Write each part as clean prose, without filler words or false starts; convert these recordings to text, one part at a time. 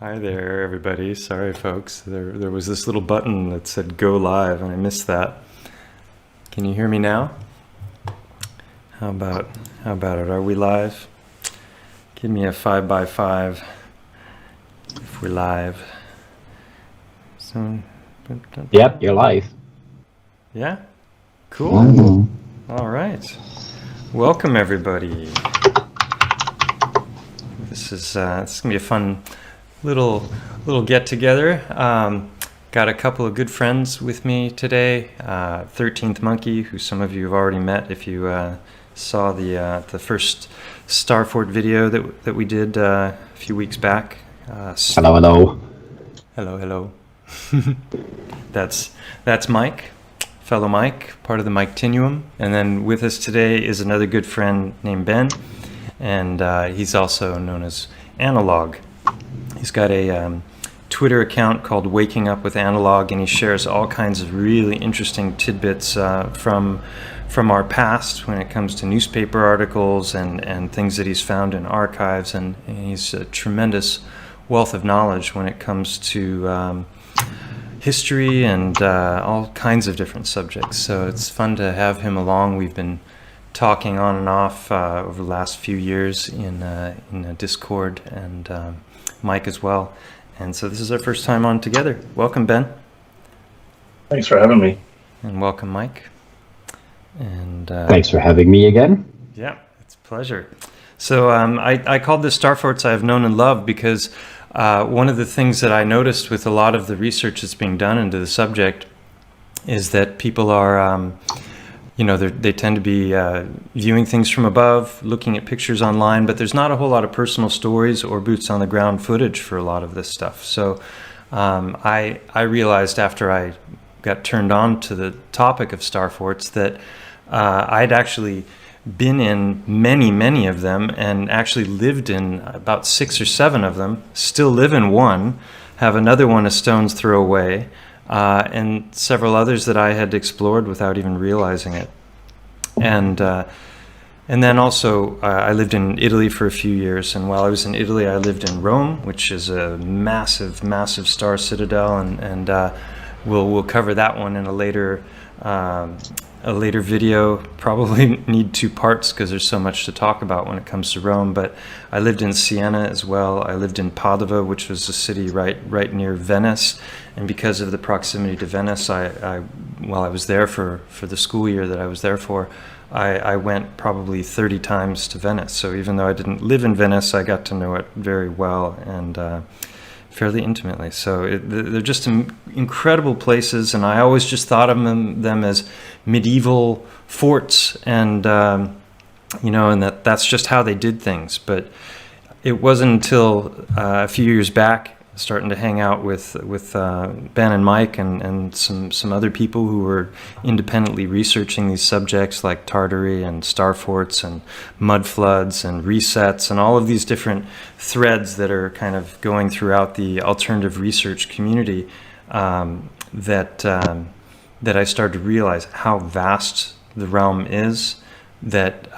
Hi there, everybody. Sorry, folks. There was this little button that said go live, and I missed that. Can you hear me now? How about it? Are we live? Give me a 5x5 if we're live. So, Yep, you're live. yeah? Cool. Mm-hmm. All right. Welcome, everybody. This is gonna be a fun little get together. Got a couple of good friends with me today. 13th Monkey, who some of you have already met if you saw the first Starfort video that we did a few weeks back. Hello. Hello. That's Mike, fellow Mike, part of the Mike-tinuum. And then with us today is another good friend named Ben, and he's also known as Analog. He's got a Twitter account called Waking Up with Analog, and he shares all kinds of really interesting tidbits from our past when it comes to newspaper articles and things that he's found in archives, and he's a tremendous wealth of knowledge when it comes to history and all kinds of different subjects. So it's fun to have him along. We've been talking on and off over the last few years in a Discord, and Mike as well. And so this is our first time on together. Welcome, Ben. Thanks for having me. And welcome, Mike. And Thanks for having me again. Yeah, it's a pleasure. So I called this Starforts I Have Known and Loved because one of the things that I noticed with a lot of the research that's being done into the subject is that people are they tend to be viewing things from above, looking at pictures online, but there's not a whole lot of personal stories or boots on the ground footage for a lot of this stuff. So I realized after I got turned on to the topic of Starforts that I'd actually been in many of them, and actually lived in about 6 or 7 of them, still live in one, have another one a stone's throw away, and several others that I had explored without even realizing it. And then also I lived in Italy for a few years, and while I was in Italy I lived in Rome, which is a massive star citadel, and we'll cover that one in a later video. Probably need 2 parts because there's so much to talk about when it comes to Rome. But I lived in Siena as well. I lived in Padova, which was a city right near Venice, and because of the proximity to Venice, while I was there for the school year that I was there for, I went probably 30 times to Venice. So even though I didn't live in Venice, I got to know it very well and fairly intimately. So they're just incredible places, and I always just thought of them as medieval forts, and and that's just how they did things. But it wasn't until a few years back, starting to hang out with Ben and Mike and some other people who were independently researching these subjects like Tartary and star forts and mud floods and resets and all of these different threads that are kind of going throughout the alternative research community, that I started to realize how vast the realm is, that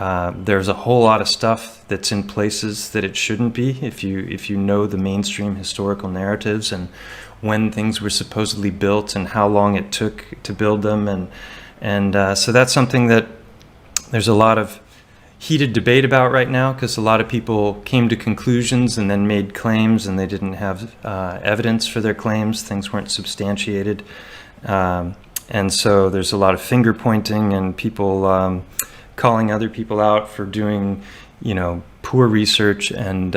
there's a whole lot of stuff that's in places that it shouldn't be if you know the mainstream historical narratives and when things were supposedly built and how long it took to build them, and so that's something that there's a lot of heated debate about right now, because a lot of people came to conclusions and then made claims, and they didn't have evidence for their claims. Things weren't substantiated, and so there's a lot of finger pointing and people calling other people out for doing, poor research and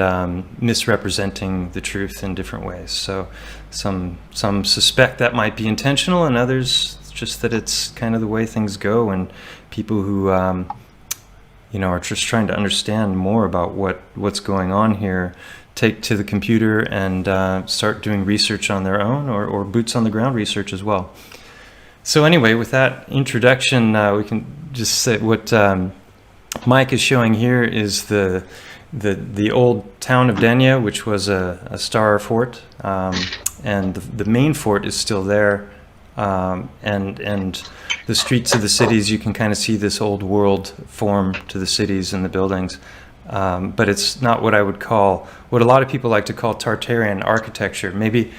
misrepresenting the truth in different ways. So some suspect that might be intentional, and others just that it's kind of the way things go, and people who are just trying to understand more about what's going on here take to the computer and start doing research on their own, or boots on the ground research as well. So anyway, with that introduction, we can just say what Mike is showing here is the old town of Denia, which was a star fort, and the main fort is still there, and the streets of the cities, you can kind of see this old world form to the cities and the buildings. but it's not what I would call, what a lot of people like to call Tartarian architecture. Maybe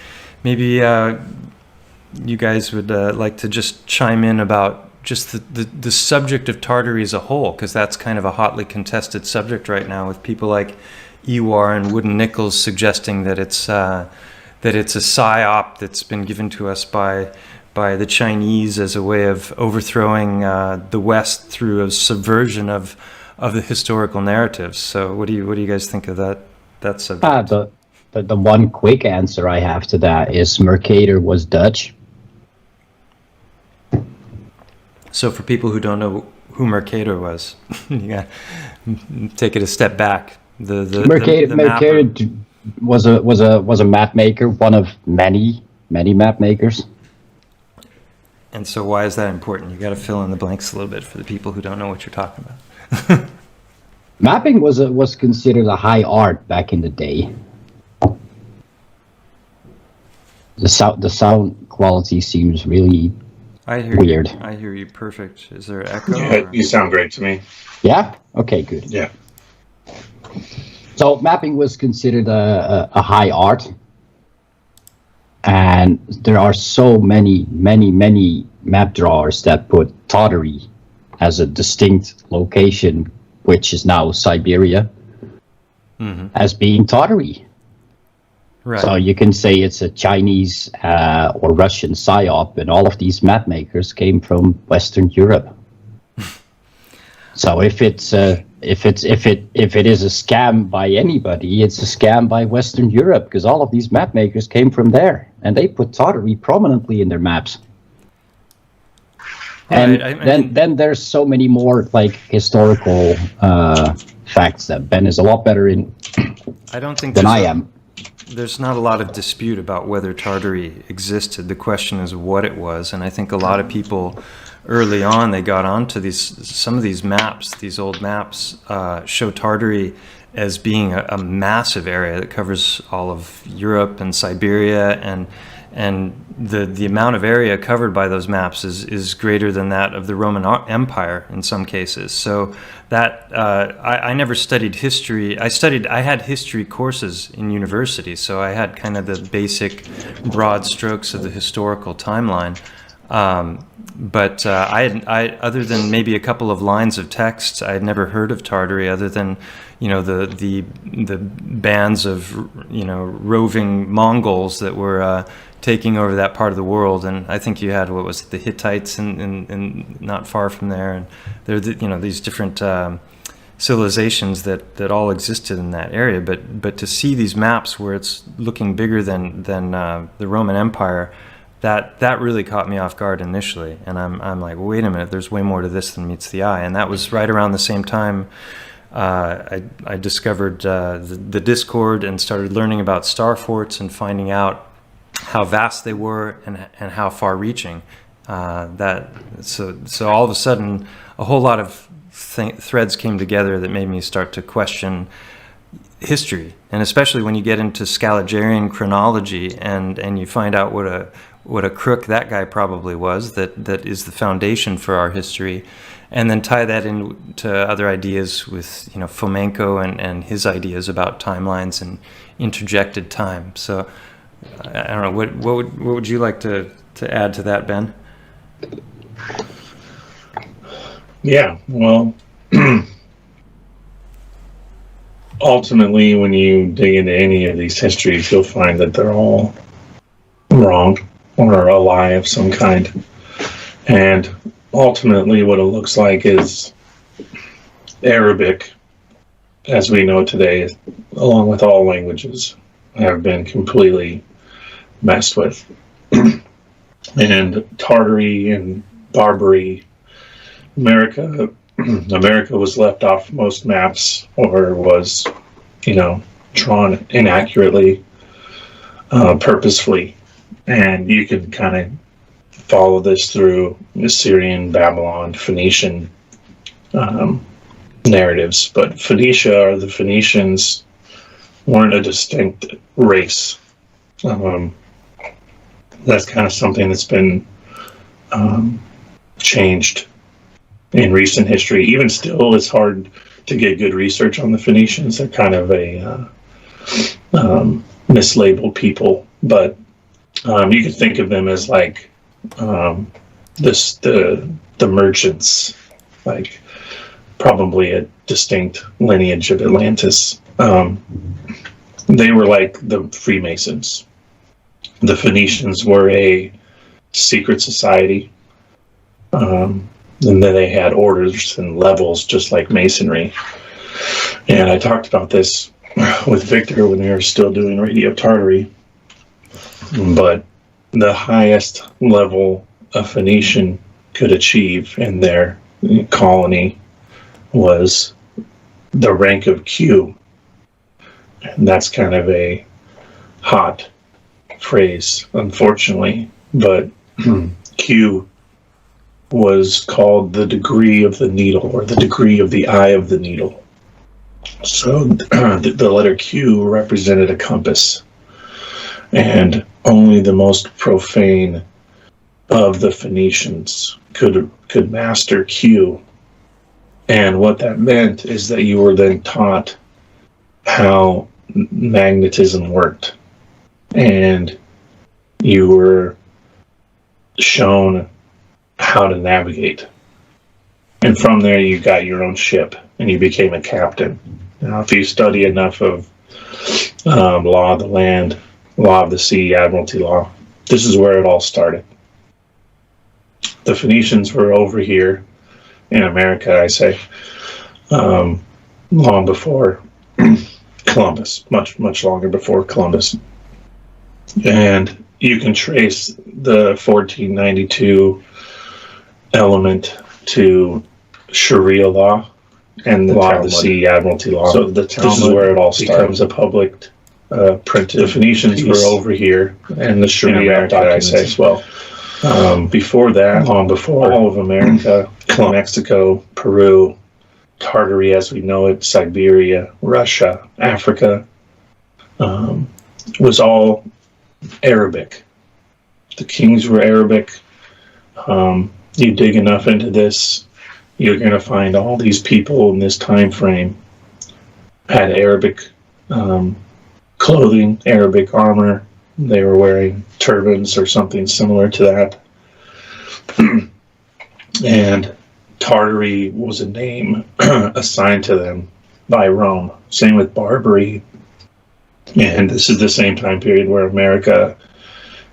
you guys would like to just chime in about just the subject of Tartary as a whole, because that's kind of a hotly contested subject right now, with people like Ewar and Wooden Nichols suggesting that it's a psyop that's been given to us by the Chinese as a way of overthrowing the West through a subversion of the historical narratives. So what do you guys think of that subject? The one quick answer I have to that is Mercator was Dutch. So for people who don't know who Mercator was, you gotta take it a step back. Mercator was a map maker, one of many map makers. And so why is that important? You got to fill in the blanks a little bit for the people who don't know what you're talking about. Mapping was considered a high art back in the day. The sound quality seems really weird. I hear you perfect. Is there an echo? Yeah, you sound great to me. Yeah? Okay, good. Yeah. So mapping was considered a high art. And there are so many map drawers that put Tartary as a distinct location, which is now Siberia, as being Tartary. Right. So you can say it's a Chinese or Russian psyop, and all of these map makers came from Western Europe. So if it is a scam by anybody, it's a scam by Western Europe, because all of these map makers came from there, and they put Tartary prominently in their maps. Right. And then there's so many more like historical facts that Ben is a lot better in. I don't think than I am. There's not a lot of dispute about whether Tartary existed. The question is what it was, and I think a lot of people early on, they got onto some of these maps, these old maps, show Tartary as being a massive area that covers all of Europe and Siberia, and the amount of area covered by those maps is greater than that of the Roman Empire in some cases. So that I never studied history. I had history courses in university, so I had kind of the basic broad strokes of the historical timeline. But I other than maybe a couple of lines of text, I had never heard of Tartary other than, the bands of, roving Mongols that were taking over that part of the world. And I think you had, the Hittites and not far from there. And there, these different civilizations that all existed in that area. But to see these maps where it's looking bigger than the Roman Empire, that really caught me off guard initially, and I'm like, wait a minute, there's way more to this than meets the eye. And that was right around the same time I discovered the Discord and started learning about star forts and finding out how vast they were and how far-reaching. So all of a sudden, a whole lot of threads came together that made me start to question history, and especially when you get into Scaligeриan chronology and you find out what a crook that guy probably was, that is the foundation for our history, and then tie that into other ideas with Fomenko and his ideas about timelines and interjected time. So I don't know, what would you like to add to that, Ben? Yeah, well, ultimately, when you dig into any of these histories, you'll find that they're all wrong or a lie of some kind. And ultimately, what it looks like is Arabic, as we know today, along with all languages, have been completely messed with. And Tartary and Barbary, America was left off most maps, or was, drawn inaccurately, purposefully. And you can kind of follow this through Assyrian, Babylon, Phoenician narratives. But Phoenicia, or the Phoenicians, weren't a distinct race. That's kind of something that's been changed in recent history. Even still, it's hard to get good research on the Phoenicians. They're kind of a mislabeled people, but you could think of them as like the merchants, like probably a distinct lineage of Atlantis. They were like the Freemasons. The Phoenicians were a secret society, and then they had orders and levels just like Masonry. And I talked about this with Victor when we were still doing Radio Tartary, but the highest level a Phoenician could achieve in their colony was the rank of Q. And that's kind of a hot phrase, unfortunately, but Q was called the degree of the needle, or the degree of the eye of the needle. So the letter Q represented a compass, and only the most profane of the Phoenicians could master Q. And what that meant is that you were then taught how magnetism worked, and you were shown how to navigate. And from there you got your own ship and you became a captain. Now, if you study enough of law of the land, law of the sea, admiralty law, this is where it all started. The Phoenicians were over here in America, I say, long before Columbus, much longer before Columbus. And you can trace the 1492 element to Sharia law and the law of the sea, admiralty law. So this is where it all becomes a public printed. The Phoenicians were over here, and the Sharia documents as well. Before that, long before all of America, Mexico, Peru, Tartary as we know it, Siberia, Russia, Africa, was all Arabic. The kings were Arabic. You dig enough into this, you're going to find all these people in this time frame had Arabic clothing, Arabic armor. They were wearing turbans or something similar to that. And Tartary was a name assigned to them by Rome. Same with Barbary. And this is the same time period where America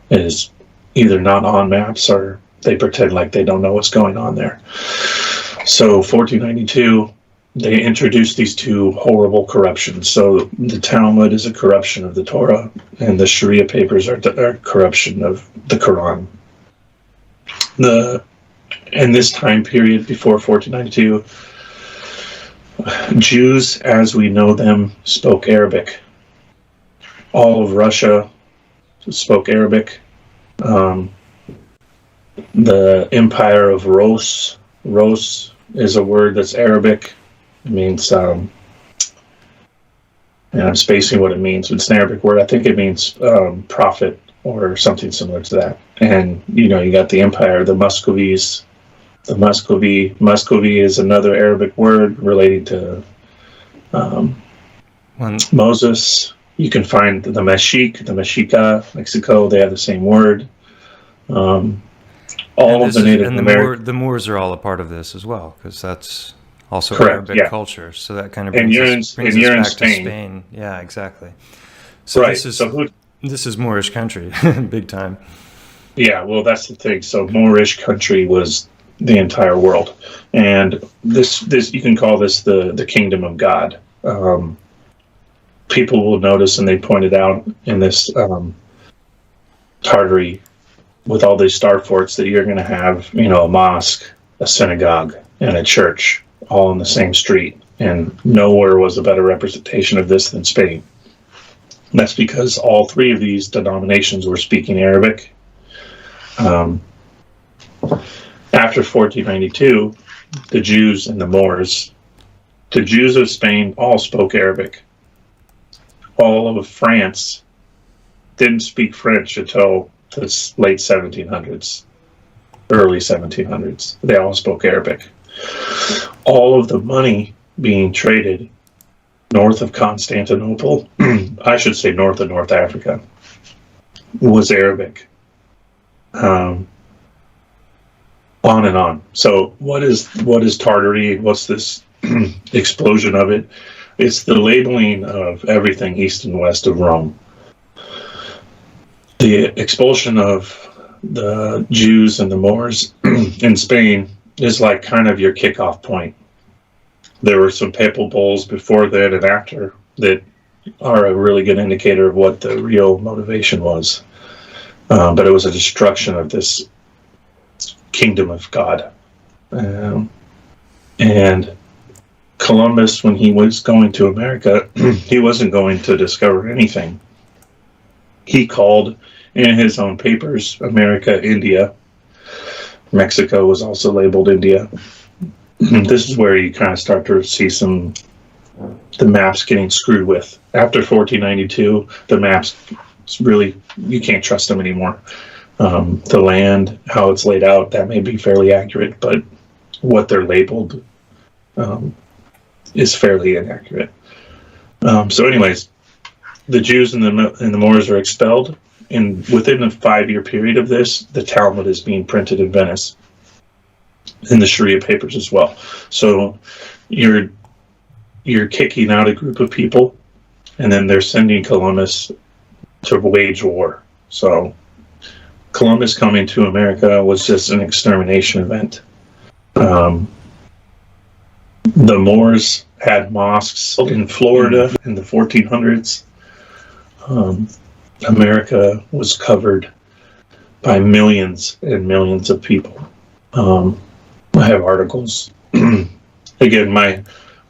is either not on maps or they pretend like they don't know what's going on there. So 1492, they introduced these two horrible corruptions. So the Talmud is a corruption of the Torah, and the Sharia papers are a corruption of the Quran. In this time period before 1492, Jews, as we know them, spoke Arabic. All of Russia spoke Arabic. The Empire of Rus is a word that's Arabic. It means, and I'm spacing what it means. It's an Arabic word. I think it means prophet or something similar to that. And, you got the empire, the Muscovies. The Muscovy is another Arabic word relating to Moses. You can find the Mexica, Mexico, they have the same word. All of the Native Americans. The Moors are all a part of this as well, because that's also correct, Arabic culture. So that kind of brings us back to Spain. Yeah, exactly. So right. This is Moorish country, big time. Yeah, well, that's the thing. So Moorish country was the entire world, and this you can call this the kingdom of God. People will notice, and they pointed out in this Tartary, with all these star forts, that you're going to have, a mosque, a synagogue, and a church all in the same street. And nowhere was a better representation of this than Spain. And that's because all three of these denominations were speaking Arabic. After 1492, the Jews and the Moors, the Jews of Spain all spoke Arabic. All of France didn't speak French until the late 1700s, early 1700s. They all spoke Arabic. All of the money being traded north of Constantinople, I should say north of North Africa, was Arabic. On and on. So what is Tartary? What's this explosion of it? It's the labeling of everything east and west of Rome. The expulsion of the Jews and the Moors in Spain is like kind of your kickoff point. There were some papal bulls before that and after that are a really good indicator of what the real motivation was. But it was a destruction of this kingdom of God. And Columbus, when he was going to America, he wasn't going to discover anything. He called in his own papers America, India. Mexico was also labeled India. This is where you kind of start to see the maps getting screwed with. After 1492, the maps really, you can't trust them anymore. The land, how it's laid out, that may be fairly accurate, but what they're labeled is fairly inaccurate. So anyways, the Jews and the Moors are expelled, and within a 5-year period of this, the Talmud is being printed in Venice, and the Sharia papers as well. So you're kicking out a group of people, and then they're sending Columbus to wage war. So Columbus coming to America was just an extermination event. The Moors had mosques in Florida in the 1400s. America was covered by millions and millions of people. I have articles. Again, my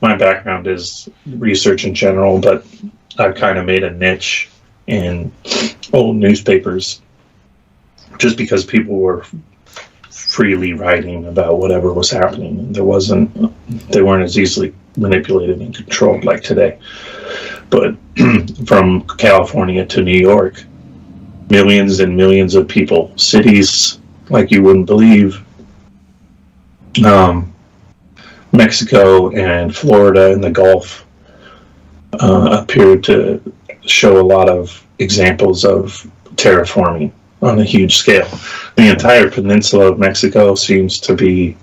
background is research in general, but I've kind of made a niche in old newspapers just because people were freely writing about whatever was happening. They weren't as easily manipulated and controlled like today. But from California to New York, millions and millions of people, cities like you wouldn't believe. Mexico and Florida and the Gulf appeared to show a lot of examples of terraforming on a huge scale. The entire peninsula of Mexico seems to be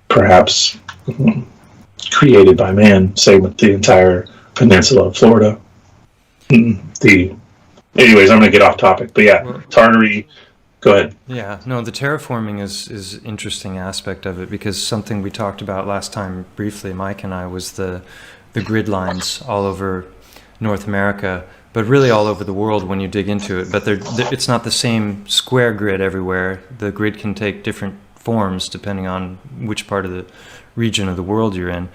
perhaps created by man, same with the entire peninsula of Florida. Anyways, I'm going to get off topic, but yeah, Tartary, go ahead. Yeah, no, the terraforming is an interesting aspect of it, because something we talked about last time briefly, Mike and I, was the grid lines all over North America, but really all over the world when you dig into it. But it's not the same square grid everywhere. The grid can take different forms depending on which part of the region of the world you're in.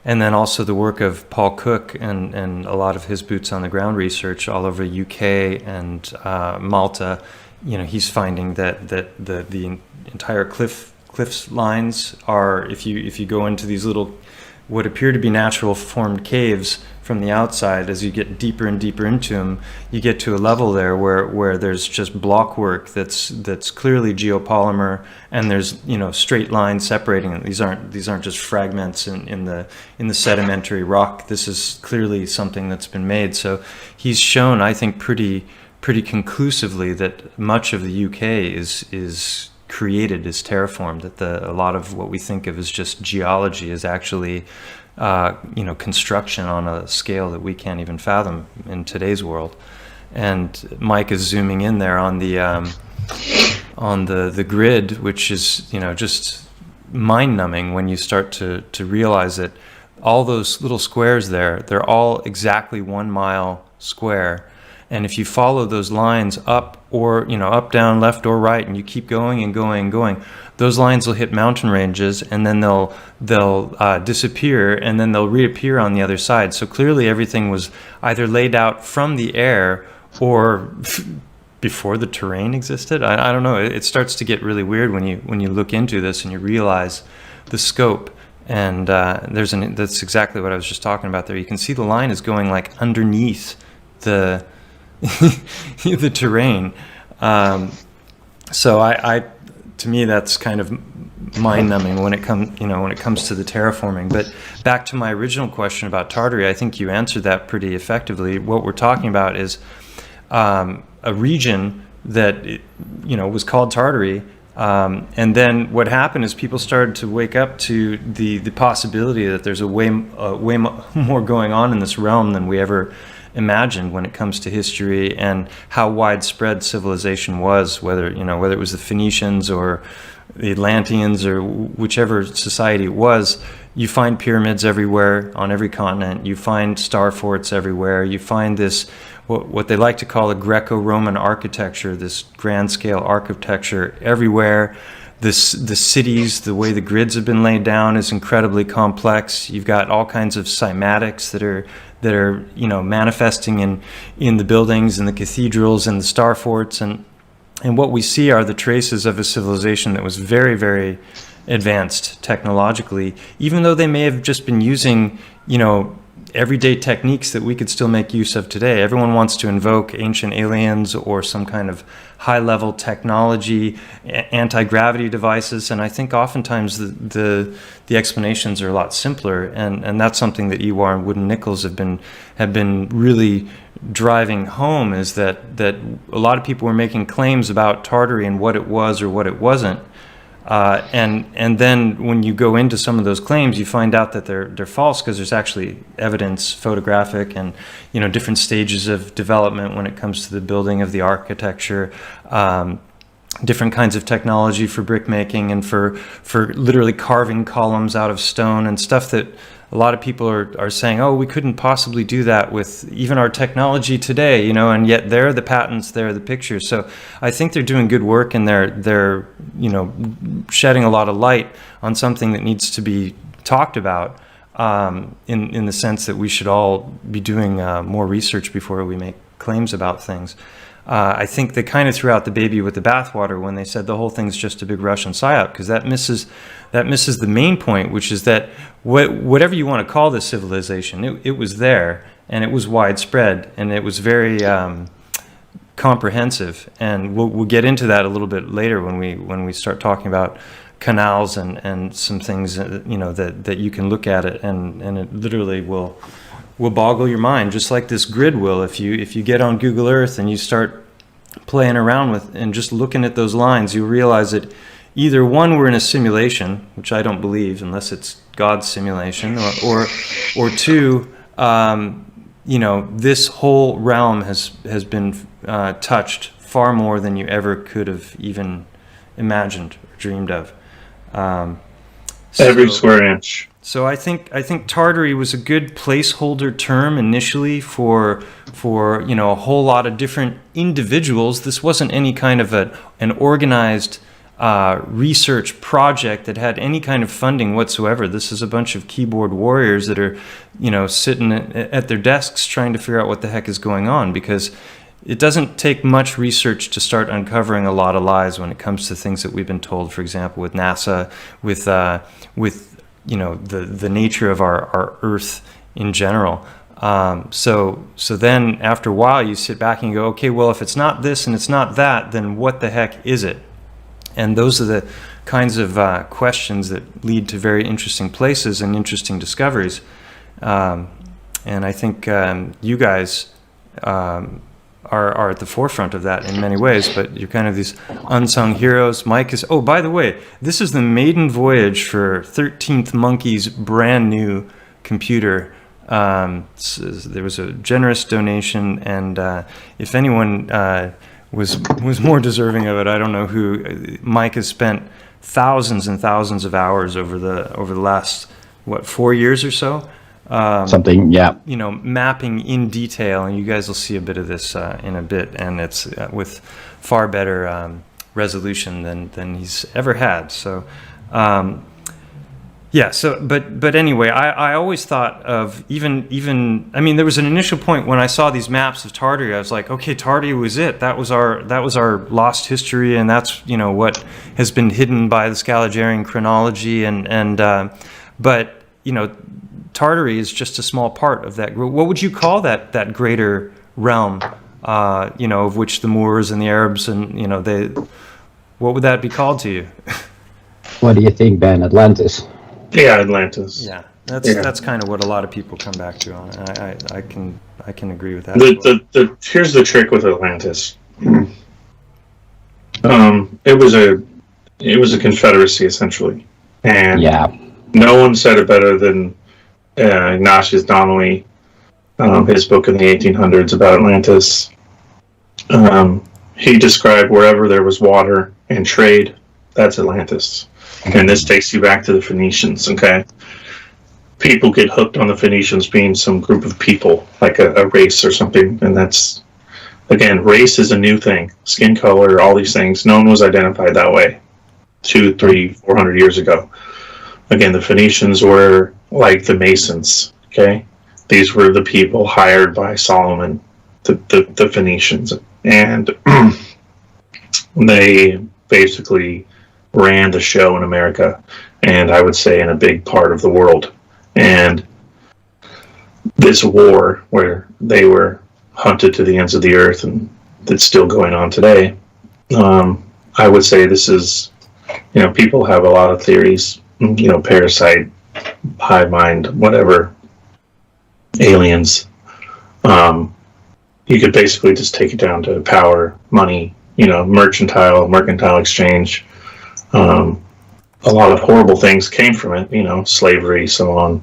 And then also the work of Paul Cook and a lot of his boots on the ground research all over UK and Malta. You know, he's finding that the entire cliffs lines are, if you go into these little what appear to be natural formed caves from the outside, as you get deeper and deeper into them, you get to a level there where there's just block work that's clearly geopolymer, and there's, you know, straight lines separating them. These aren't just fragments in the sedimentary rock. This is clearly something that's been made. So he's shown, I think, pretty conclusively that much of the UK is created, is terraformed, that a lot of what we think of as just geology is actually construction on a scale that we can't even fathom in today's world. And Mike is zooming in there on the grid, which is, you know, just mind-numbing when you start to realize that all those little squares there, they're all exactly 1 mile square. And if you follow those lines up, or, you know, up, down, left, or right, and you keep going and going and going, those lines will hit mountain ranges, and then they'll disappear, and then they'll reappear on the other side. So clearly everything was either laid out from the air or before the terrain existed. I don't know. It starts to get really weird when you look into this and you realize the scope. And that's exactly what I was just talking about there. You can see the line is going like underneath the the terrain. So to me, that's kind of mind-numbing when it comes to the terraforming. But back to my original question about Tartary, I think you answered that pretty effectively. What we're talking about is a region that was called Tartary, and then what happened is people started to wake up to the possibility that there's a way more going on in this realm than we ever imagined when it comes to history and how widespread civilization was, whether it was the Phoenicians or the Atlanteans or whichever society it was. You find pyramids everywhere on every continent. You find star forts everywhere. You find this what they like to call a Greco-Roman architecture, this grand scale architecture everywhere. The cities, the way the grids have been laid down is incredibly complex. You've got all kinds of cymatics that are manifesting in the buildings and the cathedrals and the star forts, and what we see are the traces of a civilization that was very, very advanced technologically, even though they may have just been using everyday techniques that we could still make use of today. Everyone wants to invoke ancient aliens or some kind of high-level technology, anti-gravity devices, and I think oftentimes the explanations are a lot simpler, and that's something that Ewar and Wood and Nichols have been really driving home, is that a lot of people were making claims about Tartary and what it was or what it wasn't. And then when you go into some of those claims, you find out that they're false, because there's actually evidence, photographic, and different stages of development when it comes to the building of the architecture, different kinds of technology for brick making and for literally carving columns out of stone and stuff that a lot of people are saying, oh, we couldn't possibly do that with even our technology today, and yet there are the patents, there are the pictures. So I think they're doing good work, and they're shedding a lot of light on something that needs to be talked about, in the sense that we should all be doing more research before we make claims about things. I think they kind of threw out the baby with the bathwater when they said the whole thing's just a big Russian psyop, because that misses the main point, which is that whatever you want to call this civilization, it was there, and it was widespread, and it was very comprehensive. And we'll get into that a little bit later when we start talking about canals and some things that you can look at it, and it literally will boggle your mind, just like this grid will. If you get on Google Earth and you start playing around with and just looking at those lines, you realize that either one, we're in a simulation, which I don't believe unless it's God's simulation, or two, this whole realm has been touched far more than you ever could have even imagined or dreamed of. Every square inch. So I think Tartary was a good placeholder term initially for a whole lot of different individuals. This wasn't any kind of an organized research project that had any kind of funding whatsoever. This is a bunch of keyboard warriors that are sitting at their desks trying to figure out what the heck is going on, because it doesn't take much research to start uncovering a lot of lies when it comes to things that we've been told. For example, with NASA, with the nature of our Earth in general. So then after a while you sit back and you go, okay, well, if it's not this and it's not that, then what the heck is it? And those are the kinds of questions that lead to very interesting places and interesting discoveries. And I think you guys are at the forefront of that in many ways, but you're kind of these unsung heroes. Mike is, oh, by the way, this is the maiden voyage for 13th Monkey's brand new computer. So there was a generous donation, and if anyone was more deserving of it, I don't know who. Mike has spent thousands and thousands of hours over the last 4 years or so. Something, yeah. Mapping in detail, and you guys will see a bit of this in a bit, and it's with far better resolution than he's ever had. So, yeah. So, but anyway, I always thought of even. I mean, there was an initial point when I saw these maps of Tartary. I was like, okay, Tartary was it. That was our lost history, and that's what has been hidden by the Scaligerine chronology, but Tartary is just a small part of that group. What would you call that greater realm, of which the Moors and the Arabs and what would that be called to you? What do you think, Ben? Atlantis? Yeah, Atlantis. Yeah, Yeah. that's kind of what a lot of people come back to on it. I can agree with that. As well. Here's the trick with Atlantis. It was a confederacy essentially, and Yeah. no one said it better than Ignatius Donnelly, his book in the 1800s about Atlantis. He described wherever there was water and trade, that's Atlantis. And this takes you back to the Phoenicians, okay? People get hooked on the Phoenicians being some group of people, like a race or something, and that's, again, race is a new thing. Skin color, all these things, no one was identified that way 200, 300, 400 years ago. Again, the Phoenicians were like the Masons, okay? These were the people hired by Solomon, the Phoenicians, and they basically ran the show in America, and I would say in a big part of the world. And this war, where they were hunted to the ends of the earth, and it's still going on today, I would say this is, people have a lot of theories, parasite, hive mind, whatever, aliens. You could basically just take it down to power, money, mercantile exchange. A lot of horrible things came from it, slavery, so on.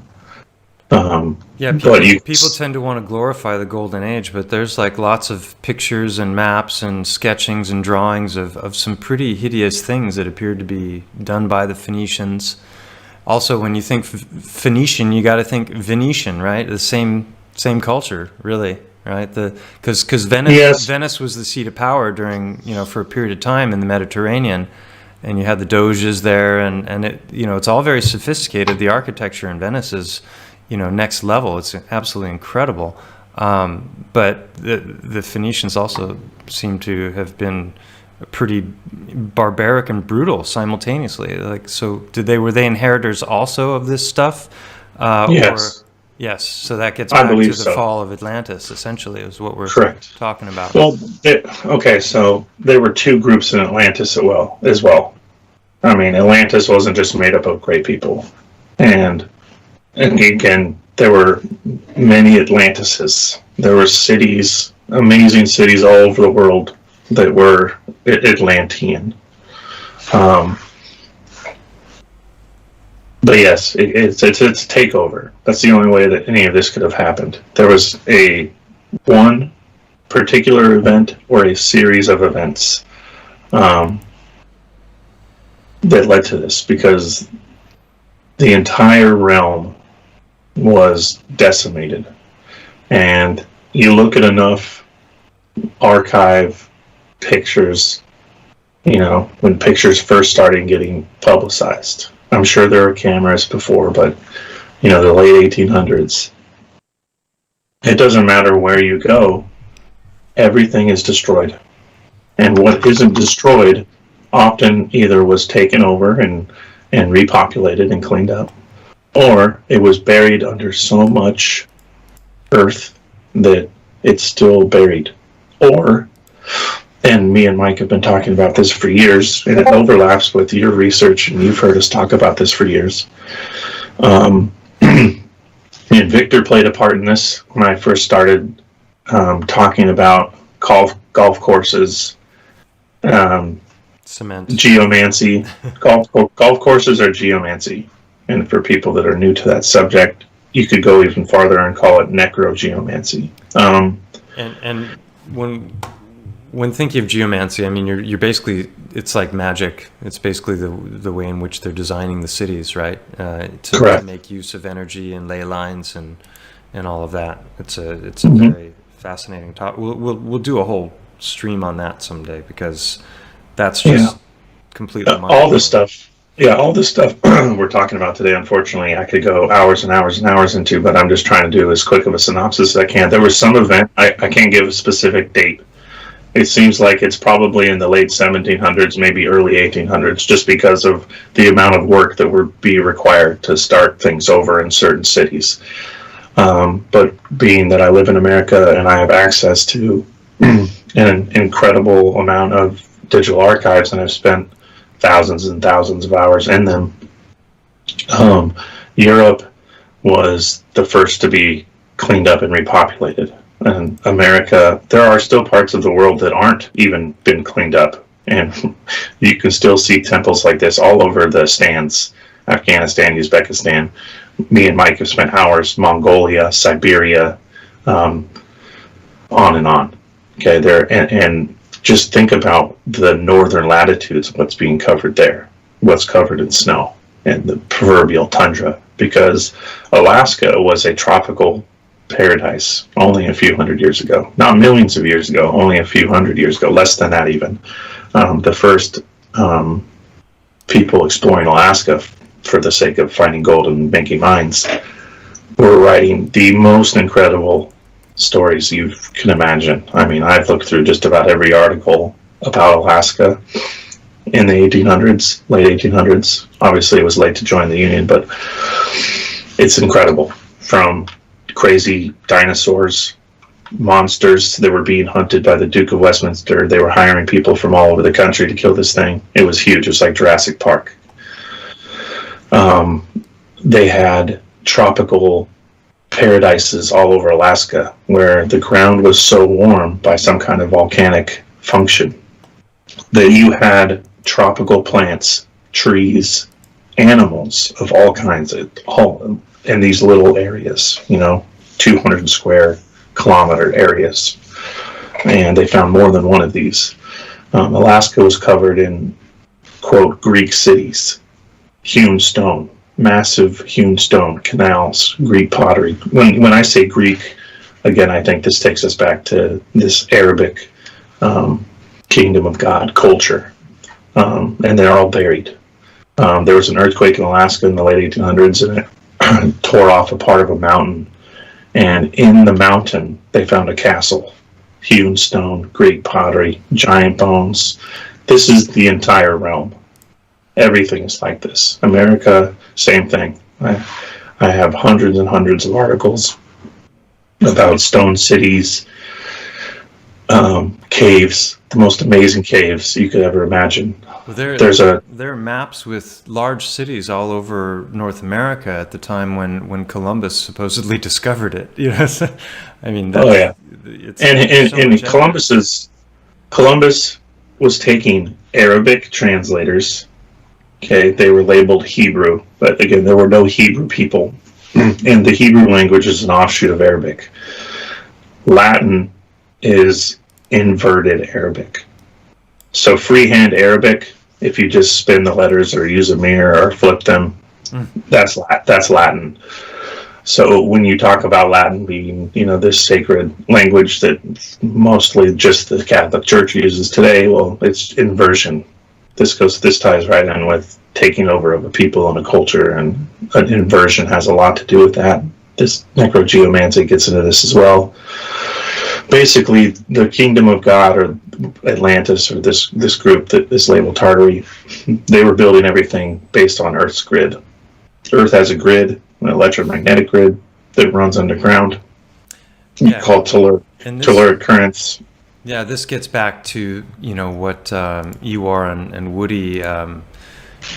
Yeah, people tend to want to glorify the Golden Age, but there's like lots of pictures and maps and sketchings and drawings of some pretty hideous things that appeared to be done by the Phoenicians. Also, when you think Phoenician, you got to think Venetian, right? The same culture, really, right? Because Venice, yes. Venice was the seat of power during, for a period of time in the Mediterranean. And you had the Doges there, and it, it's all very sophisticated. The architecture in Venice is, next level. It's absolutely incredible. But the Phoenicians also seem to have been pretty barbaric and brutal simultaneously. Like, so were they inheritors also of this stuff? Yes. Yes. So that gets back to the fall of Atlantis. Essentially, is what we're talking about. Well, so there were two groups in Atlantis as well. I mean, Atlantis wasn't just made up of great people, and again, there were many Atlantises. There were cities, amazing cities all over the world that were Atlantean. But yes, it's a takeover. That's the only way that any of this could have happened. There was one particular event or a series of events that led to this, because the entire realm was decimated. And you look at enough archive pictures, when pictures first started getting publicized. I'm sure there were cameras before, but, the late 1800s. It doesn't matter where you go, everything is destroyed. And what isn't destroyed often either was taken over and repopulated and cleaned up, or it was buried under so much earth that it's still buried. Or, and me and Mike have been talking about this for years, and it overlaps with your research, and you've heard us talk about this for years. And Victor played a part in this when I first started talking about golf courses, cement, geomancy. Golf courses are geomancy, and for people that are new to that subject, you could go even farther and call it necrogeomancy. And when thinking of geomancy, I mean, you're basically, it's like magic. It's basically the way in which they're designing the cities, right? To make use of energy and ley lines and all of that. It's a very fascinating topic. We'll do a whole stream on that someday, because that's just completely all this stuff. Yeah, all this stuff we're talking about today, unfortunately, I could go hours and hours and hours into, but I'm just trying to do as quick of a synopsis as I can. There was some event, I can't give a specific date. It seems like it's probably in the late 1700s, maybe early 1800s, just because of the amount of work that would be required to start things over in certain cities. But being that I live in America and I have access to an incredible amount of digital archives, and I've spent thousands and thousands of hours in them. Europe was the first to be cleaned up and repopulated. And America, there are still parts of the world that aren't even been cleaned up. And you can still see temples like this all over the stands. Afghanistan, Uzbekistan. Me and Mike have spent hours, Mongolia, Siberia, on and on. Okay, there, and just think about the northern latitudes, what's being covered there, what's covered in snow and the proverbial tundra, because Alaska was a tropical paradise only a few hundred years ago, not millions of years ago, only a few hundred years ago, less than that even. The first people exploring Alaska for the sake of finding gold and making mines were writing the most incredible stories you can imagine. I mean, I've looked through just about every article about Alaska in the 1800s, late 1800s. Obviously, it was late to join the Union, but it's incredible. From crazy dinosaurs, monsters that were being hunted by the Duke of Westminster. They were hiring people from all over the country to kill this thing. It was huge. It was like Jurassic Park. They had tropical paradises all over Alaska where the ground was so warm by some kind of volcanic function that you had tropical plants, trees, animals of all kinds, all in these little areas, 200 square kilometer areas. And they found more than one of these. Alaska was covered in, quote, Greek cities, hewn stone, massive hewn stone, canals, Greek pottery. When I say Greek, again, I think this takes us back to this Arabic kingdom of God culture. And they're all buried. There was an earthquake in Alaska in the late 1800s, and it tore off a part of a mountain. And in the mountain, they found a castle, hewn stone, Greek pottery, giant bones. This is the entire realm. Everything is like this. America, same thing. I have hundreds and hundreds of articles about stone cities, caves, the most amazing caves you could ever imagine. Well, there are maps with large cities all over North America at the time when Columbus supposedly discovered it. I mean, that's, oh yeah, it's and so Columbus was taking Arabic translators. Okay, they were labeled Hebrew, but again, there were no Hebrew people, and the Hebrew language is an offshoot of Arabic. Latin is inverted Arabic. So freehand Arabic, if you just spin the letters or use a mirror or flip them, that's Latin. So when you talk about Latin being, this sacred language that mostly just the Catholic Church uses today, well, it's inversion. This ties right in with taking over of a people and a culture, and an inversion has a lot to do with that. This necrogeomancy gets into this as well. Basically, the kingdom of God, or Atlantis, or this group that is labeled Tartary, they were building everything based on Earth's grid. Earth has a grid, an electromagnetic grid that runs underground, called telluric currents. Yeah, this gets back to what Ewar and Woody,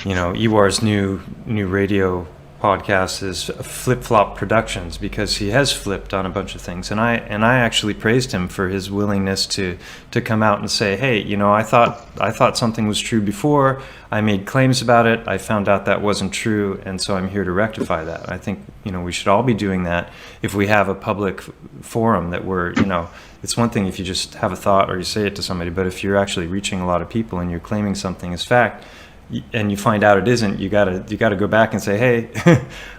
Ewar's new radio podcast is Flip Flop Productions, because he has flipped on a bunch of things, and I actually praised him for his willingness to come out and say, hey, I thought something was true before, I made claims about it, I found out that wasn't true, and so I'm here to rectify that. I think we should all be doing that if we have a public forum that we're it's one thing if you just have a thought or you say it to somebody, but if you're actually reaching a lot of people and you're claiming something as fact, and you find out it isn't, you gotta go back and say, hey,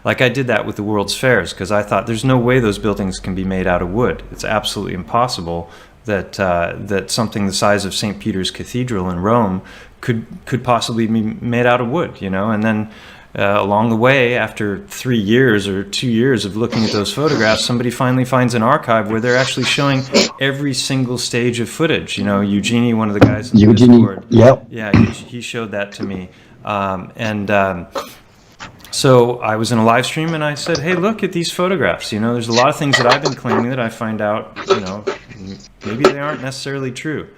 like I did that with the World's Fairs, because I thought there's no way those buildings can be made out of wood. It's absolutely impossible that something the size of St. Peter's Cathedral in Rome could possibly be made out of wood, and then along the way, after 3 years or 2 years of looking at those photographs, somebody finally finds an archive where they're actually showing every single stage of footage. Eugenie, one of the guys in the Discord, he showed that to me. So I was in a live stream and I said, hey, look at these photographs. There's a lot of things that I've been claiming that I find out, maybe they aren't necessarily true.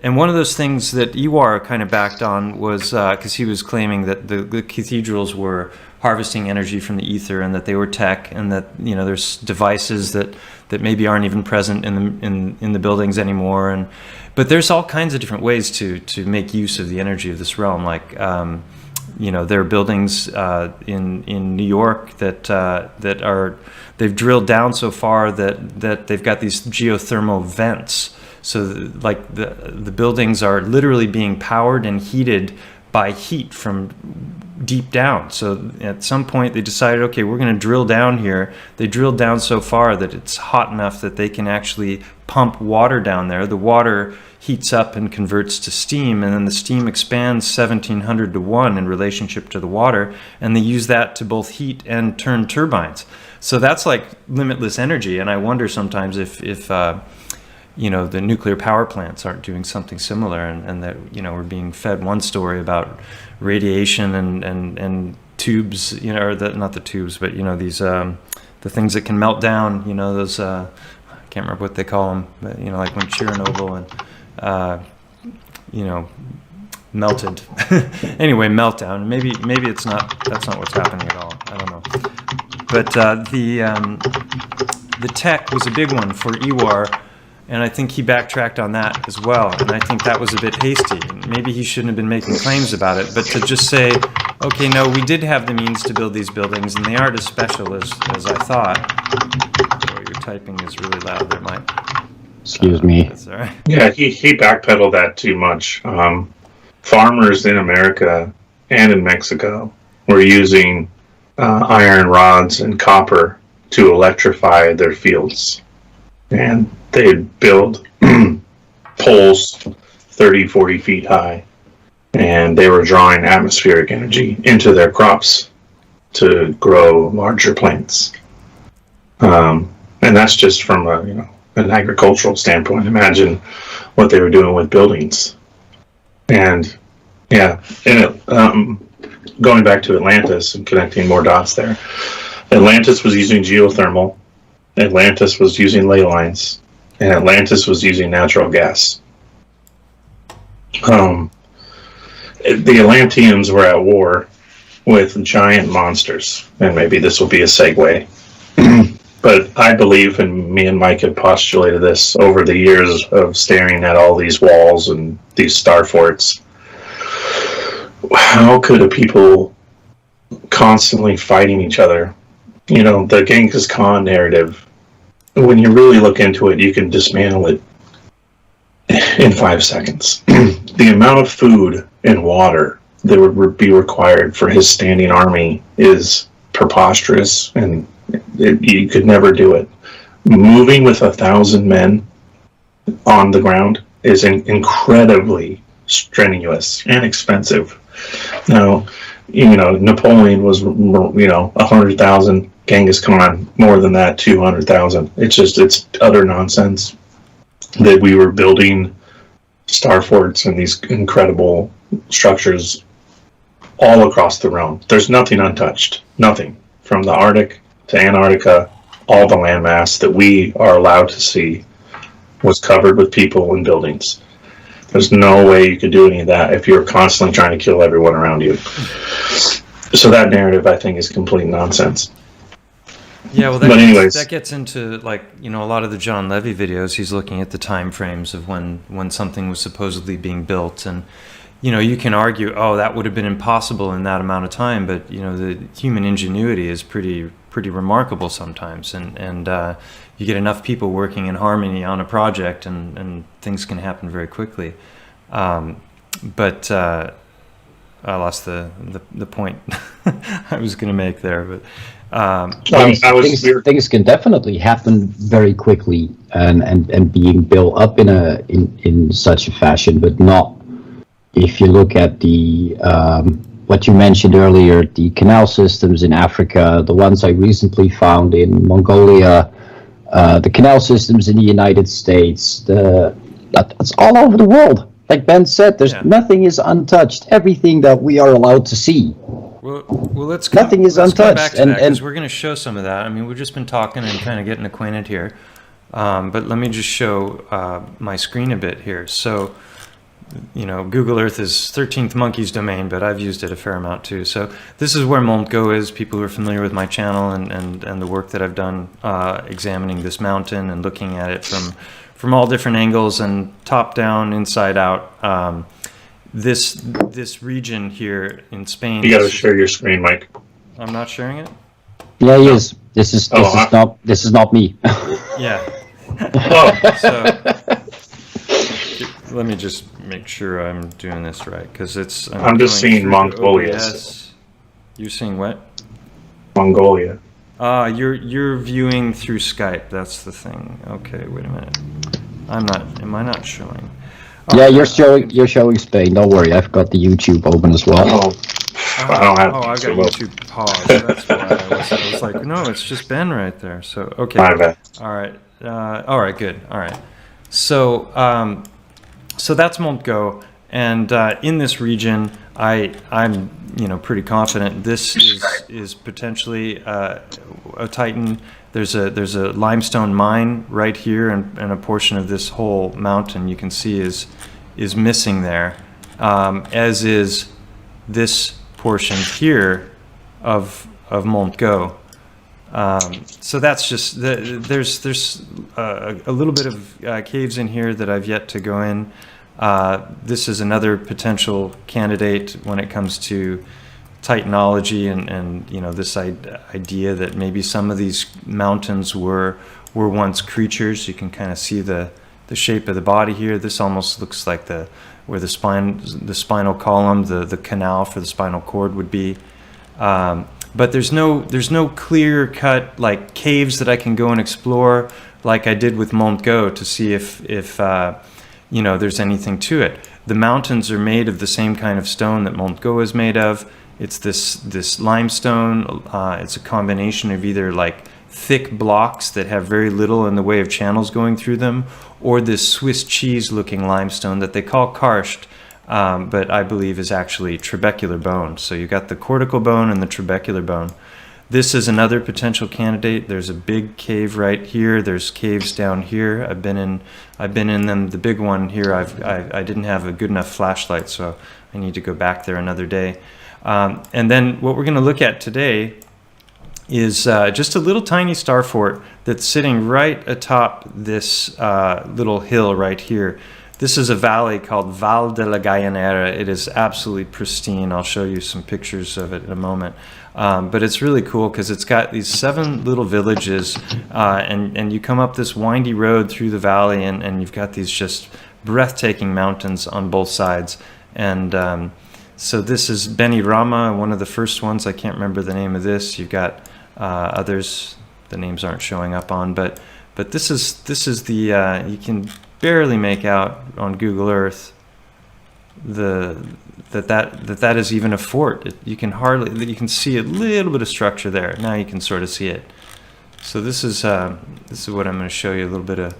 And one of those things that Ewar kind of backed on was because he was claiming that the cathedrals were harvesting energy from the ether, and that they were tech, and that there's devices that maybe aren't even present in the buildings anymore. But there's all kinds of different ways to make use of the energy of this realm. Like there are buildings in New York that they've drilled down so far that they've got these geothermal vents. So like the buildings are literally being powered and heated by heat from deep down. So at some point they decided, okay, we're going to drill down here. They drilled down so far that it's hot enough that they can actually pump water down there. The water heats up and converts to steam, and then the steam expands 1700 to 1 in relationship to the water, and they use that to both heat and turn turbines. So that's like limitless energy, and I wonder sometimes if the nuclear power plants aren't doing something similar, and that we're being fed one story about radiation and tubes, or not the tubes, but these the things that can melt down, those I can't remember what they call them, but like when Chernobyl and melted. Anyway, meltdown. Maybe that's not what's happening at all. I don't know. But the tech was a big one for Ewar. And I think he backtracked on that as well. And I think that was a bit hasty. Maybe he shouldn't have been making claims about it. But to just say, okay, no, we did have the means to build these buildings, and they aren't as special as I thought. Oh, your typing is really loud there, Mike. Excuse me. That's all right. Yeah, he backpedaled that too much. Farmers in America and in Mexico were using iron rods and copper to electrify their fields. And they'd build poles 30, 40 feet high, and they were drawing atmospheric energy into their crops to grow larger plants. And that's just from an agricultural standpoint. Imagine what they were doing with buildings. And going back to Atlantis and connecting more dots there, Atlantis was using geothermal. Atlantis was using ley lines, and Atlantis was using natural gas. The Atlanteans were at war with giant monsters, and maybe this will be a segue. But I believe, and me and Mike have postulated this over the years of staring at all these walls and these star forts. How could a people constantly fighting each other? The Genghis Khan narrative, when you really look into it, you can dismantle it in 5 seconds. The amount of food and water that would be required for his standing army is preposterous, and you could never do it. Moving with 1,000 men on the ground is incredibly strenuous and expensive. Now, Napoleon was 100,000. Genghis Khan, more than that, 200,000. It's utter nonsense that we were building star forts and these incredible structures all across the realm. There's nothing untouched. Nothing. From the Arctic to Antarctica, all the landmass that we are allowed to see was covered with people and buildings. There's no way you could do any of that if you're constantly trying to kill everyone around you. So that narrative, I think, is complete nonsense. Yeah, well, that gets into a lot of the John Levy videos. He's looking at the time frames of when something was supposedly being built, and you can argue, oh, that would have been impossible in that amount of time, but the human ingenuity is pretty remarkable sometimes, and you get enough people working in harmony on a project, and things can happen very quickly. But I lost the point I was going to make there, but. Things can definitely happen very quickly and being built up in such a fashion, but not if you look at the what you mentioned earlier, the canal systems in Africa, the ones I recently found in Mongolia, the canal systems in the United States, that's all over the world. Like Ben said, nothing is untouched. Everything that we are allowed to see. Well, let's nothing is untouched, come back to that, because we're going to show some of that. I mean, we've just been talking and kind of getting acquainted here, but let me just show my screen a bit here. So you know, Google Earth is 13th monkey's domain, but I've used it a fair amount too. So this is where Mont Go is. People who are familiar with my channel and the work that I've done examining this mountain and looking at it from all different angles and top down, inside out. This region here in Spain. You got to share your screen, Mike. I'm not sharing it. Yeah, he is. This is not me. Yeah. Oh, So let me just make sure I'm doing this right, because it's. I'm just going seeing through Mongolia. OBS. You're seeing what? Mongolia. You're viewing through Skype. That's the thing. Okay, wait a minute. I'm not. Am I not showing? Yeah, you're showing Spain. Don't worry, I've got the YouTube open as well. Oh, I don't have. I've got YouTube paused. That's why I was like, no, it's just Ben right there. So okay. My bad. All right. All right. Good. All right. So so that's Mont Go, and in this region, I'm pretty confident this is potentially a Titan. There's a limestone mine right here, and a portion of this whole mountain you can see is missing there, as is this portion here of Mont Go. So that's just there's a little bit of caves in here that I've yet to go in. This is another potential candidate when it comes to Titanology and this idea that maybe some of these mountains were once creatures. You can kind of see the shape of the body here. This almost looks like where the spinal column, the canal for the spinal cord would be. But there's no clear cut like caves that I can go and explore like I did with Mont Go to see if there's anything to it. The mountains are made of the same kind of stone that Mont Go is made of. It's this limestone. It's a combination of either like thick blocks that have very little in the way of channels going through them, or this Swiss cheese looking limestone that they call karst, but I believe is actually trabecular bone. So you got the cortical bone and the trabecular bone. This is another potential candidate. There's a big cave right here. There's caves down here. I've been in them. The big one here, I didn't have a good enough flashlight, so I need to go back there another day. And then what we're going to look at today is just a little tiny star fort that's sitting right atop this little hill right here. This is a valley called Val de la Gallinera. It is absolutely pristine. I'll show you some pictures of it in a moment. But it's really cool because it's got these 7 little villages, and you come up this windy road through the valley, and you've got these just breathtaking mountains on both sides. And so this is Beni Rama, one of the first ones. I can't remember the name of this. You've got others the names aren't showing up on, but this is the you can barely make out on Google Earth that is even a fort. You can see a little bit of structure there. Now you can sort of see it. So this is what I'm going to show you a little bit of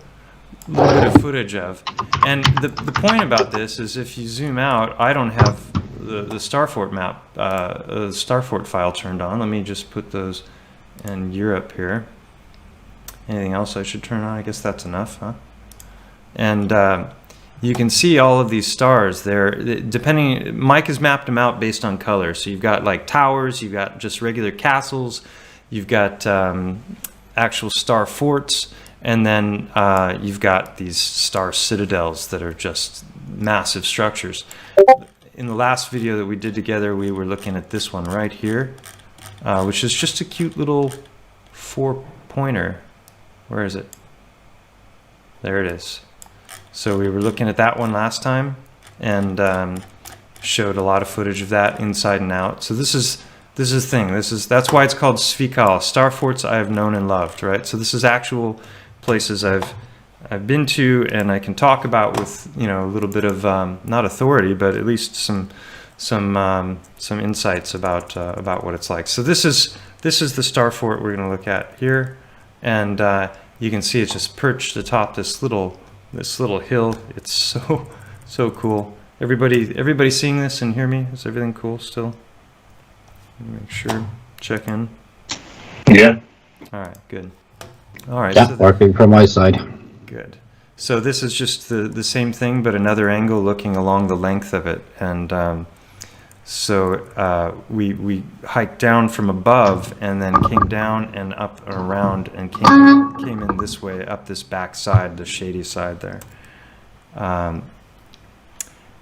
footage of. And the point about this is if you zoom out, I don't have the Starfort map, the Starfort file turned on. Let me just put those in Europe here. Anything else I should turn on? I guess that's enough, huh? And you can see all of these stars there. Depending, Mike has mapped them out based on color. So you've got like towers, you've got just regular castles, you've got actual star forts, and then you've got these star citadels that are just massive structures. In the last video that we did together, we were looking at this one right here, which is just a cute little 4-pointer. Where is it? There it is. So we were looking at that one last time and showed a lot of footage of that inside and out. So this is the thing. That's why it's called SFIHKAL, star forts I have known and loved, right? So this is actual places I've been to and I can talk about with a little bit of not authority, but at least some insights about what it's like. So this is the star fort we're going to look at here, and you can see it's just perched atop this little hill. It's so cool. Everybody seeing this and hear me? Is everything cool still? Let me make sure. Check in. Yeah. All right. Good. All right. Yeah, working from my side. Good. So this is just the same thing, but another angle looking along the length of it. And we hiked down from above and then came down and up and around and came in this way, up this back side, the shady side there.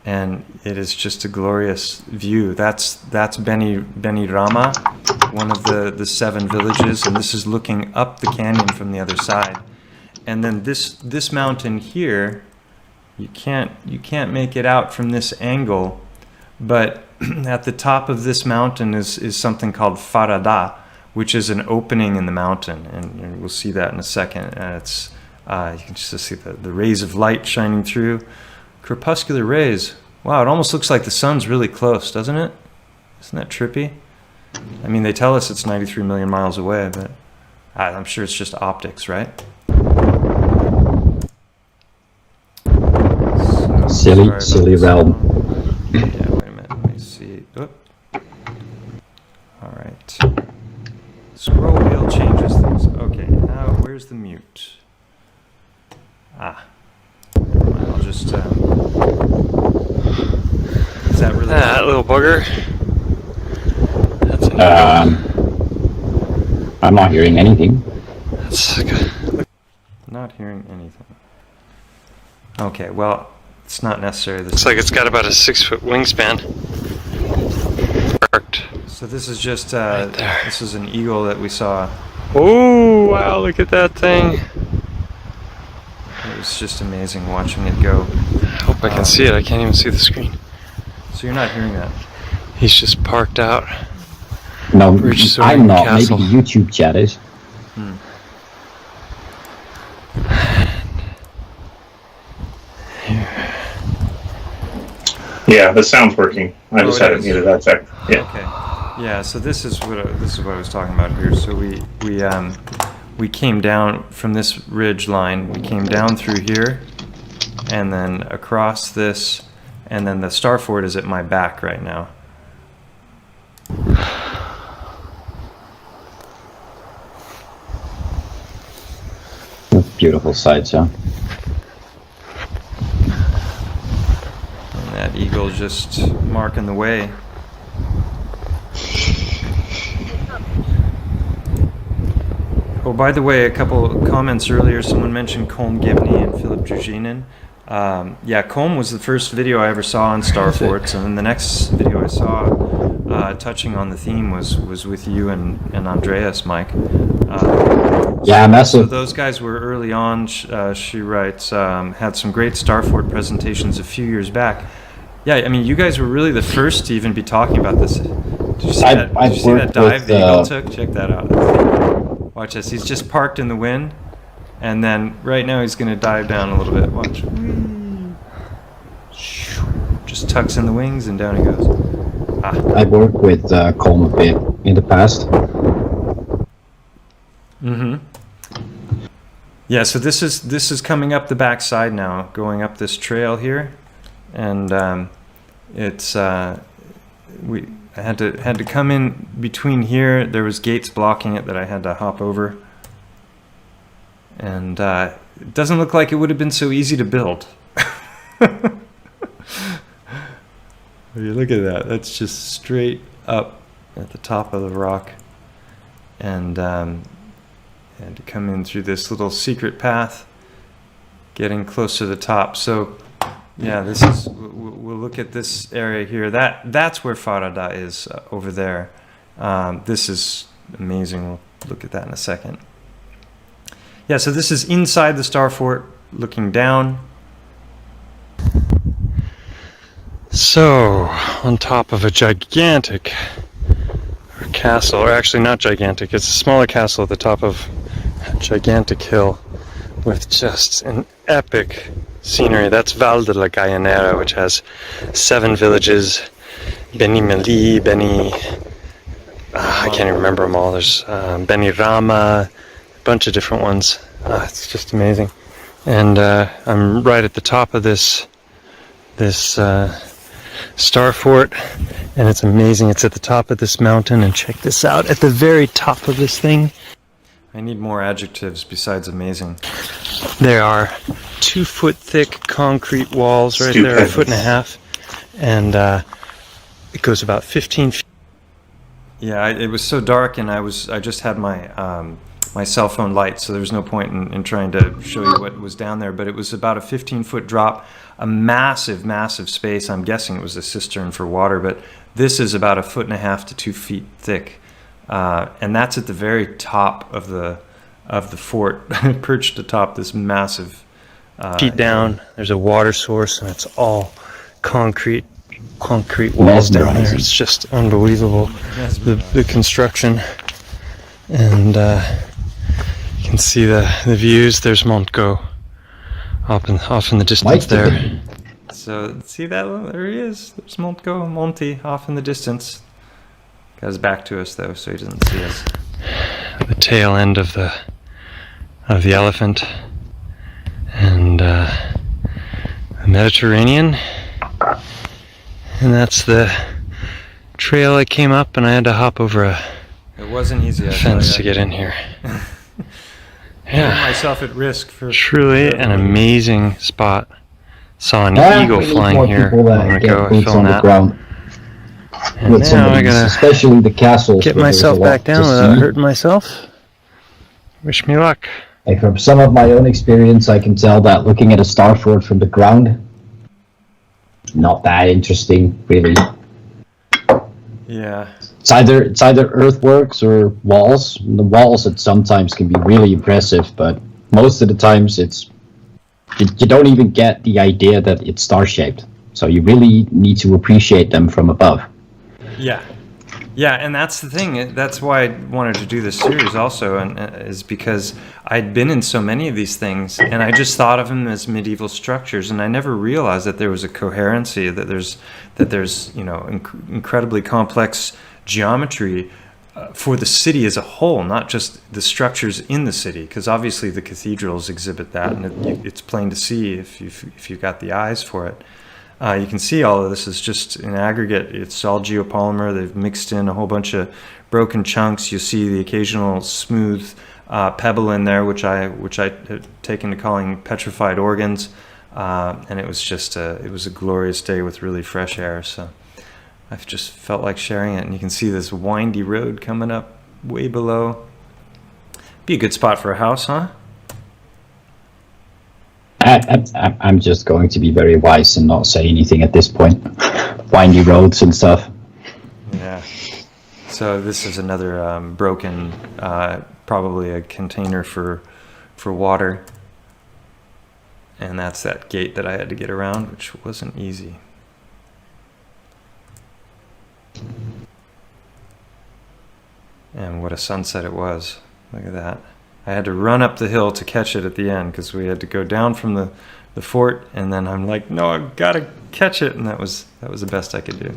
And it is just a glorious view. That's Beni Rama, one of the 7 villages, and this is looking up the canyon from the other side. And then this mountain here, you can't make it out from this angle, but at the top of this mountain is something called Farada, which is an opening in the mountain, and we'll see that in a second. And it's you can just see the rays of light shining through. Crepuscular rays. Wow, it almost looks like the sun's really close, doesn't it? Isn't that trippy? I mean, they tell us it's 93 million miles away, but I'm sure it's just optics, right? Silly realm. Yeah, wait a minute. Let me see. Oop. All right. Scroll wheel changes things. Okay, now where's the mute? Ah. Never mind, I'll just. Is that really? That little bugger. That's a I'm not hearing anything. That's like a... Not hearing anything. Okay, well, it's not necessary. Looks like it's got about a 6-foot wingspan. Parked. So this is just Right there. this is an eagle that we saw. Oh wow! Look at that thing. It was just amazing watching it go. I hope I can see it. I can't even see the screen. So you're not hearing that. He's just parked out. No, Reached I'm not. Castle. Maybe the YouTube chat is. Yeah, the sound's working. I just it had it is. muted. That's it. Yeah. Okay. Yeah. So this is what I was talking about here. So we came down from this ridge line. We came down through here, and then across this, and then the star fort is at my back right now. Beautiful sights, huh? And that eagle just marking the way. Oh, by the way, a couple of comments earlier. Someone mentioned Colm Gibney and Philip Druginin. Yeah, Colm was the first video I ever saw on star forts, and then the next video I saw touching on the theme was with you and Andreas, Mike. Yeah, So massive. those guys were early on. She writes, had some great star fort presentations a few years back. Yeah, I mean, you guys were really the first to even be talking about this. Did you see that? Did you see that dive the eagle took? Check that out. Watch this. He's just parked in the wind, and then right now he's going to dive down a little bit. Watch. Just tucks in the wings and down he goes. I worked with Colm a bit in the past. Mm-hmm. Yeah, so this is coming up the back side now, going up this trail here, and it's I had to come in between here. There was gates blocking it that I had to hop over, and it doesn't look like it would have been so easy to build. Look at that. That's just straight up at the top of the rock, and had to come in through this little secret path, getting close to the top. So yeah, this is, we'll look at this area here. That's where Farada is, over there. This is amazing. We'll look at that in a second. Yeah, so this is inside the star fort, looking down. So, on top of a gigantic castle, or actually not gigantic, it's a smaller castle at the top of a gigantic hill with just an epic scenery. That's Val de la Gallinera, which has 7 villages. Beni Meli, I can't even remember them all. There's Beni Rama, a bunch of different ones. It's just amazing. And I'm right at the top of this star fort, and it's amazing. It's at the top of this mountain, and check this out, at the very top of this thing. I need more adjectives besides amazing. There are 2-foot thick concrete walls right there, a foot and a half, and it goes about 15 feet. Yeah, it was so dark, and I just had my my cell phone light, so there was no point in trying to show you what was down there. But it was about a 15-foot drop, a massive, massive space. I'm guessing it was a cistern for water, but this is about a foot and a half to 2 feet thick, and that's at the very top of the fort, perched atop this massive. Feet down. There's a water source, and it's all concrete walls down there. It's just unbelievable, the construction, and you can see the views. There's Montgo off in the distance there. So see that? There he is. There's Monty off in the distance. Guy's back to us though, so he doesn't see us. The tail end of the elephant, and the Mediterranean. And that's the trail I came up, and I had to hop over a It wasn't easy. fence to get in here. Yeah, myself at risk for truly an amazing spot. Saw an eagle we need flying more here a people that moment get ago. I boots filmed on the that. ground. And With some now of I these, gotta especially the castles. get where there's myself a lot back down to without see. hurting myself. Wish me luck. Like from some of my own experience, I can tell that looking at a star fort from the ground, not that interesting, really. Yeah. It's either earthworks or walls. The walls it sometimes can be really impressive, but most of the times you don't even get the idea that it's star shaped. So you really need to appreciate them from above. Yeah. Yeah, and that's the thing. That's why I wanted to do this series also, and is because I'd been in so many of these things, and I just thought of them as medieval structures, and I never realized that there was a coherency, that there's incredibly complex geometry for the city as a whole, not just the structures in the city. Because obviously the cathedrals exhibit that, and it's plain to see if you've got the eyes for it. You can see all of this is just in aggregate. It's all geopolymer. They've mixed in a whole bunch of broken chunks. You see the occasional smooth pebble in there, which I had taken to calling petrified organs. And it was just it was a glorious day with really fresh air. So I've just felt like sharing it. And you can see this windy road coming up way below. Be a good spot for a house, huh? I'm just going to be very wise and not say anything at this point. Windy roads and stuff. Yeah. So this is another broken, probably a container for water. And that's that gate that I had to get around, which wasn't easy. And what a sunset it was. Look at that. I had to run up the hill to catch it at the end because we had to go down from the fort, and then I'm like, no, I've got to catch it, and that was the best I could do.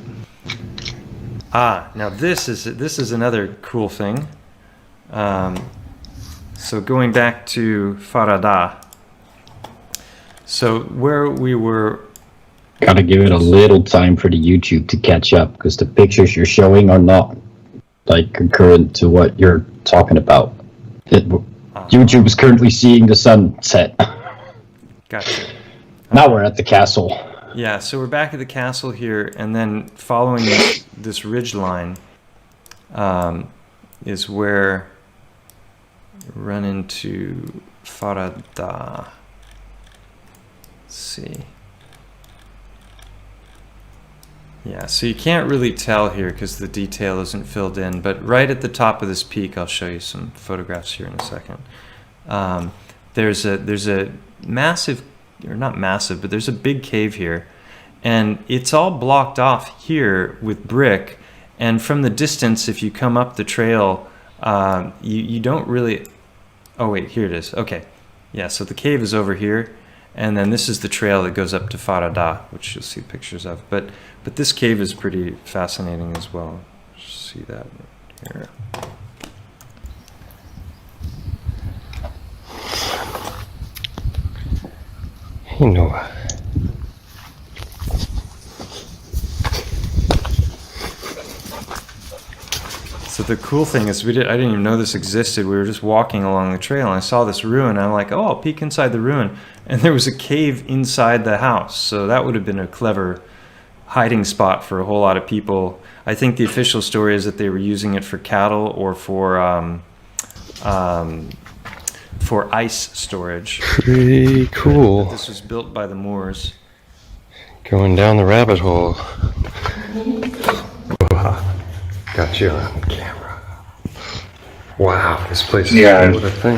Now this is another cool thing. So going back to Farada. So where we were. Gotta give it a little time for the YouTube to catch up because the pictures you're showing are not like concurrent to what you're talking about. YouTube is currently seeing the sunset. Gotcha. Now we're at the castle. Yeah, so we're back at the castle here, and then following this ridge line is where we run into Farada. Let's see. Yeah, so you can't really tell here because the detail isn't filled in, but right at the top of this peak, I'll show you some photographs here in a second. There's a massive, or not massive, but there's a big cave here, and it's all blocked off here with brick, and from the distance, if you come up the trail, you don't really, oh wait, here it is, okay. Yeah, so the cave is over here, and then this is the trail that goes up to Farada, which you'll see pictures of, but this cave is pretty fascinating as well. See that here. Hey, Noah. So the cool thing is I didn't even know this existed. We were just walking along the trail, and I saw this ruin, and I'm like, oh, I'll peek inside the ruin. and there was a cave inside the house. So that would have been a clever hiding spot for a whole lot of people. I think the official story is that they were using it for cattle or for ice storage. Pretty cool. This was built by the Moors. Going down the rabbit hole. Got you on camera. Wow, this place is Yeah. what a thing.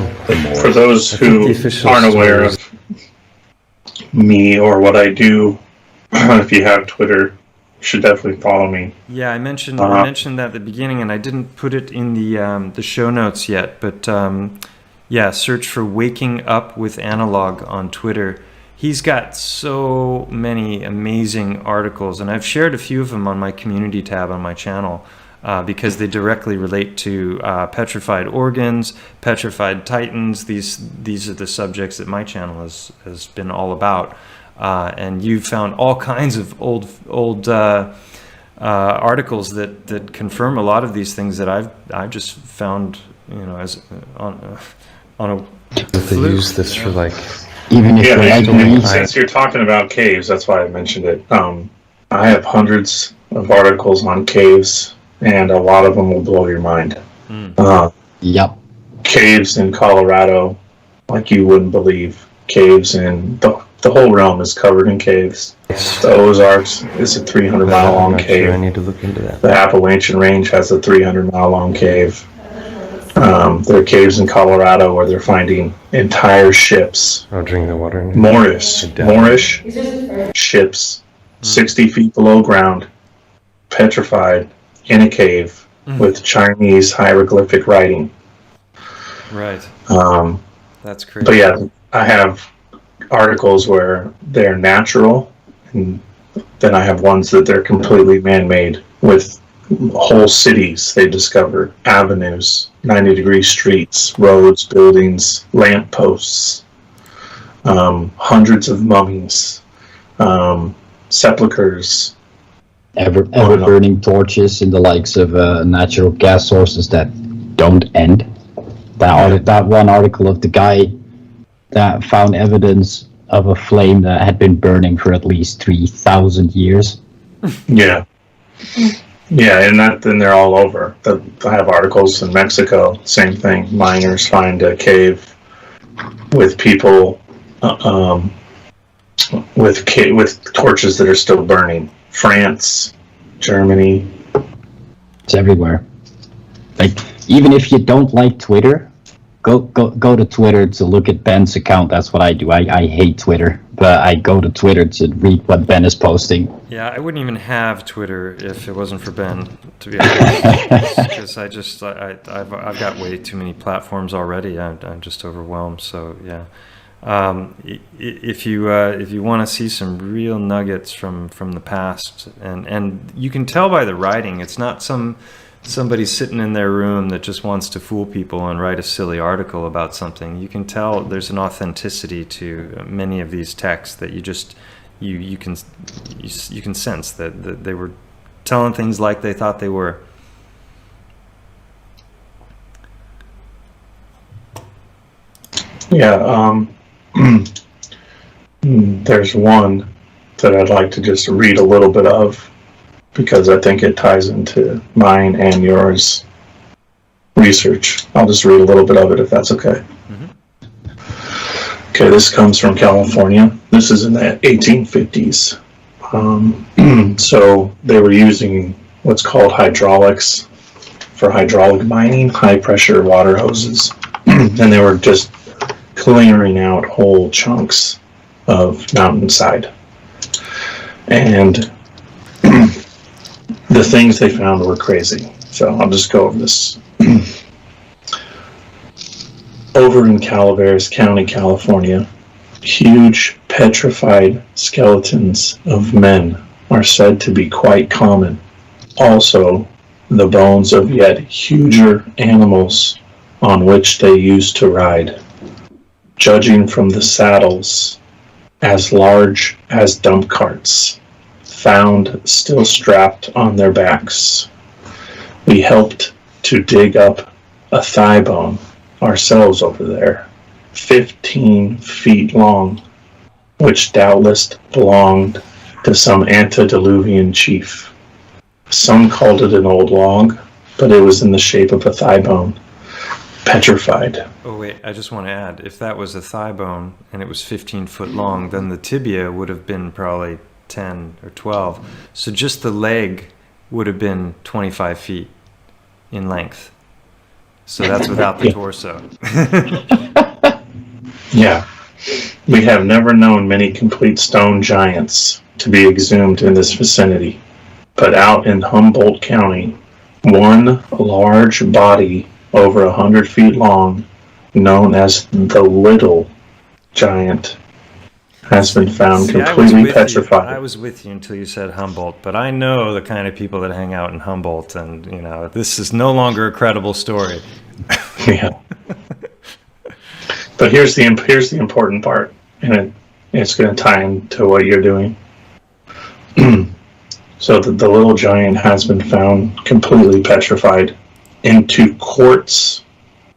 For those who the official aren't aware story of me or what I do, if you have Twitter, you should definitely follow me. Yeah, I mentioned that at the beginning, and I didn't put it in the show notes yet. But yeah, search for "Waking Up with Analog" on Twitter. He's got so many amazing articles, and I've shared a few of them on my community tab on my channel because they directly relate to petrified organs, petrified titans. These are the subjects that my channel has been all about. And you've found all kinds of old articles that confirm a lot of these things that I've just found, as on a They use this for like. Even if Yeah, you're like and me, since you're talking about caves, that's why I mentioned it. I have hundreds of articles on caves, and a lot of them will blow your mind. yep. Caves in Colorado, like you wouldn't believe. Caves in the whole realm is covered in caves. The Ozarks is a 300-mile long I'm not sure. I cave. need to look into that. The Appalachian Range has a 300-mile long cave. There are caves in Colorado where they're finding entire ships, I'll drink the water. Moorish ships, 60 feet below ground, petrified in a cave with Chinese hieroglyphic writing. right. That's crazy. But yeah, I have articles where they're natural, and then I have ones that they're completely man-made with whole cities they discovered, avenues, 90-degree streets, roads, buildings, lamp posts, hundreds of mummies, sepulchers. Ever burning torches in the likes of natural gas sources that don't end. That one article of the guy that found evidence of a flame that had been burning for at least 3,000 years. Yeah. Yeah, and then they're all over. I have articles in Mexico, same thing. Miners find a cave with people with torches that are still burning. France, Germany. It's everywhere. Like, even if you don't like Twitter, go to Twitter to look at Ben's account. That's what I do. I hate Twitter, but I go to Twitter to read what Ben is posting. Yeah, I wouldn't even have Twitter if it wasn't for Ben, to be honest. Because I've got way too many platforms already. I'm just overwhelmed. So yeah, if you want to see some real nuggets from the past, and you can tell by the writing, it's not somebody sitting in their room that just wants to fool people and write a silly article about something. You can tell there's an authenticity to many of these texts that you can sense that they were telling things like they thought they were. Yeah, there's one that I'd like to just read a little bit of, because I think it ties into mine and yours research. I'll just read a little bit of it if that's okay. Okay, this comes from California. This is in the 1850s. So they were using what's called hydraulics for hydraulic mining, high pressure water hoses. And they were just clearing out whole chunks of mountainside. And the things they found were crazy. So I'll just go over this. Over in Calaveras County, California, huge petrified skeletons of men are said to be quite common. Also, the bones of yet huger animals on which they used to ride, judging from the saddles as large as dump carts, found still strapped on their backs. We helped to dig up a thigh bone ourselves over there, 15 feet long which doubtless belonged to some antediluvian chief. Some called it an old log, but it was in the shape of a thigh bone, petrified. Oh wait, I just want to add, if that was a thigh bone and it was 15 foot long, then the tibia would have been probably 10 or 12. So just the leg would have been 25 feet in length. So that's without the torso. Yeah. We have never known many complete stone giants to be exhumed in this vicinity, but out in Humboldt County, one large body over 100 feet long, known as the Little Giant, has been found completely petrified. I was with you until you said Humboldt, but I know the kind of people that hang out in Humboldt, and you know, this is no longer a credible story. Yeah. But here's the important part, and it's going to tie into what you're doing. So the Little Giant has been found completely petrified into quartz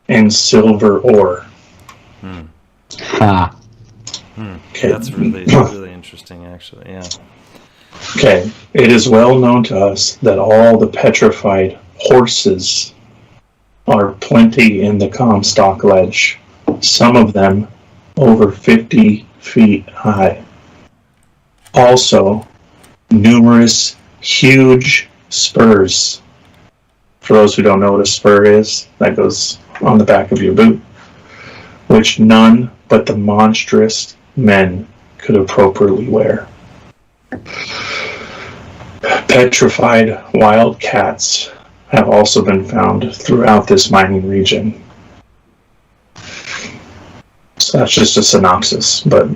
and silver ore. Ha. Okay. That's really interesting, actually. Yeah. Okay. It is well known to us that all the petrified horses are plenty in the Comstock Ledge. Some of them over 50 feet high. Also, numerous huge spurs. For those who don't know what a spur is, that goes on the back of your boot, which none but the monstrous men could appropriately wear. Petrified wild cats have also been found throughout this mining region. So that's just a synopsis, but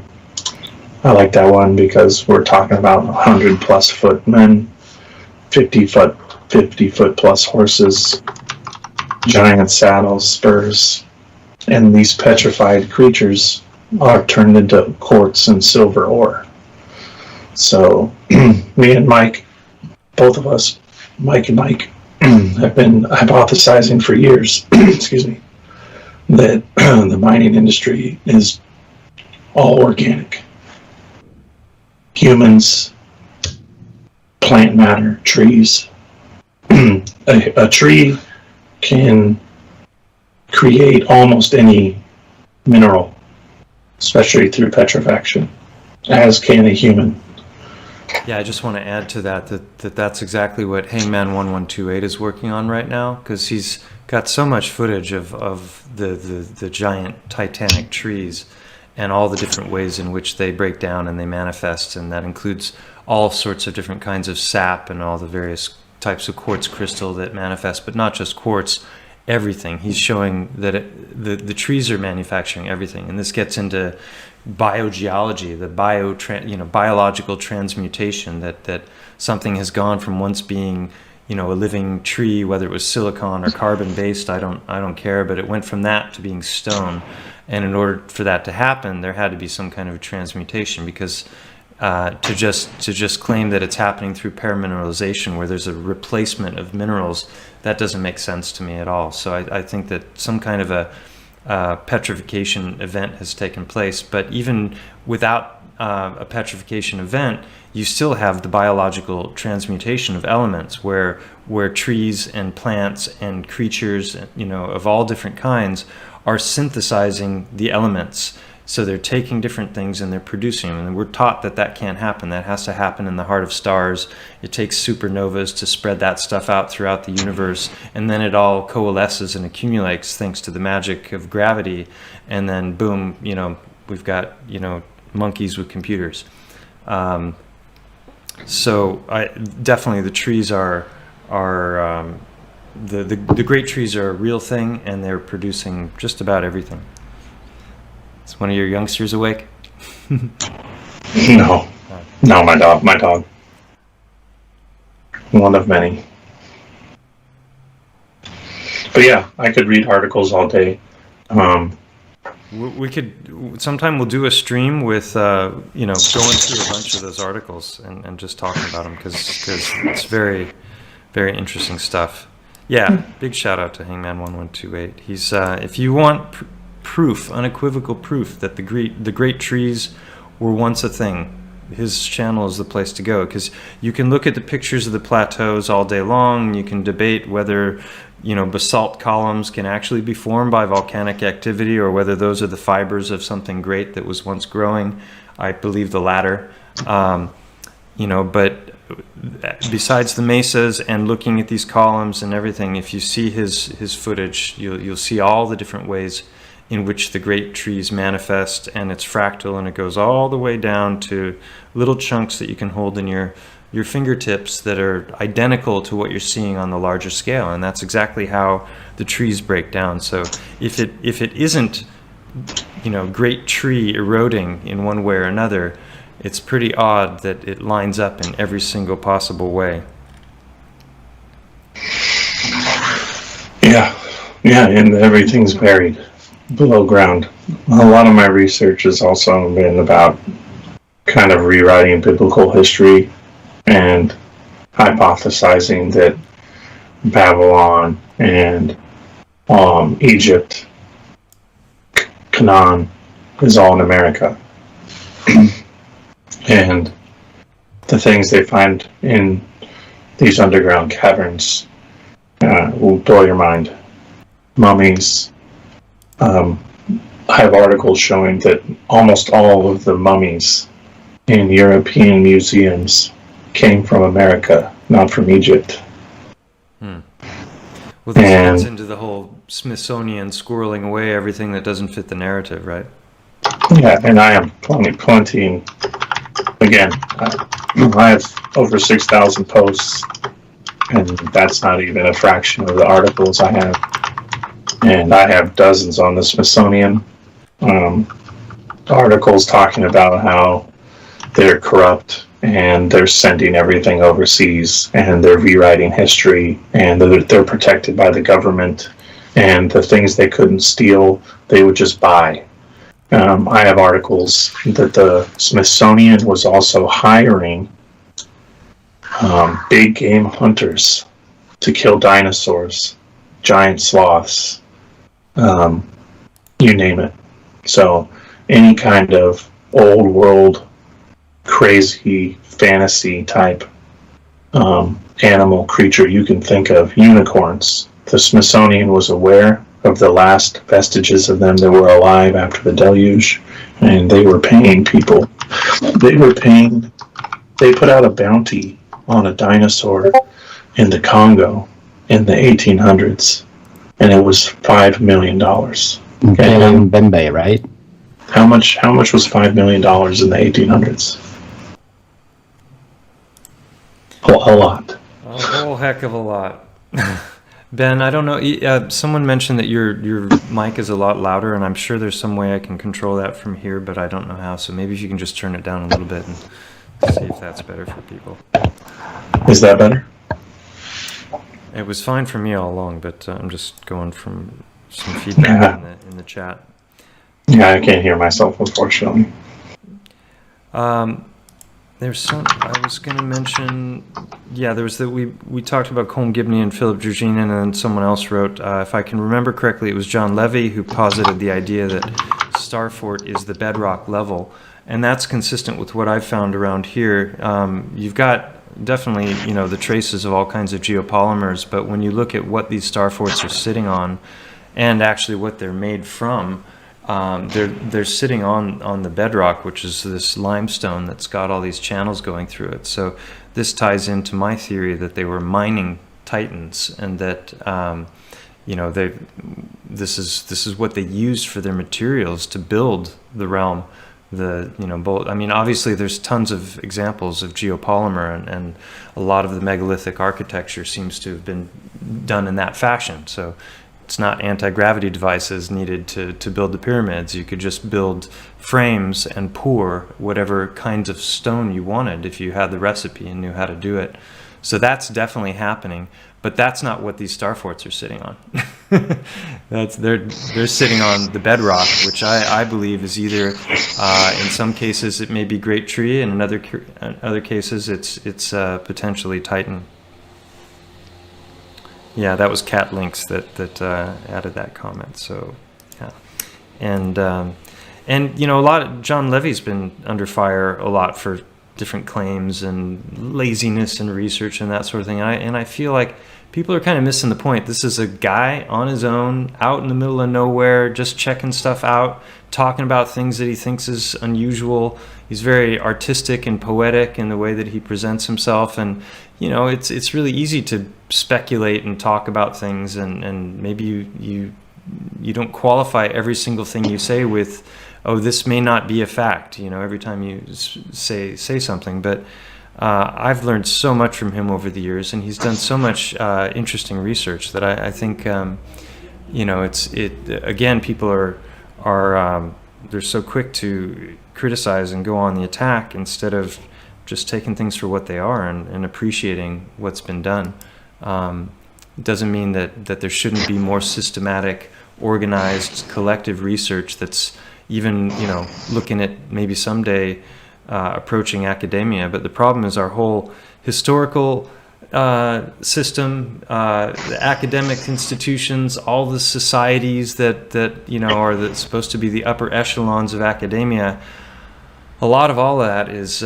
I like that one because we're talking about 100 plus foot men, 50 foot plus horses, giant saddles, spurs, and these petrified creatures are turned into quartz and silver ore. So me and Mike, both of us, Mike and Mike, have been hypothesizing for years, excuse me, that the mining industry is all organic. Humans, plant matter, trees. A tree can create almost any mineral, especially through petrifaction, as can a human. Yeah, I just want to add to that's exactly what Hangman 1128 is working on right now, because he's got so much footage of the giant titanic trees and all the different ways in which they break down and they manifest, and that includes all sorts of different kinds of sap and all the various types of quartz crystal that manifest, but not just quartz, everything. He's showing that the trees are manufacturing everything, and this gets into biogeology, the biological transmutation, that something has gone from once being, a living tree, whether it was silicon or carbon based, I don't care, but it went from that to being stone. And in order for that to happen, there had to be some kind of a transmutation, because to just claim that it's happening through paramineralization, where there's a replacement of minerals, that doesn't make sense to me at all. So I think that some kind of a petrification event has taken place. But even without a petrification event, you still have the biological transmutation of elements, where trees and plants and creatures, of all different kinds, are synthesizing the elements. So they're taking different things and they're producing them. And we're taught that can't happen. That has to happen in the heart of stars. It takes supernovas to spread that stuff out throughout the universe. And then it all coalesces and accumulates thanks to the magic of gravity. And then boom, we've got, monkeys with computers. So definitely the trees are the great trees are a real thing, and they're producing just about everything. Is one of your youngsters awake? No, my dog. One of many. But yeah, I could read articles all day. We could sometime we'll do a stream with going through a bunch of those articles and just talking about them, because it's very, very interesting stuff. Yeah, big shout out to Hangman 1128. He's if you want proof, unequivocal proof that the great trees were once a thing. His channel is the place to go, because you can look at the pictures of the plateaus all day long. You can debate whether, basalt columns can actually be formed by volcanic activity, or whether those are the fibers of something great that was once growing. I believe the latter. But besides the mesas and looking at these columns and everything, if you see his footage, you'll see all the different ways in which the great trees manifest, and it's fractal, and it goes all the way down to little chunks that you can hold in your fingertips that are identical to what you're seeing on the larger scale. And that's exactly how the trees break down. So if it isn't, great tree eroding in one way or another, it's pretty odd that it lines up in every single possible way. Yeah, and everything's buried below ground. A lot of my research has also been about kind of rewriting biblical history and hypothesizing that Babylon and Egypt, Canaan is all in America. And the things they find in these underground caverns will blow your mind. Mummies. I have articles showing that almost all of the mummies in European museums came from America, not from Egypt. Well, this gets into the whole Smithsonian squirreling away everything that doesn't fit the narrative, right? Yeah, and I have plenty. Again, I have over 6,000 posts, and that's not even a fraction of the articles I have. And I have dozens on the Smithsonian articles talking about how they're corrupt and they're sending everything overseas and they're rewriting history and they're protected by the government, and the things they couldn't steal, they would just buy. I have articles that the Smithsonian was also hiring big game hunters to kill dinosaurs, giant sloths, you name it. So any kind of old world, crazy fantasy type animal creature you can think of, unicorns. The Smithsonian was aware of the last vestiges of them that were alive after the deluge, and they were paying people. They put out a bounty on a dinosaur in the Congo in the 1800s, and it was $5 million. Okay, Bembe, right? How much was $5 million in the 1800s? A lot. A whole heck of a lot. Ben, I don't know. Someone mentioned that your mic is a lot louder, and I'm sure there's some way I can control that from here, but I don't know how. So maybe if you can just turn it down a little bit and see if that's better for people. Is that better? It was fine for me all along, but I'm just going from some feedback in the chat. Yeah, I can't hear myself, unfortunately. There's some I was going to mention. Yeah, there was we talked about Colm Gibney and Philip Druginin, and then someone else wrote, if I can remember correctly, it was John Levy who posited the idea that Starfort is the bedrock level, and that's consistent with what I've found around here. You've got definitely the traces of all kinds of geopolymers, but when you look at what these Starforts are sitting on, and actually what they're made from. They're sitting on the bedrock, which is this limestone that's got all these channels going through it. So this ties into my theory that they were mining titans, and that this is what they used for their materials to build the realm. Obviously there's tons of examples of geopolymer, and a lot of the megalithic architecture seems to have been done in that fashion. So it's not anti-gravity devices needed to build the pyramids. You could just build frames and pour whatever kinds of stone you wanted if you had the recipe and knew how to do it. So that's definitely happening, but that's not what these Starforts are sitting on. They're sitting on the bedrock, which I believe is either in some cases it may be great tree, and in other cases it's potentially Titan. Yeah, that was Cat Links that added that comment. So, yeah, and And John Levy's been under fire a lot for different claims and laziness in research and that sort of thing. And I feel like people are kind of missing the point. This is a guy on his own, out in the middle of nowhere, just checking stuff out, talking about things that he thinks is unusual. He's very artistic and poetic in the way that he presents himself. And, it's really easy to speculate and talk about things, and maybe you don't qualify every single thing you say with, oh, this may not be a fact, every time you say something. But I've learned so much from him over the years, and he's done so much interesting research that I think, again, people are they're so quick to criticize and go on the attack instead of just taking things for what they are and appreciating what's been done. It doesn't mean that there shouldn't be more systematic, organized, collective research that's even, looking at maybe someday approaching academia. But the problem is our whole historical system, the academic institutions, all the societies that are supposed to be the upper echelons of academia. A lot of all that is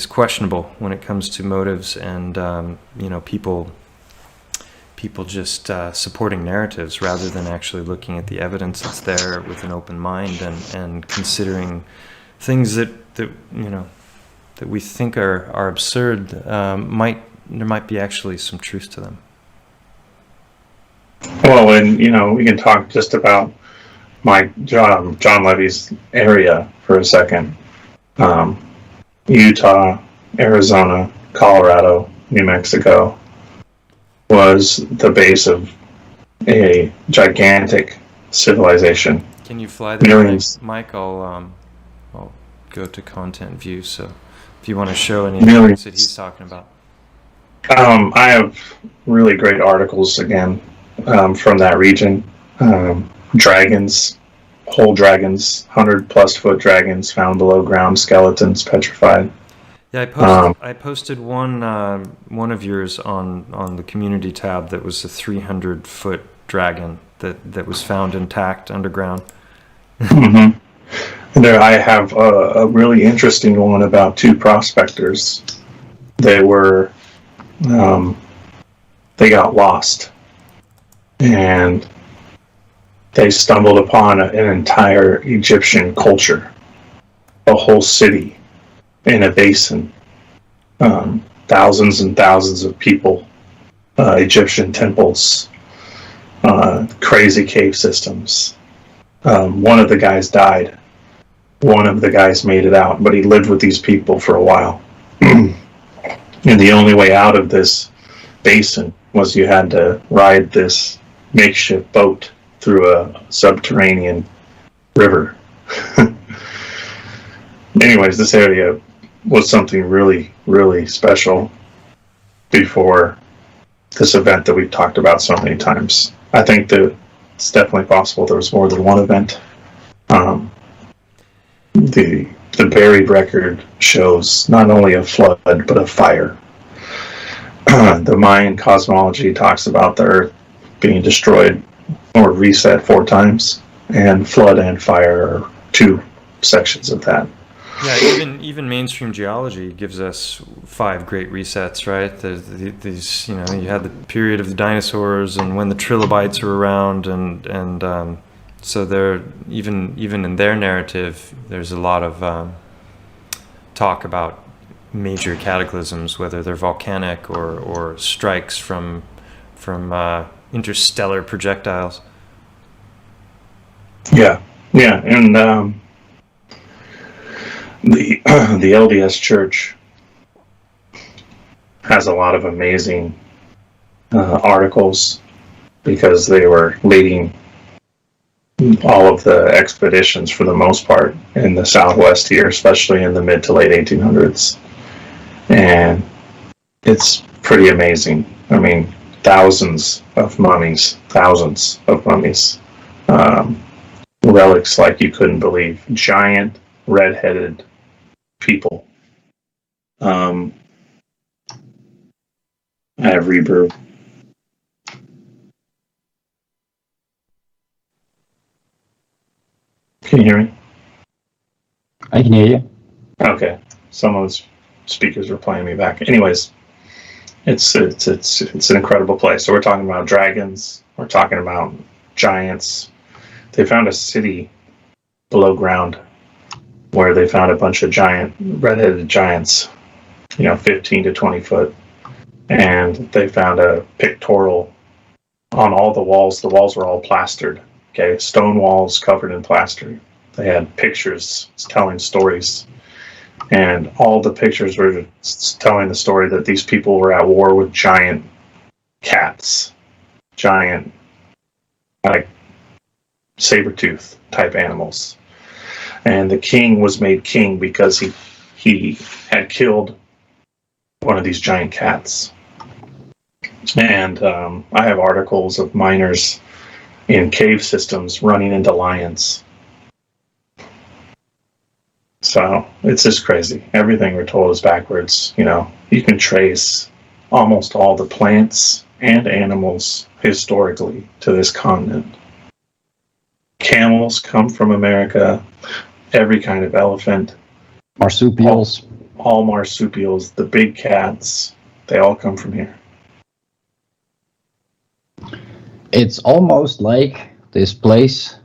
questionable when it comes to motives and people just supporting narratives rather than actually looking at the evidence that's there with an open mind and considering things that we think are absurd. There might be actually some truth to them. Well, and we can talk just about John Levy's area for a second. Utah, Arizona, Colorado, New Mexico was the base of a gigantic civilization. Can you fly there, Millions. Mike? I'll go to content view. So if you want to show any Millions. things that he's talking about. I have really great articles again from that region. Dragons, whole dragons, 100+ foot dragons found below ground, skeletons petrified. Yeah, I posted one of yours on the community tab that was a 300-foot dragon that was found intact underground. Mm-hmm. And there I have a really interesting one about two prospectors. They were they got lost, and they stumbled upon an entire Egyptian culture, a whole city in a basin, thousands and thousands of people, Egyptian temples, crazy cave systems. One of the guys died. One of the guys made it out, but he lived with these people for a while. And the only way out of this basin was you had to ride this makeshift boat through a subterranean river. Anyways, this area was something really, really special before this event that we've talked about so many times. I think that it's definitely possible there was more than one event. The buried record shows not only a flood, but a fire. The Mayan cosmology talks about the Earth being destroyed or reset 4 times, and flood and fire are 2 sections of that. Yeah, even mainstream geology gives us 5 great resets, right? These, you had the period of the dinosaurs and when the trilobites were around, and so they're even in their narrative, there's a lot of talk about major cataclysms, whether they're volcanic or strikes from interstellar projectiles. Yeah, and the LDS Church has a lot of amazing articles because they were leading all of the expeditions for the most part in the Southwest here, especially in the mid to late 1800s. And it's pretty amazing. I mean, thousands of mummies, relics like you couldn't believe, giant red-headed people. I have reverb. Can you hear me? I can hear you. Okay. Some of the speakers were playing me back. Anyways, it's an incredible place. So we're talking about dragons. We're talking about giants. They found a city below ground where they found a bunch of giant red-headed giants, 15 to 20 foot. And they found a pictorial on all the walls. The walls were all plastered. Okay, stone walls covered in plaster. They had pictures telling stories. And all the pictures were telling the story that these people were at war with giant cats, giant, like, saber-tooth type animals. And the king was made king because he had killed one of these giant cats. And I have articles of miners in cave systems running into lions. So it's just crazy. Everything we're told is backwards. You can trace almost all the plants and animals historically to this continent. Camels come from America. Every kind of elephant. Marsupials. All marsupials. The big cats. They all come from here. It's almost like this place,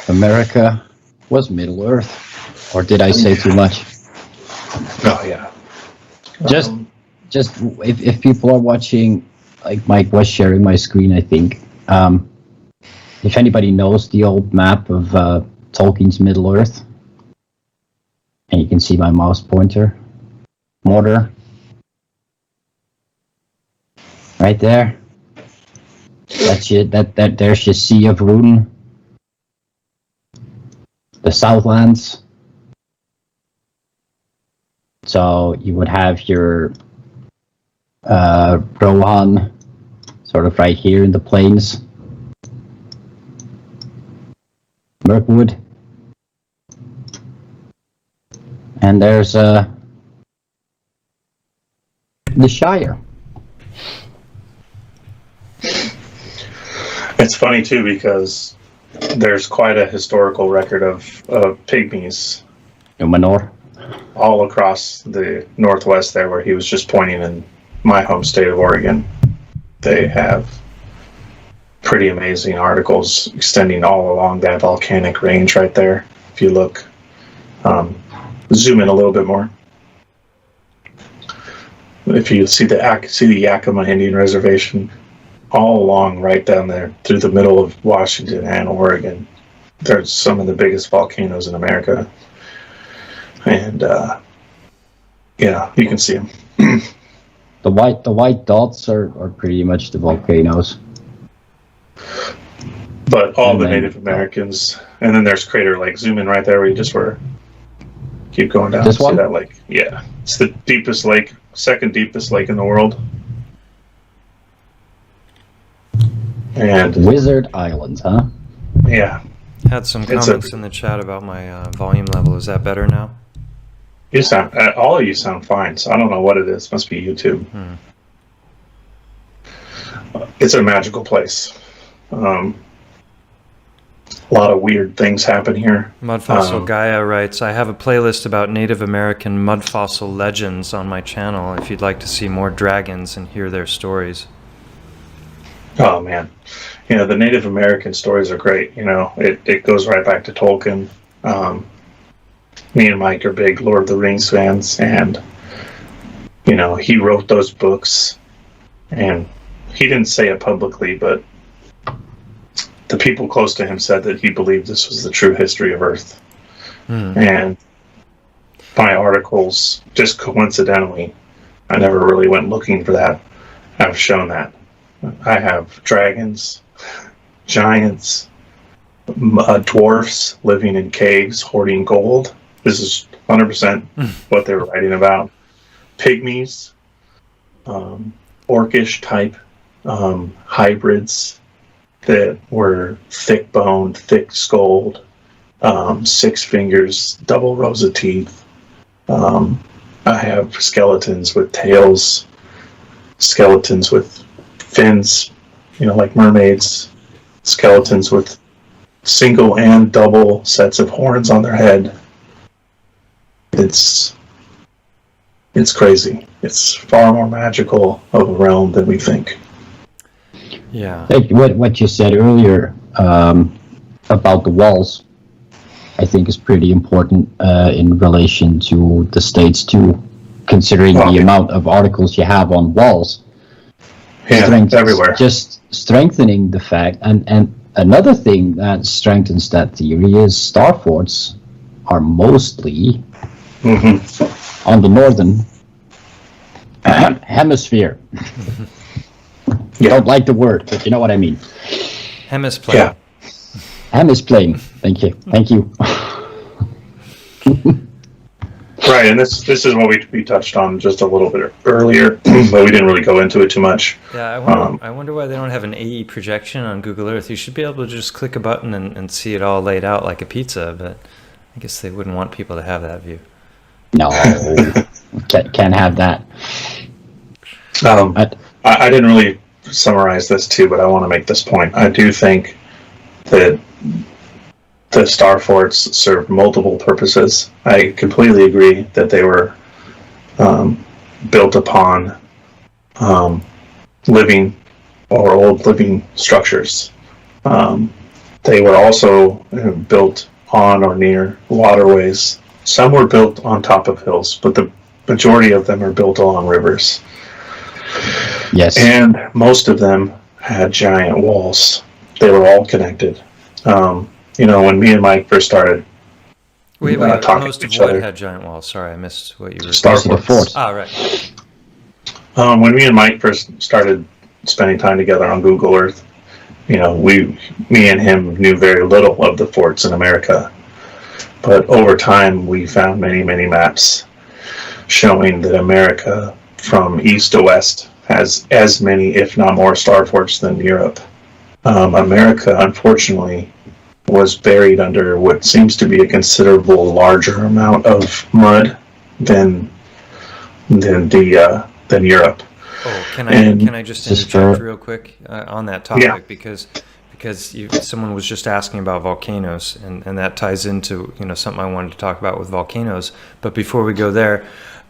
America, was Middle Earth. Or did I say too much? Oh, yeah. Just if people are watching, like Mike was sharing my screen, I think. If anybody knows the old map of Tolkien's Middle Earth, and you can see my mouse pointer, Mordor, right there. That's it. There's your Sea of Rune, the Southlands. So you would have your Rohan sort of right here in the plains. Mirkwood. And there's the Shire. It's funny, too, because there's quite a historical record of pygmies. Numenor. All across the northwest there, where he was just pointing in my home state of Oregon. They have pretty amazing articles extending all along that volcanic range right there. If you look, zoom in a little bit more. If you see the Yakima Indian Reservation, all along right down there through the middle of Washington and Oregon, there's some of the biggest volcanoes in America. And yeah, you can see them. The white dots are pretty much the volcanoes. But all the Native Americans, and then there's Crater Lake. Zoom in right there where you just were. Keep going down. This one? See that lake? Yeah, it's the deepest lake, second deepest lake in the world. And Wizard Islands, huh? yeah, Had some comments in the chat about my volume level. Is that better now? you sound all of you sound fine. So I don't know what it is. Must be YouTube. It's a magical place. A lot of weird things happen here. Mud Fossil Gaia writes, I have a playlist about Native American mud fossil legends on my channel if you'd like to see more dragons and hear their stories. Oh man, the Native American stories are great. It goes right back to Tolkien. Me and Mike are big Lord of the Rings fans, and he wrote those books, and he didn't say it publicly, but the people close to him said that he believed this was the true history of Earth. And my articles, just coincidentally, I never really went looking for that, have shown that. I have dragons, giants, dwarfs living in caves hoarding gold. This is 100% what they were writing about. Pygmies, orcish type hybrids that were thick-boned, thick-skulled, 6 fingers, double rows of teeth. I have skeletons with tails, skeletons with fins, like mermaids, skeletons with single and double sets of horns on their head. It's crazy. It's far more magical of a realm than we think. Yeah. Like what you said earlier about the walls, I think is pretty important in relation to the states too, considering the amount of articles you have on walls. Yeah, everywhere. Just strengthening the fact, and another thing that strengthens that theory is star forts are mostly on the northern hemisphere. Yeah. Don't like the word, but you know what I mean. Hemisplane. Yeah. Hemisplane. Thank you. Right, and this is what we touched on just a little bit earlier, but we didn't really go into it too much. Yeah, I wonder why they don't have an AE projection on Google Earth. You should be able to just click a button and see it all laid out like a pizza, but I guess they wouldn't want people to have that view. No, can't have that. I didn't really summarize this too, but I want to make this point. I do think that the star forts served multiple purposes. I completely agree that they were built upon living or old living structures. They were also built on or near waterways. Some were built on top of hills, but the majority of them are built along rivers. Yes. And most of them had giant walls. They were all connected. When me and Mike first started Wait, talking most to of each what other, had giant walls? Sorry, I missed what you were Star Most of the forts. forts. Ah, right. When me and Mike first started spending time together on Google Earth, me and him knew very little of the forts in America. But over time, we found many, many maps showing that America, from east to west, has as many, if not more, star forts than Europe. America, unfortunately, was buried under what seems to be a considerable larger amount of mud than Europe. Oh, can I just Just interject for- real quick on that topic? Yeah. Because someone was just asking about volcanoes, and that ties into something I wanted to talk about with volcanoes. But before we go there,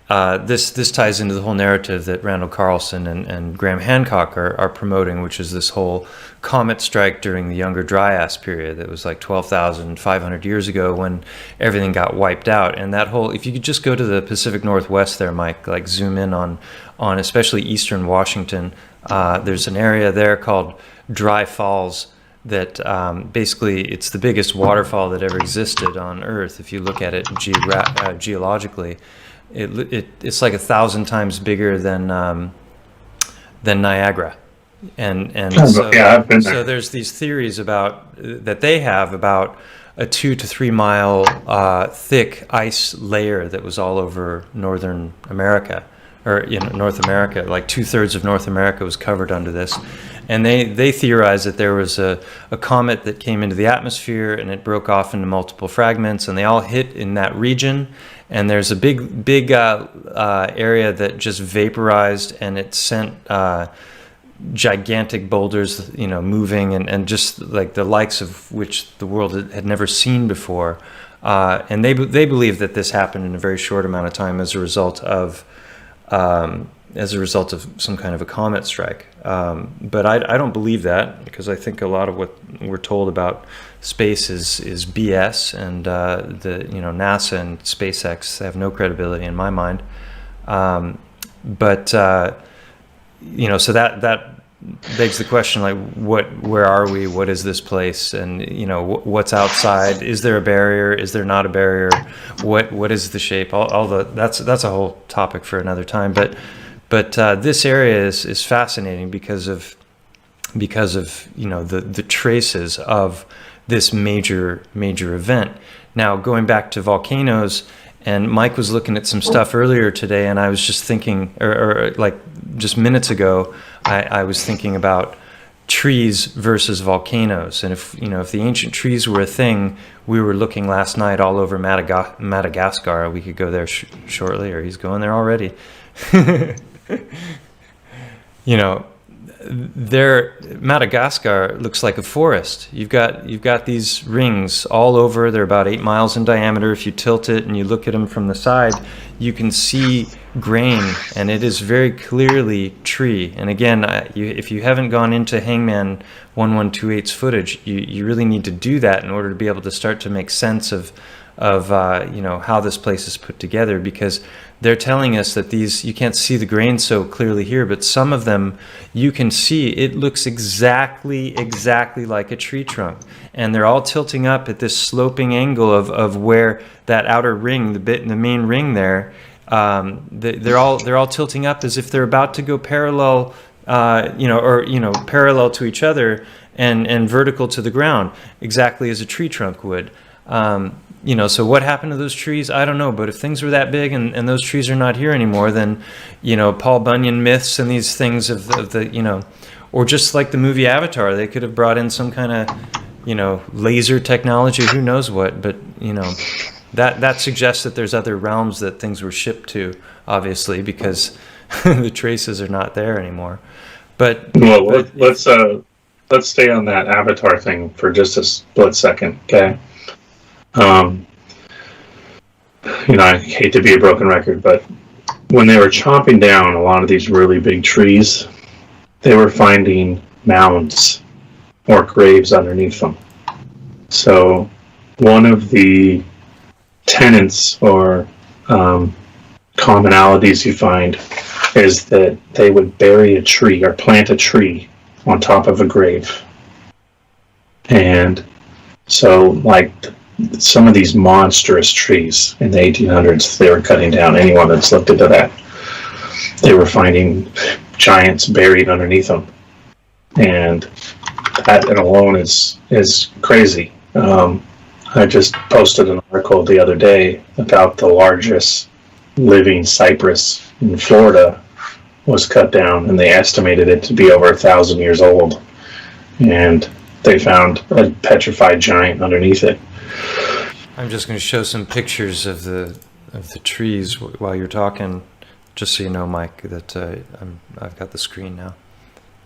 this ties into the whole narrative that Randall Carlson and Graham Hancock are promoting, which is this whole comet strike during the Younger Dryas period. That was like 12,500 years ago when everything got wiped out. And that whole, if you could just go to the Pacific Northwest there, Mike, like zoom in on especially eastern Washington, there's an area there called Dry Falls that basically it's the biggest waterfall that ever existed on Earth. If you look at it geologically, it's like 1,000 times bigger than Niagara, and so, yeah, I've been there. so there's these theories that they have about a 2 to 3 mile thick ice layer that was all over Northern America, or North America. Like 2/3 of North America was covered under this. And they theorized that there was a comet that came into the atmosphere and it broke off into multiple fragments, and they all hit in that region. And there's a big area that just vaporized, and it sent gigantic boulders, moving, and just like the likes of which the world had never seen before. And they believe that this happened in a very short amount of time as a result of some kind of a comet strike. But I don't believe that, because I think a lot of what we're told about space is BS, and NASA and SpaceX have no credibility in my mind. So that begs the question, like, where are we? What is this place? And what's outside? Is there a barrier? Is there not a barrier? What is the shape? That's a whole topic for another time. But this area is fascinating because of the traces of this major event. Now, going back to volcanoes, and Mike was looking at some stuff earlier today, and I was just thinking, or like just minutes ago, I was thinking about trees versus volcanoes. And if the ancient trees were a thing, we were looking last night all over Madagascar. We could go there shortly, or he's going there already. Madagascar looks like a forest. You've got these rings all over. They're about 8 miles in diameter. If you tilt it and you look at them from the side, you can see grain, and it is very clearly tree. And again, if you haven't gone into Hangman 1128's footage, you really need to do that in order to be able to start to make sense of how this place is put together, because they're telling us that you can't see the grain so clearly here, but some of them you can see. It looks exactly like a tree trunk, and they're all tilting up at this sloping angle of where that outer ring, the main ring there, they're all tilting up as if they're about to go parallel, parallel to each other and vertical to the ground, exactly as a tree trunk would. So what happened to those trees? I don't know. But if things were that big and those trees are not here anymore, then, Paul Bunyan myths and these things of the, or just like the movie Avatar, they could have brought in some kind of, laser technology, who knows what. But, that suggests that there's other realms that things were shipped to, obviously, because the traces are not there anymore. Let's stay on that Avatar thing for just a split second, okay? I hate to be a broken record, but when they were chopping down a lot of these really big trees, they were finding mounds or graves underneath them. So one of the tenets or commonalities you find is that they would bury a tree or plant a tree on top of a grave. And so, like, some of these monstrous trees in the 1800s, they were cutting down. Anyone that's looked into that, they were finding giants buried underneath them, and that alone is crazy. I just posted an article the other day about the largest living cypress in Florida was cut down, and they estimated it to be over 1,000 years old, and they found a petrified giant underneath it. I'm just going to show some pictures of the trees while you're talking, just so you know, Mike, that I've got the screen now.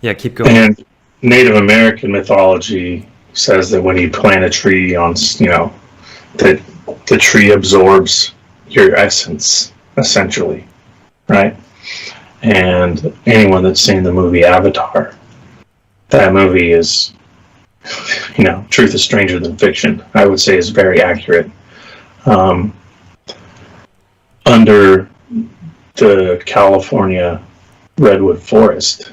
Yeah, keep going. And Native American mythology says that when you plant a tree on, that the tree absorbs your essence, essentially, right? And anyone that's seen the movie Avatar, that movie is, truth is stranger than fiction, I would say, is very accurate. Under the California redwood forest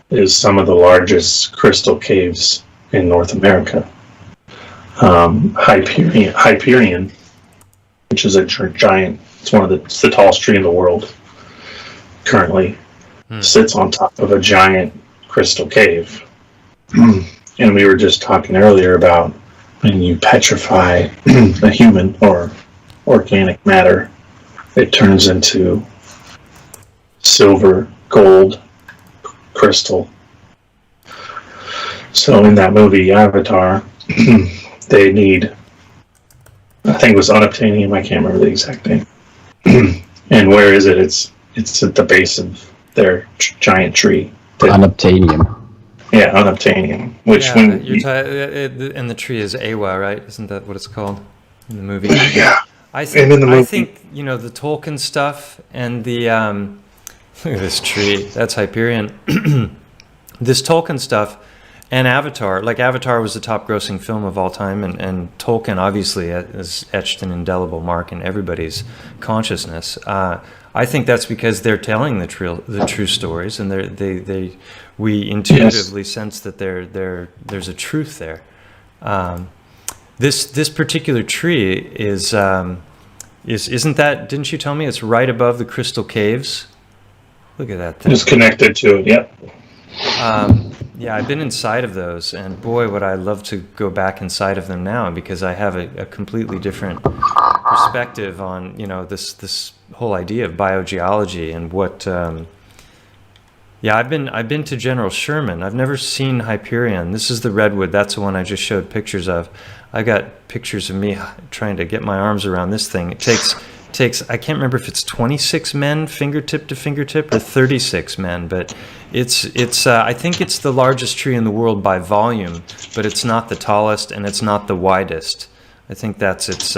is some of the largest crystal caves in North America. Hyperion, which is a giant, it's the tallest tree in the world currently, sits on top of a giant crystal cave. And we were just talking earlier about when you petrify a human or organic matter, it turns into silver, gold, crystal. So in that movie Avatar, they need, I think it was unobtainium, I can't remember the exact name. And where is it? It's at the base of their giant tree. Unobtainium. Yeah, unobtainium. Which and the tree is Awa, right? Isn't that what it's called in the movie? Yeah. I think the Tolkien stuff and the look at this tree. That's Hyperion. This Tolkien stuff and Avatar. Like, Avatar was the top-grossing film of all time, and Tolkien obviously has etched an indelible mark in everybody's consciousness. I think that's because they're telling the true stories, and we intuitively sense that there's a truth there. This particular tree isn't that? Didn't you tell me it's right above the crystal caves? Look at that thing. It's connected to it. Yep. Yeah, I've been inside of those, and boy, would I love to go back inside of them now, because I have a completely different perspective on this whole idea of biogeology and what. I've been to General Sherman. I've never seen Hyperion. This is the redwood. That's the one I just showed pictures of. I got pictures of me trying to get my arms around this thing. It takes, I can't remember if it's 26 men fingertip to fingertip or 36 men, but it's I think it's the largest tree in the world by volume, but it's not the tallest and it's not the widest. I think that's its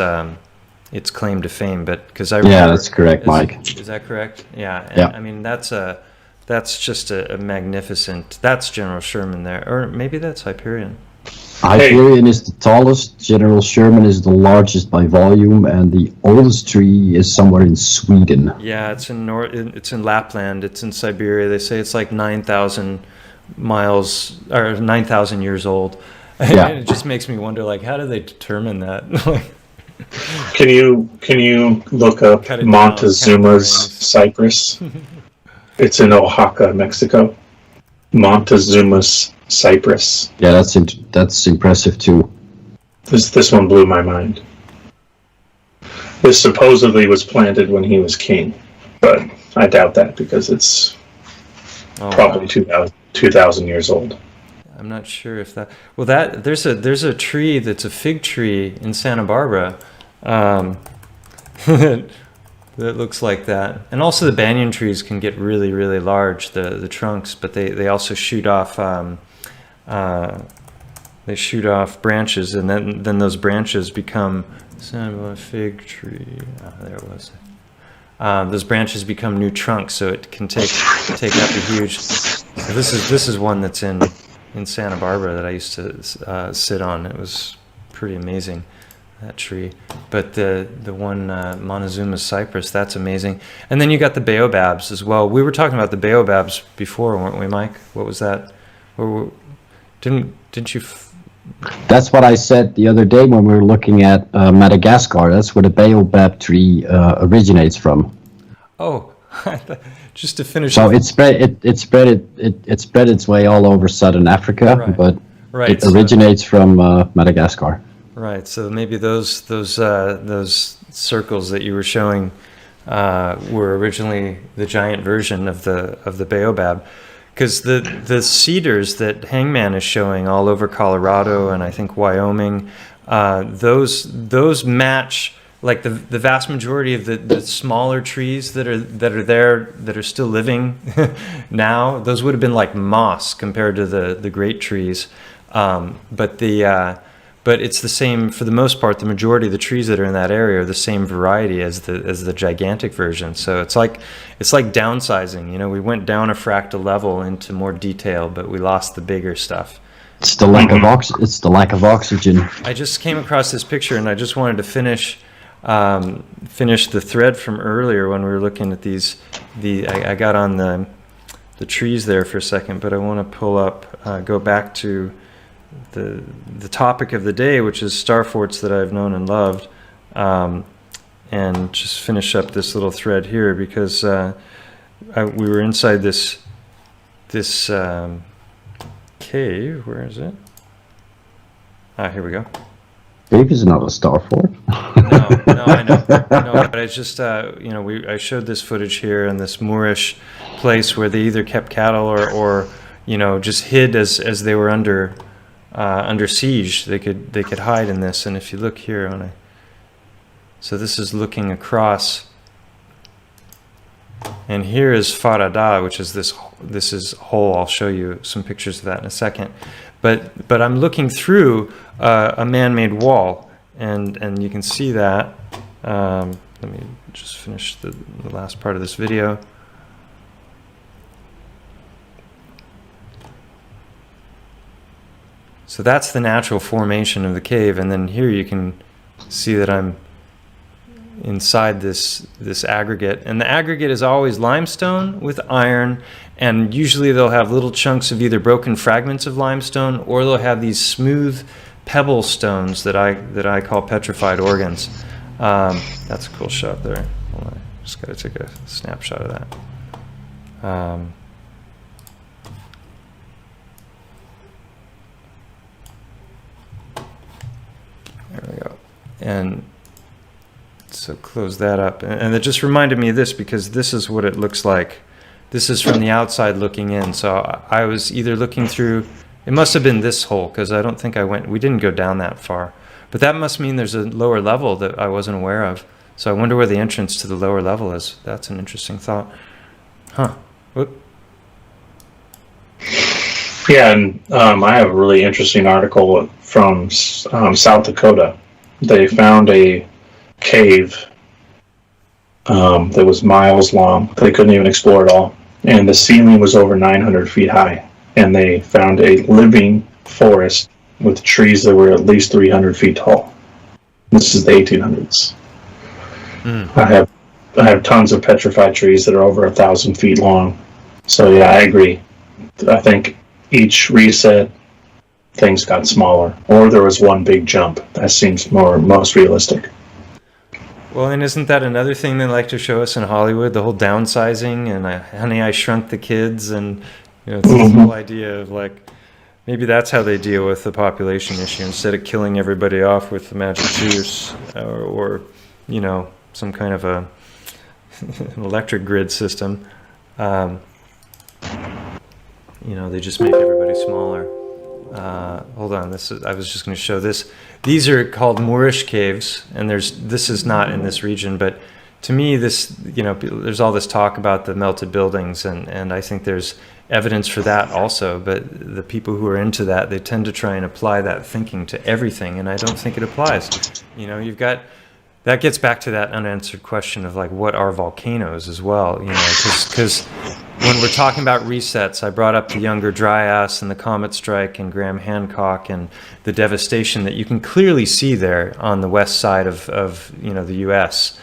claim to fame, but because I remember, Yeah, that's correct, Mike. Is that correct? Yeah. And, Yeah. I mean, that's just a magnificent. That's General Sherman there, or maybe that's Hyperion. Hyperion is the tallest, General Sherman is the largest by volume, and the oldest tree is somewhere in Sweden. Yeah, it's it's in Lapland. It's in Siberia. They say it's like 9,000 miles or 9,000 years old. Yeah. And it just makes me wonder, like, how do they determine that? Can you look up Cut it down, Montezuma's count the cypress? It's in Oaxaca, Mexico. Montezuma's cypress. Yeah, that's impressive too. This one blew my mind. This supposedly was planted when he was king, but I doubt that because it's probably 2,000 years old. I'm not sure if that. Well, there's a tree that's a fig tree in Santa Barbara, that looks like that. And also the banyan trees can get really, really large, the trunks, but they also shoot off branches, and then those branches become a fig tree. Oh, there it was. Those branches become new trunks, so it can take up a huge. So this is one that's in Santa Barbara that I used to sit on. It was pretty amazing, that tree. But the one Montezuma's cypress, that's amazing. And then you got the baobabs as well. We were talking about the baobabs before, weren't we, Mike? What was that? Or didn't you? That's what I said the other day when we were looking at Madagascar. That's where the baobab tree originates from. Oh, just to finish. So it spread its way all over southern Africa, Right. but Right, it so- originates from Madagascar. Right. So maybe those circles that you were showing were originally the giant version of the baobab, because the cedars that Hangman is showing all over Colorado and I think Wyoming, those match. Like the vast majority of the smaller trees that are there that are still living now, those would have been like moss compared to the great trees. But it's the same for the most part. The majority of the trees that are in that area are the same variety as the gigantic version. So it's like downsizing. You know, we went down a fractal level into more detail, but we lost the bigger stuff. It's the lack of oxygen. I just came across this picture, and I just wanted to finish the thread from earlier when we were looking at these. I got on the trees there for a second, but I want to pull up, go back to the topic of the day, which is star forts that I've known and loved, and just finish up this little thread here because we were inside this cave. Where is it? Here we go. Cave is not a star fort. No, I know. No, but it's just, I showed this footage here in this Moorish place where they either kept cattle or just hid as they were under siege. They could hide in this. And if you look here, so this is looking across, and here is Farada, which is this is hole. I'll show you some pictures of that in a second. But I'm looking through a man-made wall, and you can see that. Let me just finish the last part of this video. So that's the natural formation of the cave, and then here you can see that I'm inside this aggregate, and the aggregate is always limestone with iron, and usually they'll have little chunks of either broken fragments of limestone, or they'll have these smooth pebble stones that I call petrified organs. That's a cool shot there. Hold on, just got to take a snapshot of that. There we go. And so close that up. And it just reminded me of this because this is what it looks like. This is from the outside looking in. So I was either looking through, it must have been this hole because I don't think we didn't go down that far. But that must mean there's a lower level that I wasn't aware of. So I wonder where the entrance to the lower level is. That's an interesting thought. Huh. Whoop. Yeah, and I have a really interesting article from South Dakota. They found a cave that was miles long. They couldn't even explore it all. And the ceiling was over 900 feet high. And they found a living forest with trees that were at least 300 feet tall. This is the 1800s. I have tons of petrified trees that are over 1,000 feet long. So yeah, I agree. I think each reset, things got smaller, or there was one big jump. That seems most realistic. Well, and isn't that another thing they like to show us in Hollywood? The whole downsizing and Honey, I Shrunk the Kids, and it's this whole idea of like maybe that's how they deal with the population issue instead of killing everybody off with the magic juice or some kind of an electric grid system. They just make everybody smaller. Hold on, I was just going to show this. These are called Moorish caves, and this is not in this region, but to me, there's all this talk about the melted buildings, and I think there's evidence for that also, but the people who are into that, they tend to try and apply that thinking to everything, and I don't think it applies. That gets back to that unanswered question of like, what are volcanoes as well? Because when we're talking about resets, I brought up the Younger Dryas and the comet strike and Graham Hancock and the devastation that you can clearly see there on the west side of the U.S.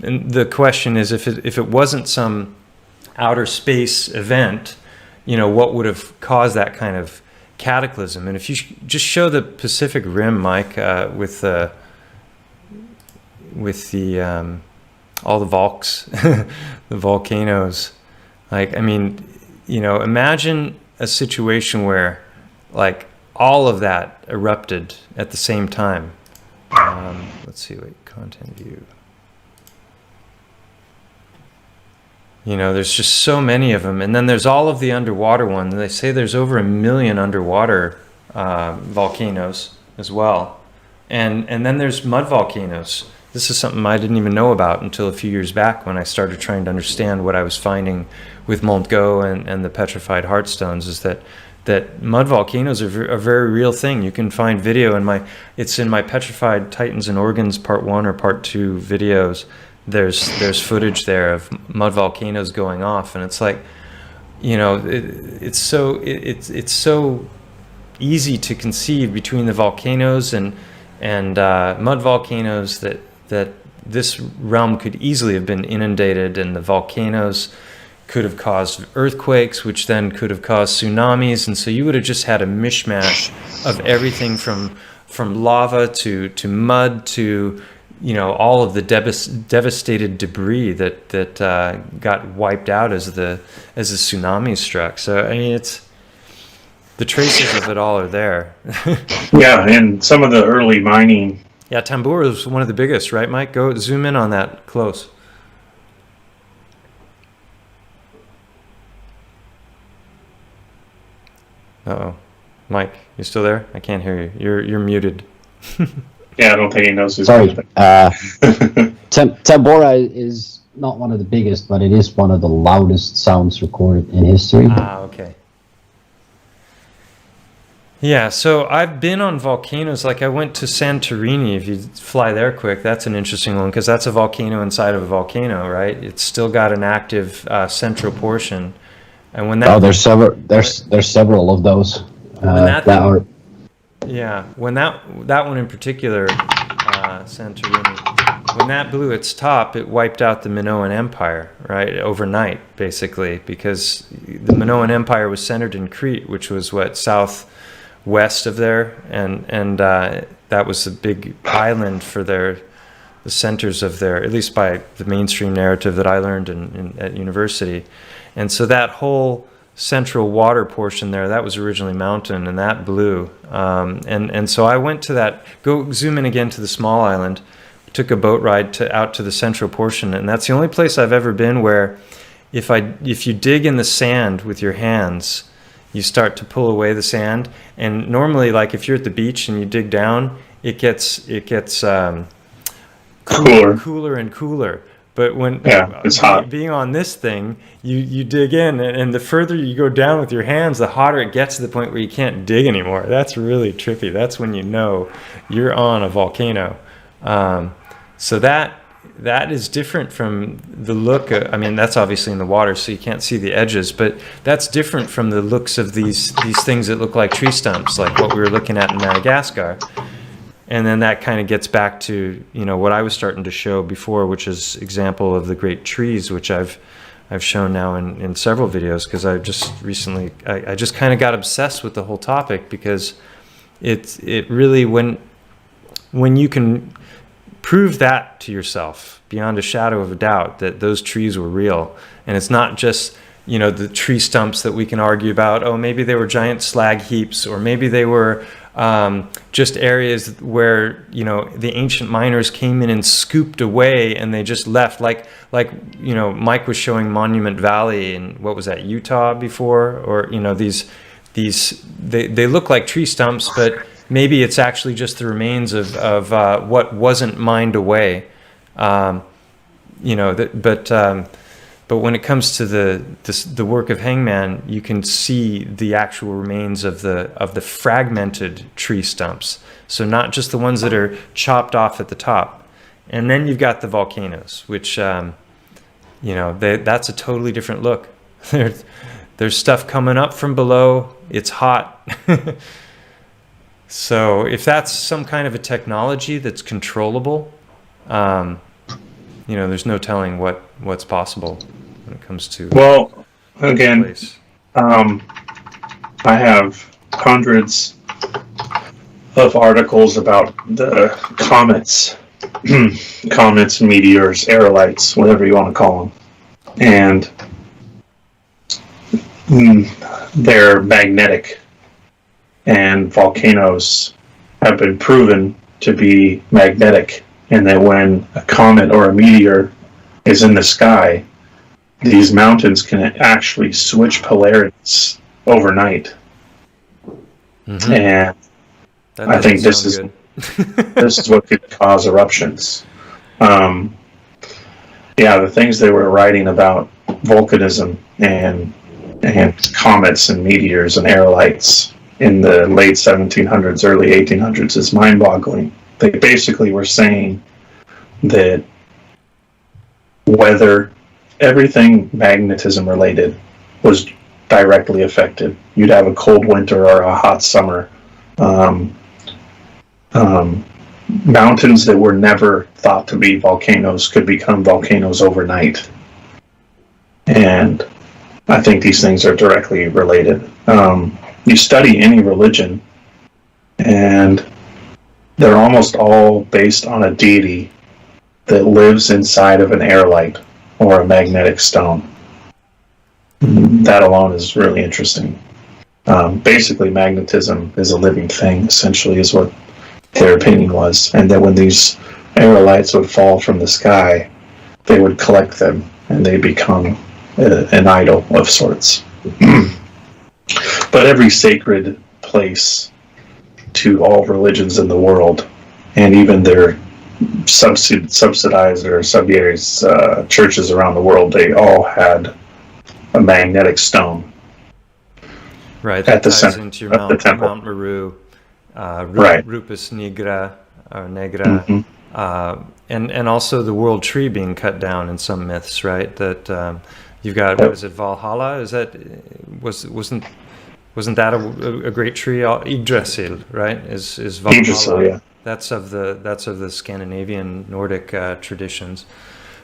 And the question is, if it wasn't some outer space event, what would have caused that kind of cataclysm? And if you just show the Pacific Rim, Mike, with the all the the volcanoes. Imagine a situation where like all of that erupted at the same time. Let's see, content view. There's just so many of them. And then there's all of the underwater ones. They say there's over 1 million underwater volcanoes as well. And then there's mud volcanoes. This is something I didn't even know about until a few years back when I started trying to understand what I was finding with Montgo and the petrified heartstones, is that mud volcanoes are a very real thing. You can find video it's in my Petrified Titans and Organs Part 1 or Part 2 videos. There's footage there of mud volcanoes going off, and it's like, it's so easy to conceive between the volcanoes and mud volcanoes that this realm could easily have been inundated, and the volcanoes could have caused earthquakes, which then could have caused tsunamis, and so you would have just had a mishmash of everything from lava to mud to all of the devastated debris that got wiped out as the tsunami struck. So it's the traces of it all are there. Yeah, and some of the early mining. Yeah, Tambora is one of the biggest, right, Mike? Go zoom in on that close. Uh-oh. Mike, you still there? I can't hear you. You're muted. Yeah, I don't think he knows his Sorry. Tambora is not one of the biggest, but it is one of the loudest sounds recorded in history. Ah, okay. Yeah, so I've been on volcanoes. Like I went to Santorini. If you fly there quick, that's an interesting one because that's a volcano inside of a volcano, right? It's still got an active central portion, and when that there's several of those Yeah, when that one in particular, Santorini, when that blew its top, it wiped out the Minoan Empire, right, overnight, basically, because the Minoan Empire was centered in Crete, which was southwest of there, and that was the big island for the centers of their, at least by the mainstream narrative that I learned at university, and so that whole central water portion there, that was originally mountain, and that blew. And so I went to that. Go zoom in again to the small island. Took a boat ride out to the central portion, and that's the only place I've ever been where, if you dig in the sand with your hands, you start to pull away the sand. And normally, like if you're at the beach and you dig down, it gets cooler and cooler. But when it's hot. being on this thing, you dig in, and the further you go down with your hands, the hotter it gets to the point where you can't dig anymore. That's really trippy. That's when you know you're on a volcano. So that is different from the look. I mean, that's obviously in the water, so you can't see the edges. But that's different from the looks of these things that look like tree stumps, like what we were looking at in Madagascar. And then that kind of gets back to, you know, what I was starting to show before, which is example of the great trees, which I've shown now in several videos, because I just recently, I just kind of got obsessed with the whole topic, because it really, when you can prove that to yourself beyond a shadow of a doubt that those trees were real, and it's not just, you know, the tree stumps that we can argue about, oh, maybe they were giant slag heaps, or maybe they were just areas where, you know, the ancient miners came in and scooped away and they just left, like you know, Mike was showing Monument Valley in, what was that, Utah before, or, you know, they look like tree stumps, but maybe it's actually just the remains of what wasn't mined away, you know, but when it comes to the work of Hangman, you can see the actual remains of the fragmented tree stumps. So not just the ones that are chopped off at the top. And then you've got the volcanoes, which, you know, that's a totally different look. There's stuff coming up from below. It's hot. So if that's some kind of a technology that's controllable, you know, there's no telling what's possible when it comes to. Well, again, I have hundreds of articles about the comets, meteors, aerolites, whatever you want to call them, and they're magnetic, and volcanoes have been proven to be magnetic. And that when a comet or a meteor is in the sky, these mountains can actually switch polarities overnight. Mm-hmm. And I think this is what could cause eruptions. Yeah, the things they were writing about volcanism and comets and meteors and aerolites in the late 1700s, early 1800s is mind-boggling. They basically were saying that whether everything magnetism related was directly affected. You'd have a cold winter or a hot summer. Mountains that were never thought to be volcanoes could become volcanoes overnight. And I think these things are directly related. You study any religion, and they're almost all based on a deity that lives inside of an aerolite or a magnetic stone. That alone is really interesting. Basically, magnetism is a living thing, essentially, is what their opinion was. And that when these aerolites would fall from the sky, they would collect them, and they become an idol of sorts. But every sacred place to all religions in the world, and even their subsidized or subsidiaries churches around the world, they all had a magnetic stone, right, at the center into of the temple. Mount Meru, Right. Rupus Negra, Negra, and also the world tree being cut down in some myths, right? That you've got, what is it, Valhalla? Is that wasn't that a great tree? Yggdrasil, right? Is Valhalla? Yggdrasil, yeah. That's of the Scandinavian Nordic traditions.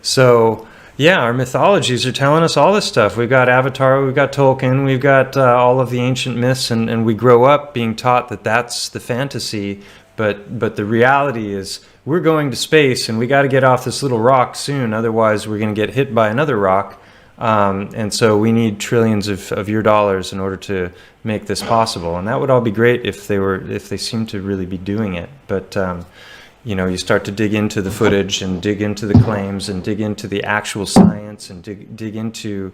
So yeah, our mythologies are telling us all this stuff. We've got Avatar, we've got Tolkien, we've got all of the ancient myths, and we grow up being taught that that's the fantasy. But the reality is we're going to space, and we got to get off this little rock soon. Otherwise, we're going to get hit by another rock. And so we need trillions of your dollars in order to make this possible. And that would all be great if they seemed to really be doing it. But you know, you start to dig into the footage and dig into the claims and dig into the actual science and dig into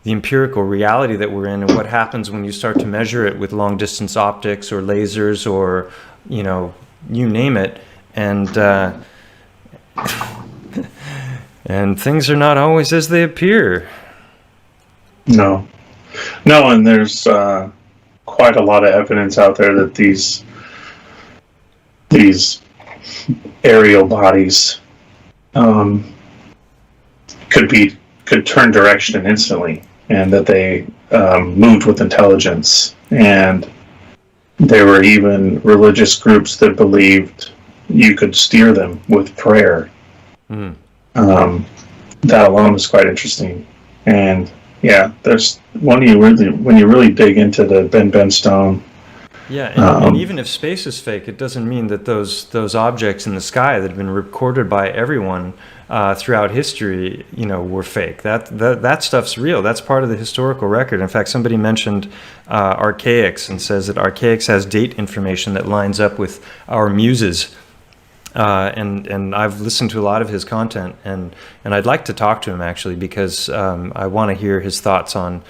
the empirical reality that we're in, and what happens when you start to measure it with long distance optics or lasers or, you know, you name it. And And things are not always as they appear. No, and there's quite a lot of evidence out there that these aerial bodies could turn direction instantly, and that they moved with intelligence. And there were even religious groups that believed you could steer them with prayer. That alone is quite interesting. And yeah, there's when you really dig into the Ben stone. Yeah, and even if space is fake, it doesn't mean that those objects in the sky that have been recorded by everyone throughout history, were fake. That stuff's real. That's part of the historical record. In fact, somebody mentioned Archaics and says that Archaics has date information that lines up with our muses. And I've listened to a lot of his content, and I'd like to talk to him actually, because I want to hear his thoughts on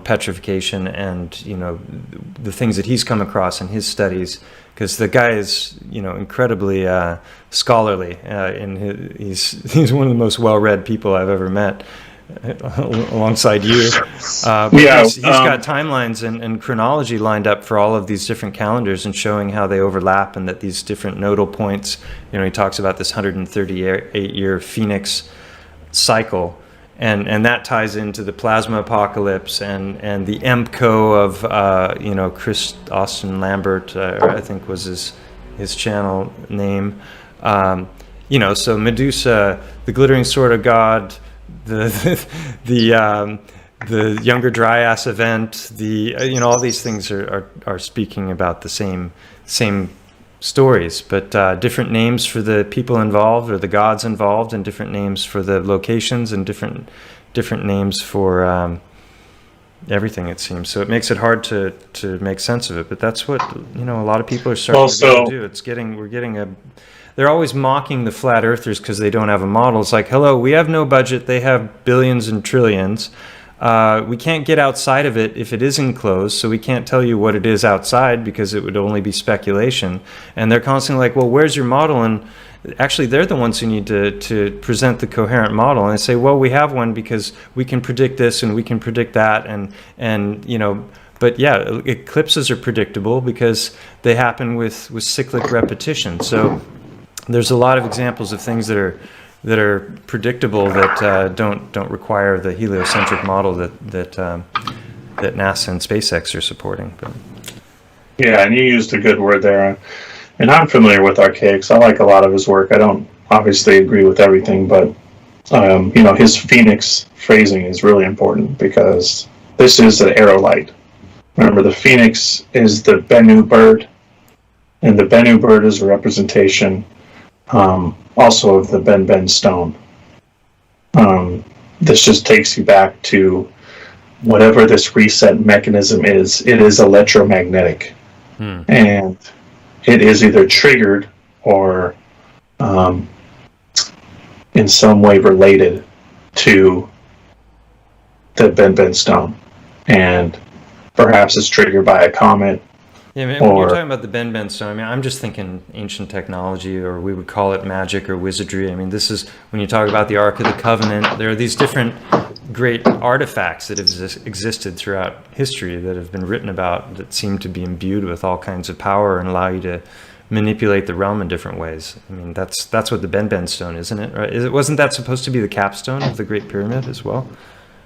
petrification and the things that he's come across in his studies, because the guy is incredibly scholarly, and he's one of the most well-read people I've ever met. Alongside you, but he's got timelines and chronology lined up for all of these different calendars and showing how they overlap, and that these different nodal points, he talks about this 138-year Phoenix cycle, and that ties into the plasma apocalypse and the EMCO of Chris Austin Lambert, I think was his channel name. So Medusa, the glittering sword of God, the Younger Dryas event, all these things are speaking about the same stories, but different names for the people involved or the gods involved, and different names for the locations, and different names for everything, it seems. So it makes it hard to make sense of it. But that's what a lot of people are starting to do. They're always mocking the flat earthers because they don't have a model. It's like, hello, we have no budget. They have billions and trillions. We can't get outside of it if it is enclosed, so we can't tell you what it is outside because it would only be speculation. And they're constantly like, well, where's your model? And actually, they're the ones who need to present the coherent model. And I say, well, we have one because we can predict this and we can predict that. But yeah, eclipses are predictable because they happen with cyclic repetition. So there's a lot of examples of things that are predictable that don't require the heliocentric model that NASA and SpaceX are supporting. But. Yeah, and you used a good word there. And I'm familiar with Archaics. I like a lot of his work. I don't obviously agree with everything, but his Phoenix phrasing is really important because this is an aerolite. Remember, the Phoenix is the Bennu bird, and the Bennu bird is a representation also of the Ben stone. This just takes you back to whatever this reset mechanism is. It is electromagnetic, and it is either triggered or in some way related to the Ben stone, and perhaps it's triggered by a comet. Yeah, I mean, when you're talking about the Ben stone, I'm just thinking ancient technology, or we would call it magic or wizardry. This is when you talk about the Ark of the Covenant. There are these different great artifacts that have existed throughout history that have been written about that seem to be imbued with all kinds of power and allow you to manipulate the realm in different ways. That's what the Ben stone, isn't it? Right? Wasn't that supposed to be the capstone of the Great Pyramid as well?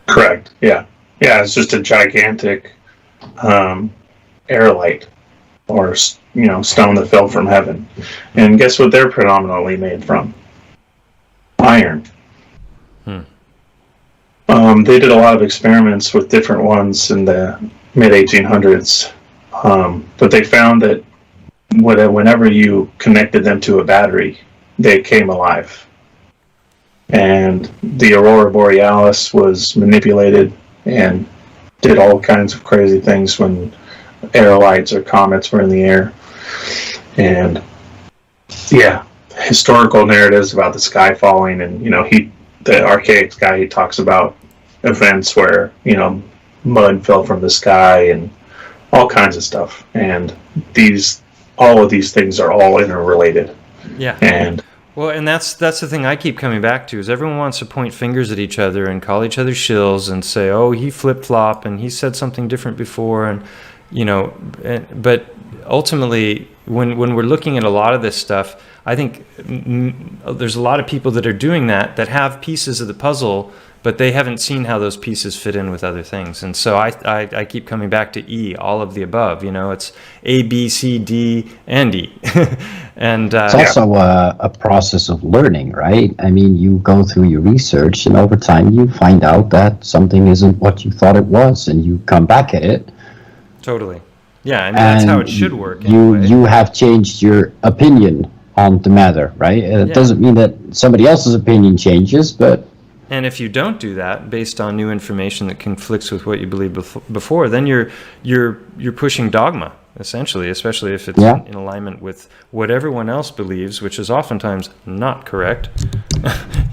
Correct. Yeah. It's just a gigantic aerolite, or stone that fell from heaven. And guess what they're predominantly made from? Iron. They did a lot of experiments with different ones in the mid-1800s, but they found that whenever you connected them to a battery, they came alive. And the Aurora Borealis was manipulated and did all kinds of crazy things when aerolites or comets were in the air. And yeah, historical narratives about the sky falling, and the Archaics guy, he talks about events where mud fell from the sky and all kinds of stuff. And all of these things are all interrelated. Yeah. And Well, and that's the thing I keep coming back to is everyone wants to point fingers at each other and call each other shills and say, "Oh, he flip-flop and he said something different before," and but ultimately, when we're looking at a lot of this stuff, I think there's a lot of people that are doing that have pieces of the puzzle, but they haven't seen how those pieces fit in with other things. And so I keep coming back to E, all of the above. It's A, B, C, D, and E. And it's also a process of learning, right? I mean, you go through your research, and over time you find out that something isn't what you thought it was, and you come back at it. Totally. Yeah, I mean, that's how it should work. You have changed your opinion on the matter, right? It doesn't mean that somebody else's opinion changes, but... And if you don't do that based on new information that conflicts with what you believed before, then you're pushing dogma, essentially, especially if it's in alignment with what everyone else believes, which is oftentimes not correct.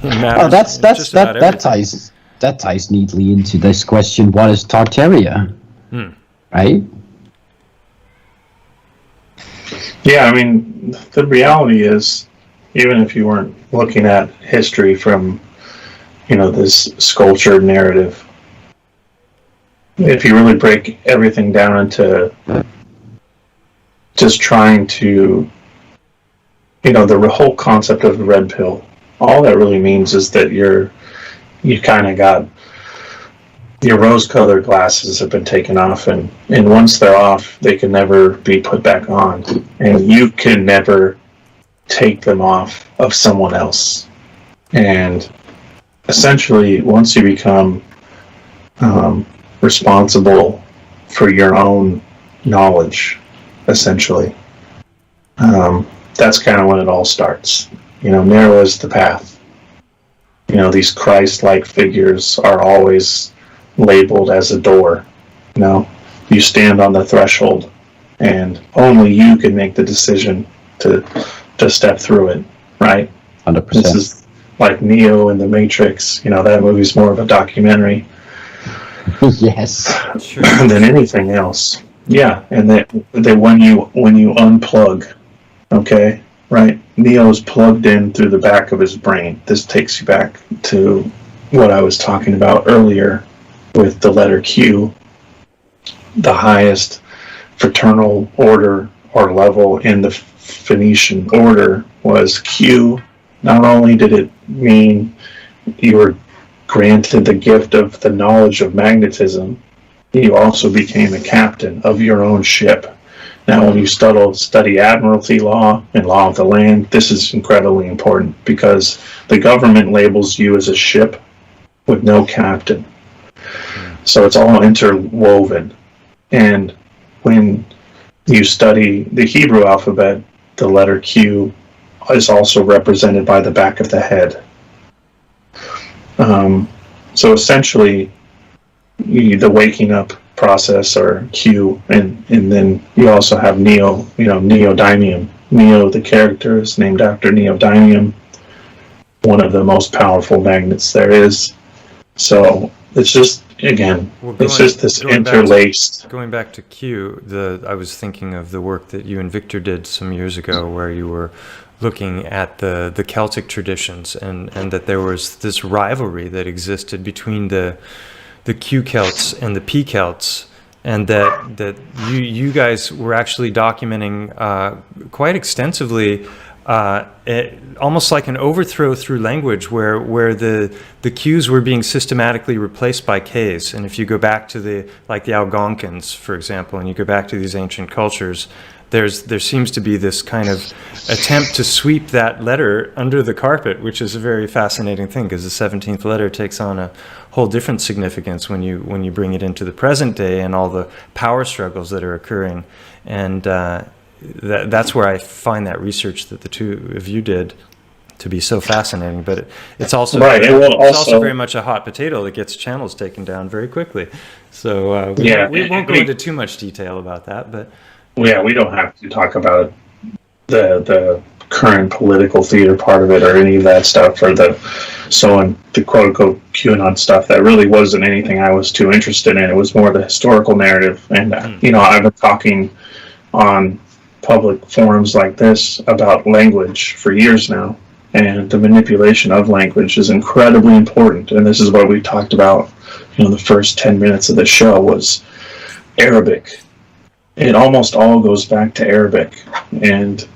That ties neatly into this question: what is Tartaria? Right? Yeah, I mean, the reality is, even if you weren't looking at history from this sculptured narrative, if you really break everything down into just trying to, the whole concept of the red pill, all that really means is that you kind of got your rose-colored glasses have been taken off, and once they're off, they can never be put back on, and you can never take them off of someone else. And essentially, once you become responsible for your own knowledge, essentially, that's kind of when it all starts. Narrow is the path. These Christ-like figures are always labeled as a door. You stand on the threshold, and only you can make the decision to step through it, right? 100%. This is like Neo in the Matrix. That movie's more of a documentary. Yes. Than anything else. Yeah, and that when you unplug, okay, right? Neo's plugged in through the back of his brain. This takes you back to what I was talking about earlier with the letter Q. The highest fraternal order or level in the Phoenician order was Q. Not only did it mean you were granted the gift of the knowledge of magnetism, you also became a captain of your own ship. Now, when you study admiralty law and law of the land, this is incredibly important because the government labels you as a ship with no captain. So it's all interwoven. And when you study the Hebrew alphabet, the letter Q is also represented by the back of the head. So essentially, the waking up process, or Q, and then you also have Neo, neodymium. Neo, the character, is named after neodymium, one of the most powerful magnets there is. So it's just, again, it's just this interlaced. Going back to Q, I was thinking of the work that you and Victor did some years ago, where you were looking at the Celtic traditions, and that there was this rivalry that existed between the Q Celts and the P Celts, and that you guys were actually documenting quite extensively, almost like an overthrow through language, where the Qs were being systematically replaced by Ks. And if you go back to the Algonquins, for example, and you go back to these ancient cultures, there seems to be this kind of attempt to sweep that letter under the carpet, which is a very fascinating thing, because the 17th letter takes on a whole different significance when you bring it into the present day and all the power struggles that are occurring. And that's where I find that research that the two of you did to be so fascinating. But it's also it's also very much a hot potato that gets channels taken down very quickly. So we won't go into too much detail about that, but. Yeah, we don't have to talk about the current political theater part of it or any of that stuff, or the quote-unquote QAnon stuff. That really wasn't anything I was too interested in. It was more the historical narrative. And, I've been talking on public forums like this about language for years now. and the manipulation of language is incredibly important. And this is what we talked about, the first 10 minutes of the show was Arabic. It almost all goes back to Arabic, and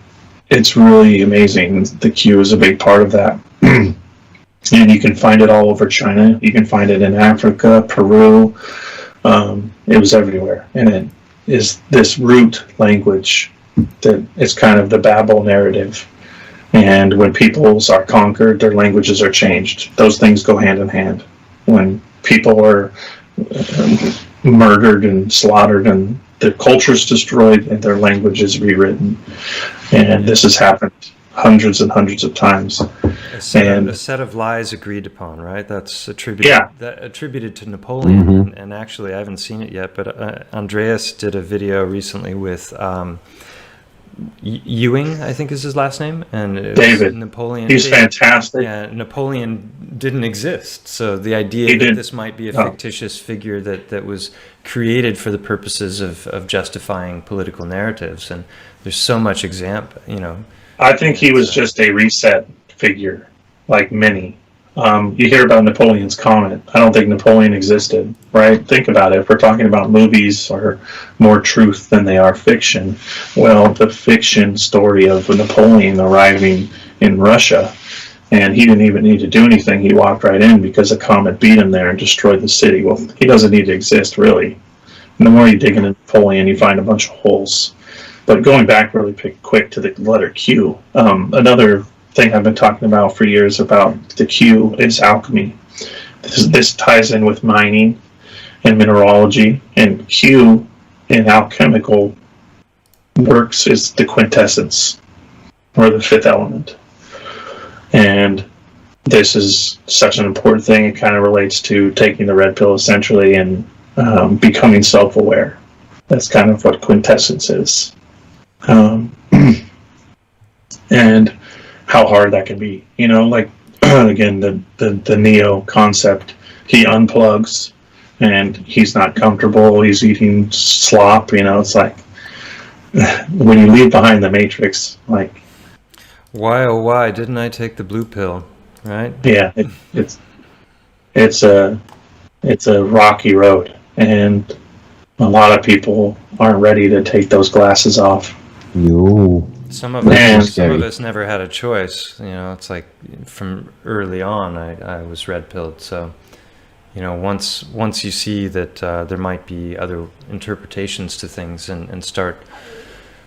it's really amazing. The Q is a big part of that. And you can find it all over China. You can find it in Africa, Peru. It was everywhere. And it is this root language that is kind of the Babel narrative. And when peoples are conquered, their languages are changed. Those things go hand in hand. When people are murdered and slaughtered and their culture's destroyed and their language is rewritten. And this has happened hundreds and hundreds of times. A set of lies agreed upon, right? That's attributed to Napoleon. Mm-hmm. And actually, I haven't seen it yet, but Andreas did a video recently with Ewing, I think is his last name, and David. Napoleon. He's fantastic. Yeah, Napoleon didn't exist, so the idea that this might be a fictitious figure that was created for the purposes of justifying political narratives, and there's so much I think he was just a reset figure, like many. You hear about Napoleon's comet. I don't think Napoleon existed, right? Think about it. If we're talking about movies are more truth than they are fiction, well, the fiction story of Napoleon arriving in Russia, and he didn't even need to do anything. He walked right in because a comet beat him there and destroyed the city. Well, he doesn't need to exist, really. And the more you dig into Napoleon, you find a bunch of holes. But going back really quick to the letter Q, another thing I've been talking about for years about the Q is alchemy. This ties in with mining and mineralogy, and Q in alchemical works is the quintessence, or the fifth element. And this is such an important thing. It kind of relates to taking the red pill essentially and becoming self-aware. That's kind of what quintessence is. And how hard that can be, again, the Neo concept. He unplugs and he's not comfortable. He's eating slop, it's like when you leave behind the Matrix, like, why, oh why didn't I take the blue pill, right? Yeah, it's a rocky road, and a lot of people aren't ready to take those glasses off. No. Some of us never had a choice. It's like from early on, I was red pilled. So, once you see that there might be other interpretations to things, and start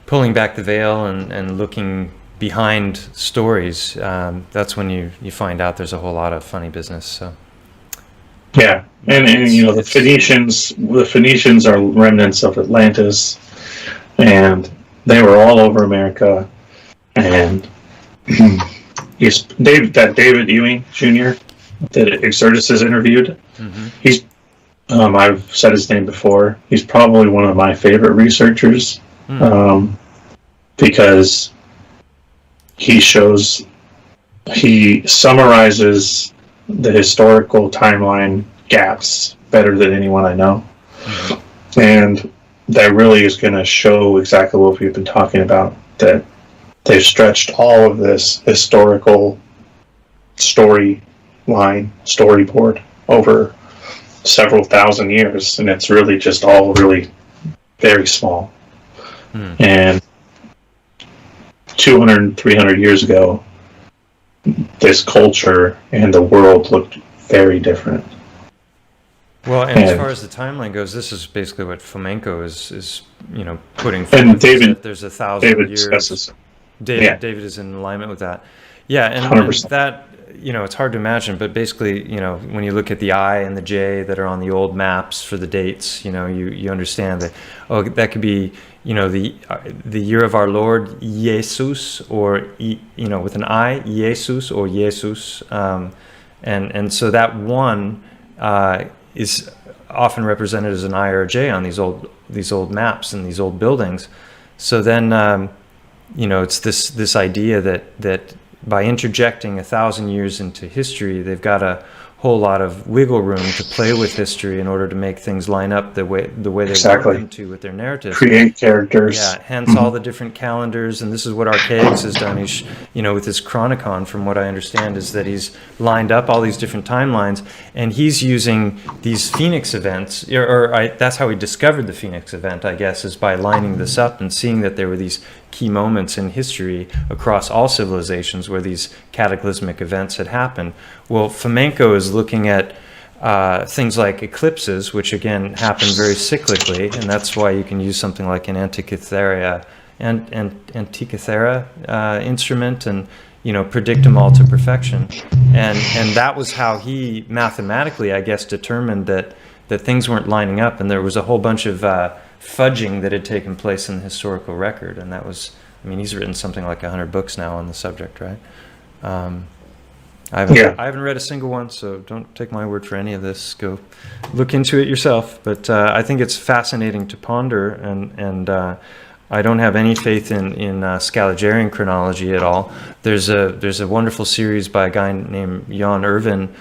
pulling back the veil and looking behind stories, that's when you find out there's a whole lot of funny business. So. Yeah, and the Phoenicians are remnants of Atlantis, and they were all over America, and David Ewing Jr. that Exertus has interviewed. Mm-hmm. He's, I've said his name before. He's probably one of my favorite researchers, because he summarizes the historical timeline gaps better than anyone I know, and that really is going to show exactly what we've been talking about, that they've stretched all of this historical storyboard over several thousand years, and it's really just all really very small. And 200, 300 years ago, this culture and the world looked very different. Well, and as far as the timeline goes, this is basically what Flamenco is putting forth. And David, there's 1,000 years. Discusses. David is in alignment with that. Yeah, and that, it's hard to imagine, but basically, when you look at the I and the J that are on the old maps for the dates, you understand that, that could be, the year of our Lord Jesus, or, with an I, Jesus or Jesus. And so that one is often represented as an I or a J on these old maps and these old buildings. So then, it's this idea that by interjecting 1,000 years into history, they've got a whole lot of wiggle room to play with history in order to make things line up the way they Exactly. want them to with their narratives. Create characters. Yeah, hence all the different calendars, and this is what Archaics has done. He's, with his Chronicon, from what I understand, is that he's lined up all these different timelines, and he's using these Phoenix events, that's how he discovered the Phoenix event, I guess, is by lining this up and seeing that there were these key moments in history across all civilizations where these cataclysmic events had happened. Well, Fomenko is looking at things like eclipses, which again happen very cyclically, and that's why you can use something like an Antikythera instrument and predict them all to perfection. And that was how he mathematically, I guess, determined that things weren't lining up, and there was a whole bunch of fudging that had taken place in the historical record. And that was, he's written something like 100 books now on the subject, right? I haven't read a single one, so don't take my word for any of this. Go look into it yourself. But I think it's fascinating to ponder, and I don't have any faith in Scaligerine chronology at all. There's a wonderful series by a guy named Jan Irvin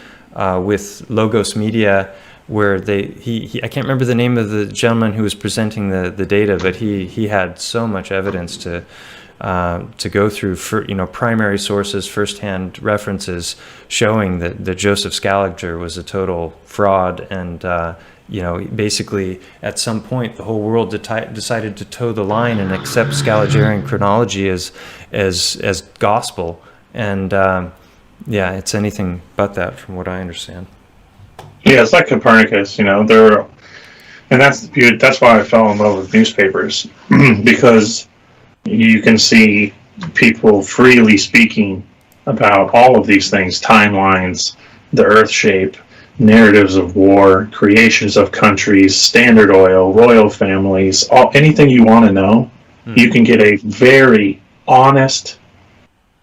with Logos Media, where I can't remember the name of the gentleman who was presenting the data, but he had so much evidence to go through, for primary sources, firsthand references showing that Joseph Scaliger was a total fraud, and basically at some point the whole world decided to toe the line and accept Scaligerine chronology as gospel, and it's anything but that from what I understand. Yeah, it's like Copernicus, and that's why I fell in love with newspapers, because you can see people freely speaking about all of these things: timelines, the earth shape, narratives of war, creations of countries, Standard Oil, royal families, anything you want to know. You can get a very honest,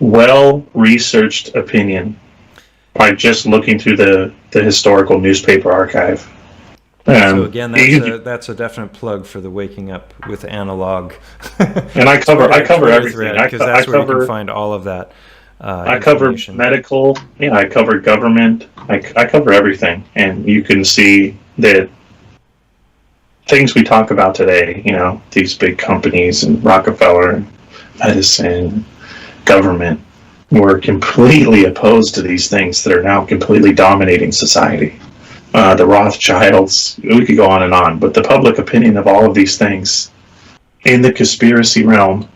well-researched opinion by just looking through the historical newspaper archive. So again, that's a definite plug for the Waking Up with Analog. And I cover everything, because that's where you can find all of that. I cover medical. Yeah, I cover government. I cover everything, and you can see that things we talk about today. These big companies and Rockefeller, medicine, government, were completely opposed to these things that are now completely dominating society. The Rothschilds, we could go on, but the public opinion of all of these things in the conspiracy realm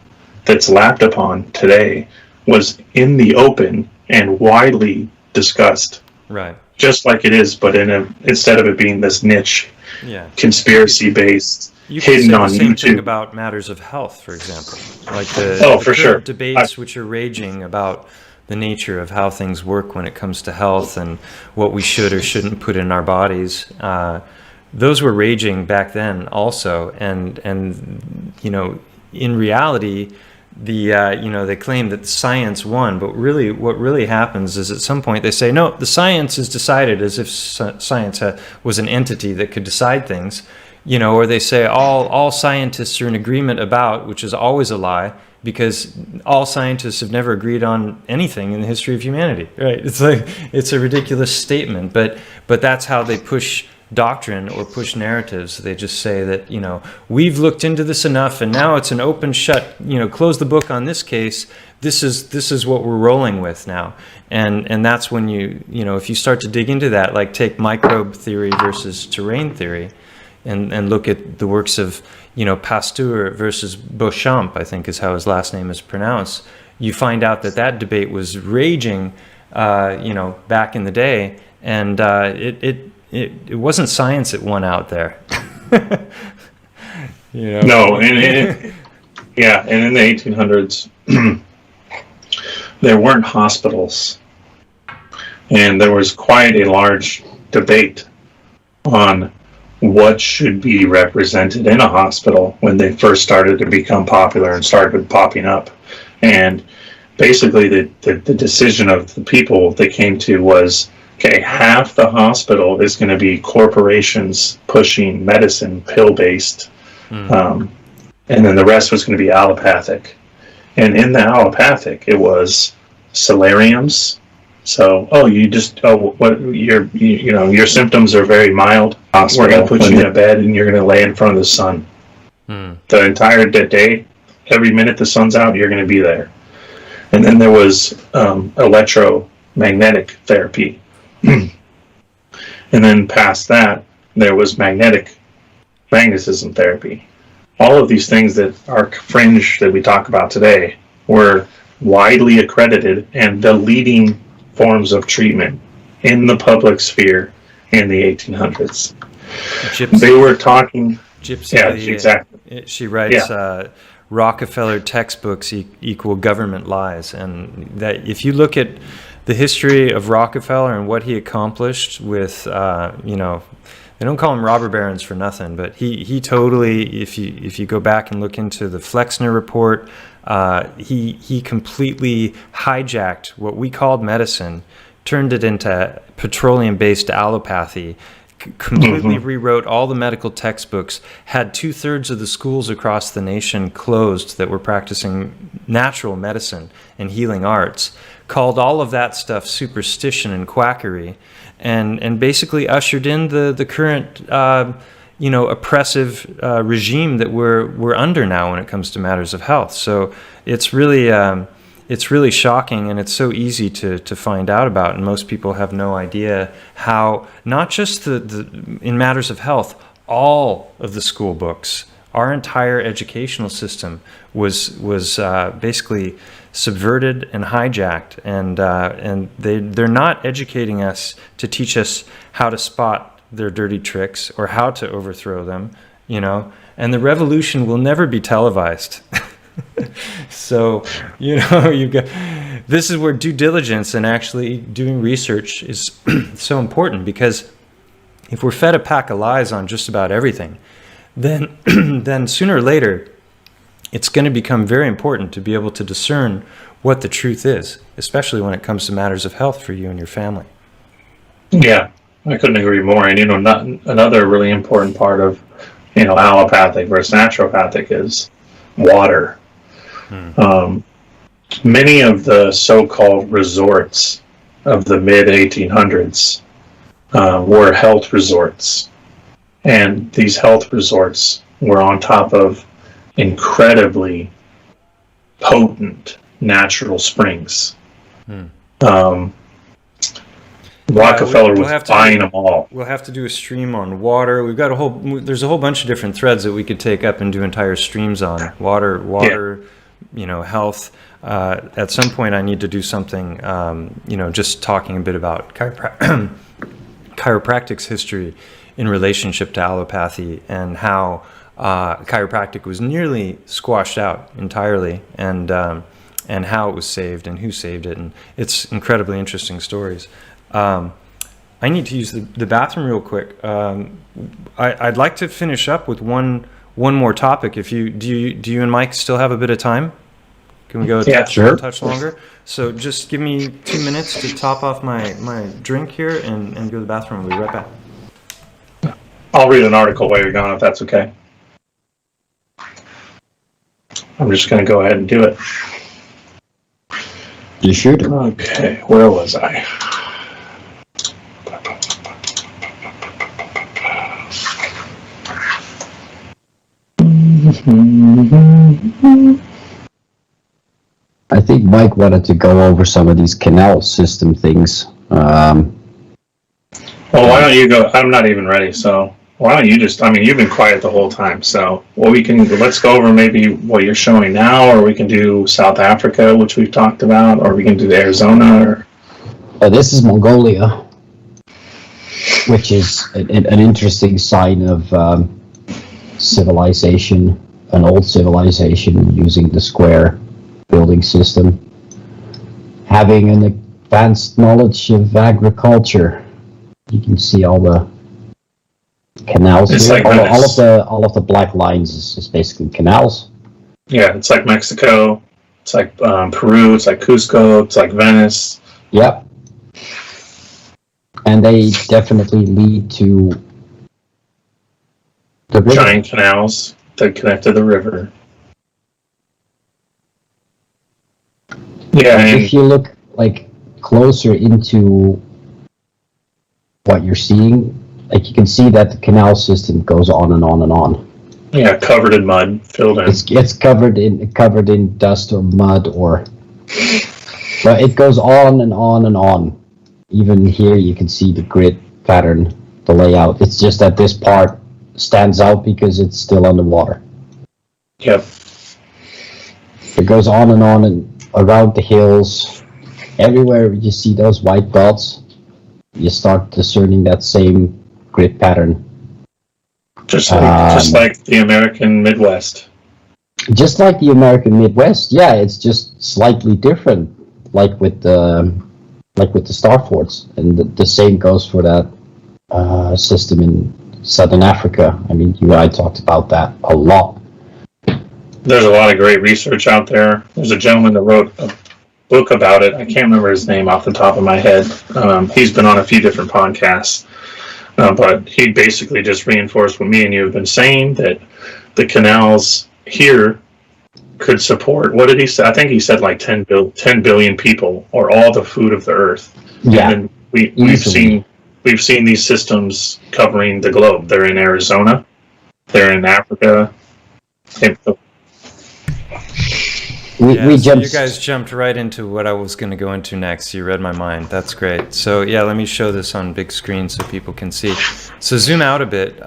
that's lapped upon today was in the open and widely discussed. Right. Just like it is, but instead of it being this niche, conspiracy-based, hidden on YouTube. You can say the same thing about matters of health, for example. Like the current debates which are raging about the nature of how things work when it comes to health and what we should or shouldn't put in our bodies. Those were raging back then also, and in reality, they claim that science won, but really what really happens is at some point they say, no, the science is decided, as if science was an entity that could decide things, or they say all scientists are in agreement about, which is always a lie, because all scientists have never agreed on anything in the history of humanity, right? It's a ridiculous statement, but that's how they push doctrine or push narratives. They just say that, we've looked into this enough and now it's an open shut, close the book on this case. This is what we're rolling with now. And that's when if you start to dig into that, like take microbe theory versus terrain theory and look at the works of, Pasteur versus Beauchamp, I think is how his last name is pronounced, you find out that debate was raging, back in the day, and it wasn't science that won out there. No, and in the 1800s, there weren't hospitals, and there was quite a large debate on what should be represented in a hospital when they first started to become popular and started popping up. And basically the decision of the people they came to was, okay, half the hospital is going to be corporations pushing medicine, pill-based, and then the rest was going to be allopathic. And in the allopathic, it was solariums, So, your symptoms are very mild. We're going to put you in a bed and you're going to lay in front of the sun. The entire day, every minute the sun's out, you're going to be there. And then there was electromagnetic therapy. And then past that, there was magnetism therapy. All of these things that are fringe that we talk about today were widely accredited and the leading forms of treatment in the public sphere in the 1800s. They were talking... Gypsy, yeah, exactly. She writes, Rockefeller textbooks equal government lies. And that if you look at the history of Rockefeller and what he accomplished with, they don't call him robber barons for nothing, but he totally, if you go back and look into the Flexner report, he completely hijacked what we called medicine, turned it into petroleum-based allopathy, completely rewrote all the medical textbooks, had 2/3 of the schools across the nation closed that were practicing natural medicine and healing arts, called all of that stuff superstition and quackery, and basically ushered in the current oppressive regime that we're under now when it comes to matters of health. So it's really shocking, and it's so easy to find out about, and most people have no idea how, not just in matters of health, all of the school books, our entire educational system was basically subverted and hijacked, and they're not educating us to teach us how to spot their dirty tricks or how to overthrow them, and the revolution will never be televised. So, this is where due diligence and actually doing research is so important, because if we're fed a pack of lies on just about everything, then sooner or later, it's going to become very important to be able to discern what the truth is, especially when it comes to matters of health for you and your family. Yeah, I couldn't agree more. And, another really important part of, allopathic versus naturopathic is water. Many of the so-called resorts of the mid-1800s were health resorts. And these health resorts were on top of incredibly potent natural springs. Rockefeller was buying them all. We'll have to do a stream on water. We've got there's a whole bunch of different threads that we could take up and do entire streams on. Water, health. At some point I need to do something, just talking a bit about chiropractic's history in relationship to allopathy, and how chiropractic was nearly squashed out entirely, and how it was saved and who saved it, and it's incredibly interesting stories. I need to use the bathroom real quick. I'd like to finish up with one more topic. Do you and Mike still have a bit of time? Can we go a touch longer? So just give me 2 minutes to top off my drink here and go to the bathroom. I'll be right back. I'll read an article while you're gone, if that's okay. I'm just going to go ahead and do it. You should. Okay, where was I? I think Mike wanted to go over some of these canal system things. Well, why don't you go? I'm not even ready, so why don't you just, you've been quiet the whole time, so let's go over maybe what you're showing now, or we can do South Africa, which we've talked about, or we can do Arizona, or... This is Mongolia, which is an interesting sign of civilization, an old civilization using the square building system, having an advanced knowledge of agriculture. You can see all the canals it's here. Like all of the black lines is basically canals. Yeah, it's like Mexico, it's like Peru, it's like Cusco, it's like Venice. Yep. And they definitely lead to the river. Giant canals that connect to the river. Yeah, if you look, like, closer into what you're seeing, like you can see that the canal system goes on and on and on. Yeah, covered in mud, filled in. It's covered in dust or mud but it goes on and on and on. Even here you can see the grid pattern, the layout. It's just that this part stands out because it's still underwater. Yep. It goes on and around the hills. Everywhere you see those white dots, you start discerning that same grid pattern. Just like the American Midwest. Just like the American Midwest, yeah, it's just slightly different, like with the star forts, and the same goes for that system in Southern Africa. I mean, you and I talked about that a lot. There's a lot of great research out there. There's a gentleman that wrote a book about it. I can't remember his name off the top of my head. He's been on a few different podcasts, but he basically just reinforced what me and you have been saying, that the canals here could support, what did he say? I think he said like 10 billion people, or all the food of the earth. Yeah, and we've seen these systems covering the globe. They're in Arizona, they're in Africa. We so jumped. you guys jumped right into what I was going to go into next. You read my mind. That's great. So yeah, let me show this on big screen so people can see. So zoom out a bit.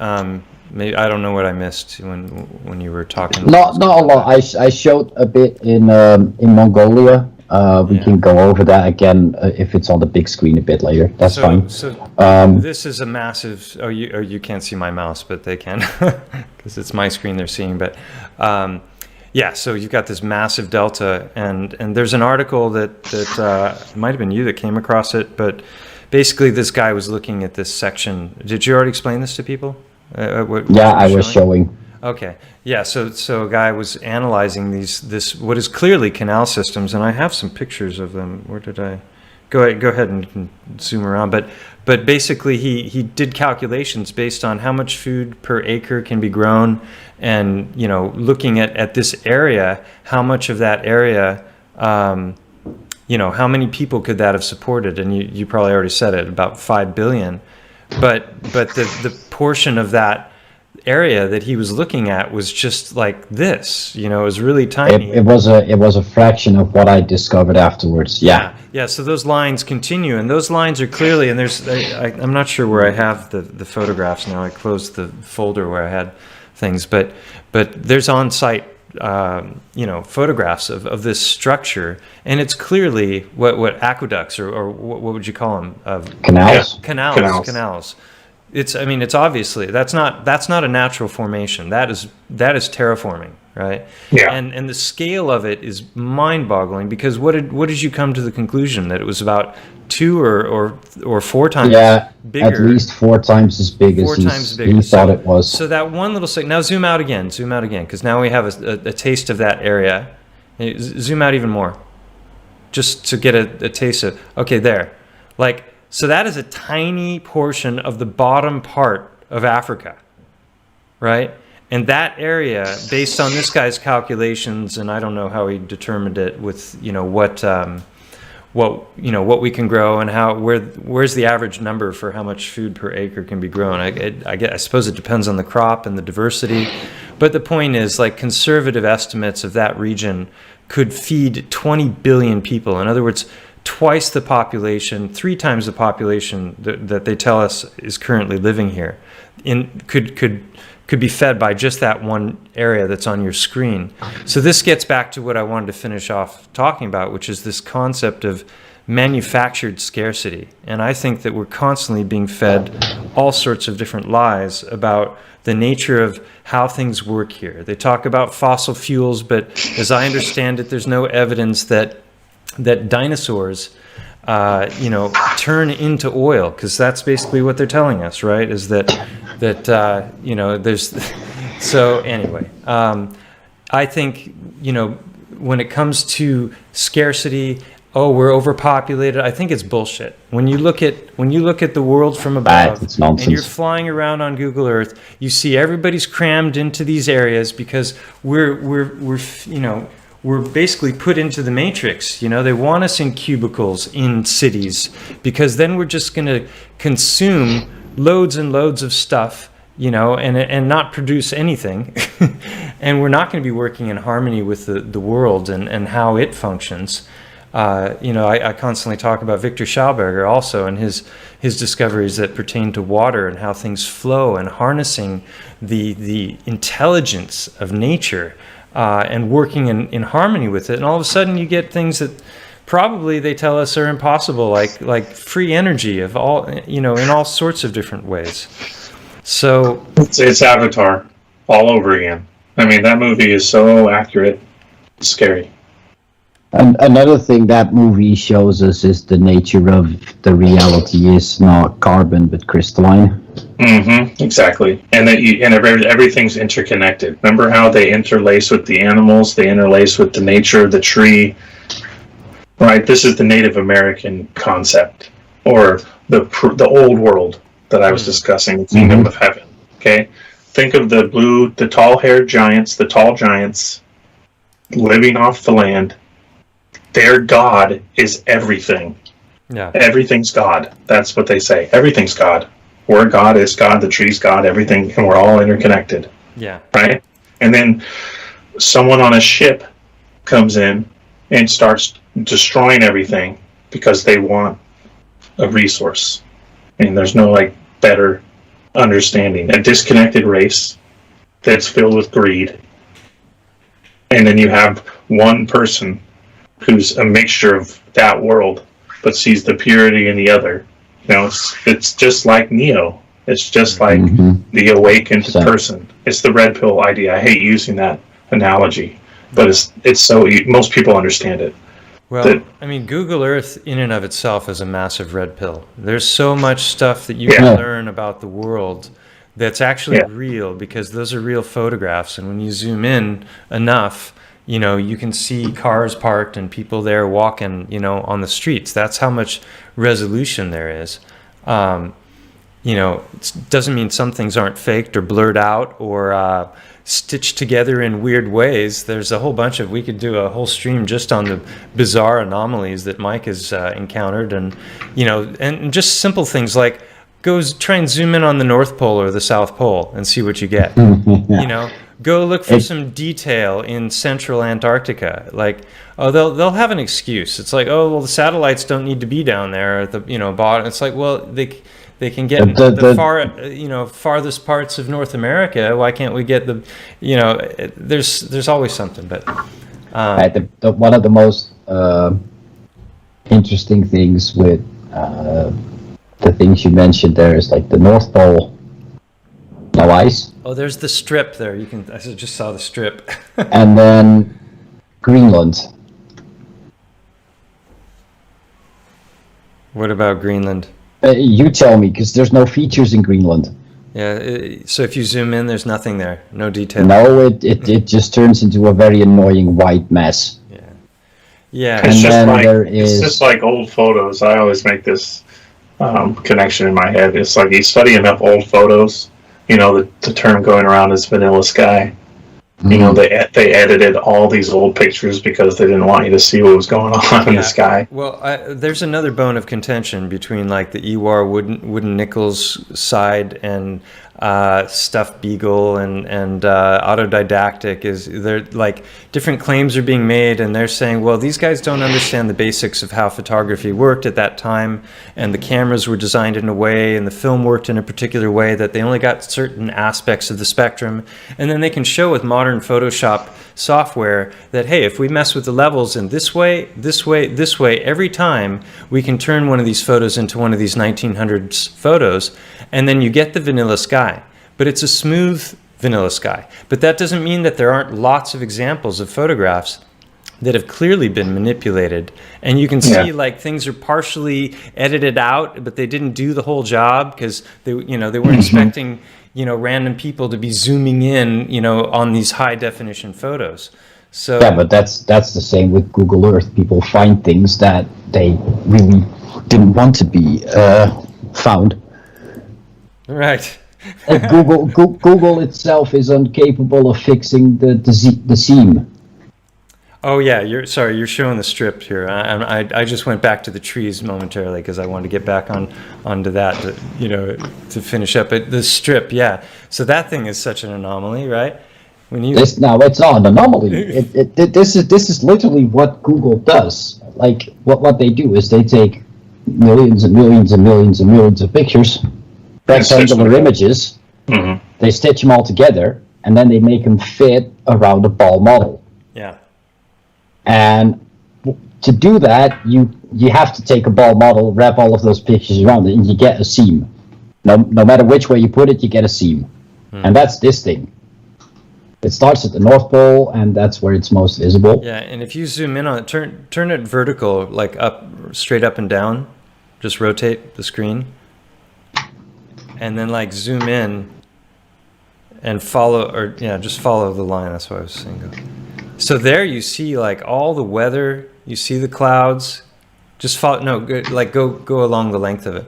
Maybe I don't know what I missed when you were talking. Not a lot. I showed a bit in Mongolia. We can go over that again if it's on the big screen a bit later. That's fine. So this is a massive. You can't see my mouse, but they can because it's my screen they're seeing. But yeah, so you've got this massive delta, and there's an article that it might have been you that came across it, but basically this guy was looking at this section. Did you already explain this to people? I was showing. Okay, yeah. So a guy was analyzing this what is clearly canal systems, and I have some pictures of them. Where did I go ahead and you can zoom around? But basically he did calculations based on how much food per acre can be grown, and looking at this area, how much of that area, how many people could that have supported? And you probably already said it, about 5 billion. But the portion of that area that he was looking at was just like this, it was really tiny. It was a fraction of what I discovered afterwards. Yeah. So those lines continue, and those lines are clearly, and I'm not sure where I have the photographs now. I closed the folder where I had things, but there's on-site photographs of this structure, and it's clearly what aqueducts or what would you call them? Canals. Canals. It's obviously that's not a natural formation. That is terraforming, right? Yeah. And the scale of it is mind-boggling, because what did you come to the conclusion that it was about 2 or 4 times bigger? At least 4 times as big as he thought it was. So that one little second. Now zoom out again, because now we have a taste of that area. Zoom out even more, just to get a taste of. Okay, there, so that is a tiny portion of the bottom part of Africa, right? And that area, based on this guy's calculations, and I don't know how he determined it with what we can grow, and where's the average number for how much food per acre can be grown. I suppose it depends on the crop and the diversity, but the point is, conservative estimates of that region could feed 20 billion people. In other words, twice the population, 3 times the population that they tell us is currently living here, could be fed by just that one area that's on your screen. So this gets back to what I wanted to finish off talking about, which is this concept of manufactured scarcity. And I think that we're constantly being fed all sorts of different lies about the nature of how things work here. They talk about fossil fuels, but as I understand it, there's no evidence that dinosaurs turn into oil, because that's basically what they're telling us, right? Is that there's so anyway, I think when it comes to scarcity, we're overpopulated, I think it's bullshit. When you look at the world from above, and you're flying around on Google Earth, you see everybody's crammed into these areas because we're we're basically put into the matrix. You know, they want us in cubicles in cities because then we're just going to consume loads and loads of stuff, you know, and not produce anything. And we're not going to be working in harmony with the world and how it functions. You know, I constantly talk about Victor Schauberger also and his discoveries that pertain to water and how things flow and harnessing the intelligence of nature and working in harmony with it. And all of a sudden you get things that probably they tell us are impossible, like free energy of all, you know, in all sorts of different ways. So it's Avatar all over again. I mean, that movie is so accurate, it's scary. And another thing that movie shows us is the nature of the reality is not carbon but crystalline. Mm-hmm, exactly. And everything's interconnected. Remember how they interlace with the animals, they interlace with the nature of the tree, right? This is the Native American concept, or the old world that I was discussing, the kingdom of heaven. Okay? Think of the tall-haired giants, the tall giants living off the land. Their God is everything. yeah, Everything's God. That's what they say. Everything's God. Where God is God, the tree's God, everything, and we're all interconnected. yeah, Right? And then someone on a ship comes in and starts destroying everything because they want a resource. And there's no better understanding. A disconnected race that's filled with greed. And then you have one person who's a mixture of that world, but sees the purity in the other. You know, it's just like Neo. It's just like the awakened person. It's the red pill idea. I hate using that analogy, but it's so most people understand it. Well, I mean, Google Earth in and of itself is a massive red pill. There's so much stuff that you can learn about the world that's actually real, because those are real photographs. And when you zoom in enough, you know, you can see cars parked and people there walking, you know, on the streets. That's how much resolution there is. You know, it doesn't mean some things aren't faked or blurred out or stitched together in weird ways. There's a whole bunch of, we could do a whole stream just on the bizarre anomalies that Mike has encountered. And, you know, and just simple things like try and zoom in on the North Pole or the South Pole and see what you get. You know, go look for some detail in central Antarctica. Like, oh, they'll have an excuse. It's like, oh, well, the satellites don't need to be down there at the, you know, bottom. It's like, well, they can get the far, you know, farthest parts of North America. Why can't we get the, you know, there's always something. But one of the most interesting things with the things you mentioned there is like the North Pole, no ice. Oh, there's the strip there. I just saw the strip. And then Greenland. What about Greenland? You tell me, because there's no features in Greenland. Yeah, so if you zoom in, there's nothing there, no detail. No, it just turns into a very annoying white mess. Yeah. It's And just like old photos. I always make this connection in my head. It's like you study enough old photos, you know, the term going around is vanilla sky. You know, they edited all these old pictures because they didn't want you to see what was going on in the sky. Well, there's another bone of contention between like the Ewar wooden nickels side and stuffed beagle and autodidactic. Is there like different claims are being made, and they're saying, well, these guys don't understand the basics of how photography worked at that time, and the cameras were designed in a way and the film worked in a particular way that they only got certain aspects of the spectrum, and then they can show with modern Photoshop software that, hey, if we mess with the levels in this way, every time we can turn one of these photos into one of these 1900s photos, and then you get the vanilla sky. But it's a smooth vanilla sky. But that doesn't mean that there aren't lots of examples of photographs that have clearly been manipulated, and you can see like things are partially edited out, but they didn't do the whole job because they weren't expecting, you know, random people to be zooming in, you know, on these high definition photos. So yeah, but that's the same with Google Earth. People find things that they really didn't want to be found. right. Google itself is incapable of fixing the seam. Oh yeah, you're showing the strip here. I just went back to the trees momentarily because I wanted to get back onto that, to finish up. But the strip, yeah. So that thing is such an anomaly, right? When you It's not an anomaly. This is literally what Google does. Like what they do is they take millions and millions and millions and millions of pictures, rectangular images. Mm-hmm. They stitch them all together, and then they make them fit around a ball model. yeah. And to do that, you have to take a ball model, wrap all of those pictures around it, and you get a seam. No matter which way you put it, you get a seam. And that's this thing. It starts at the North Pole, and that's where it's most visible. Yeah, and if you zoom in on it, turn it vertical, like straight up and down. Just rotate the screen, and then like zoom in and just follow the line. That's what I was saying. So there you see like all the weather. You see the clouds. Just follow. No, go along the length of it.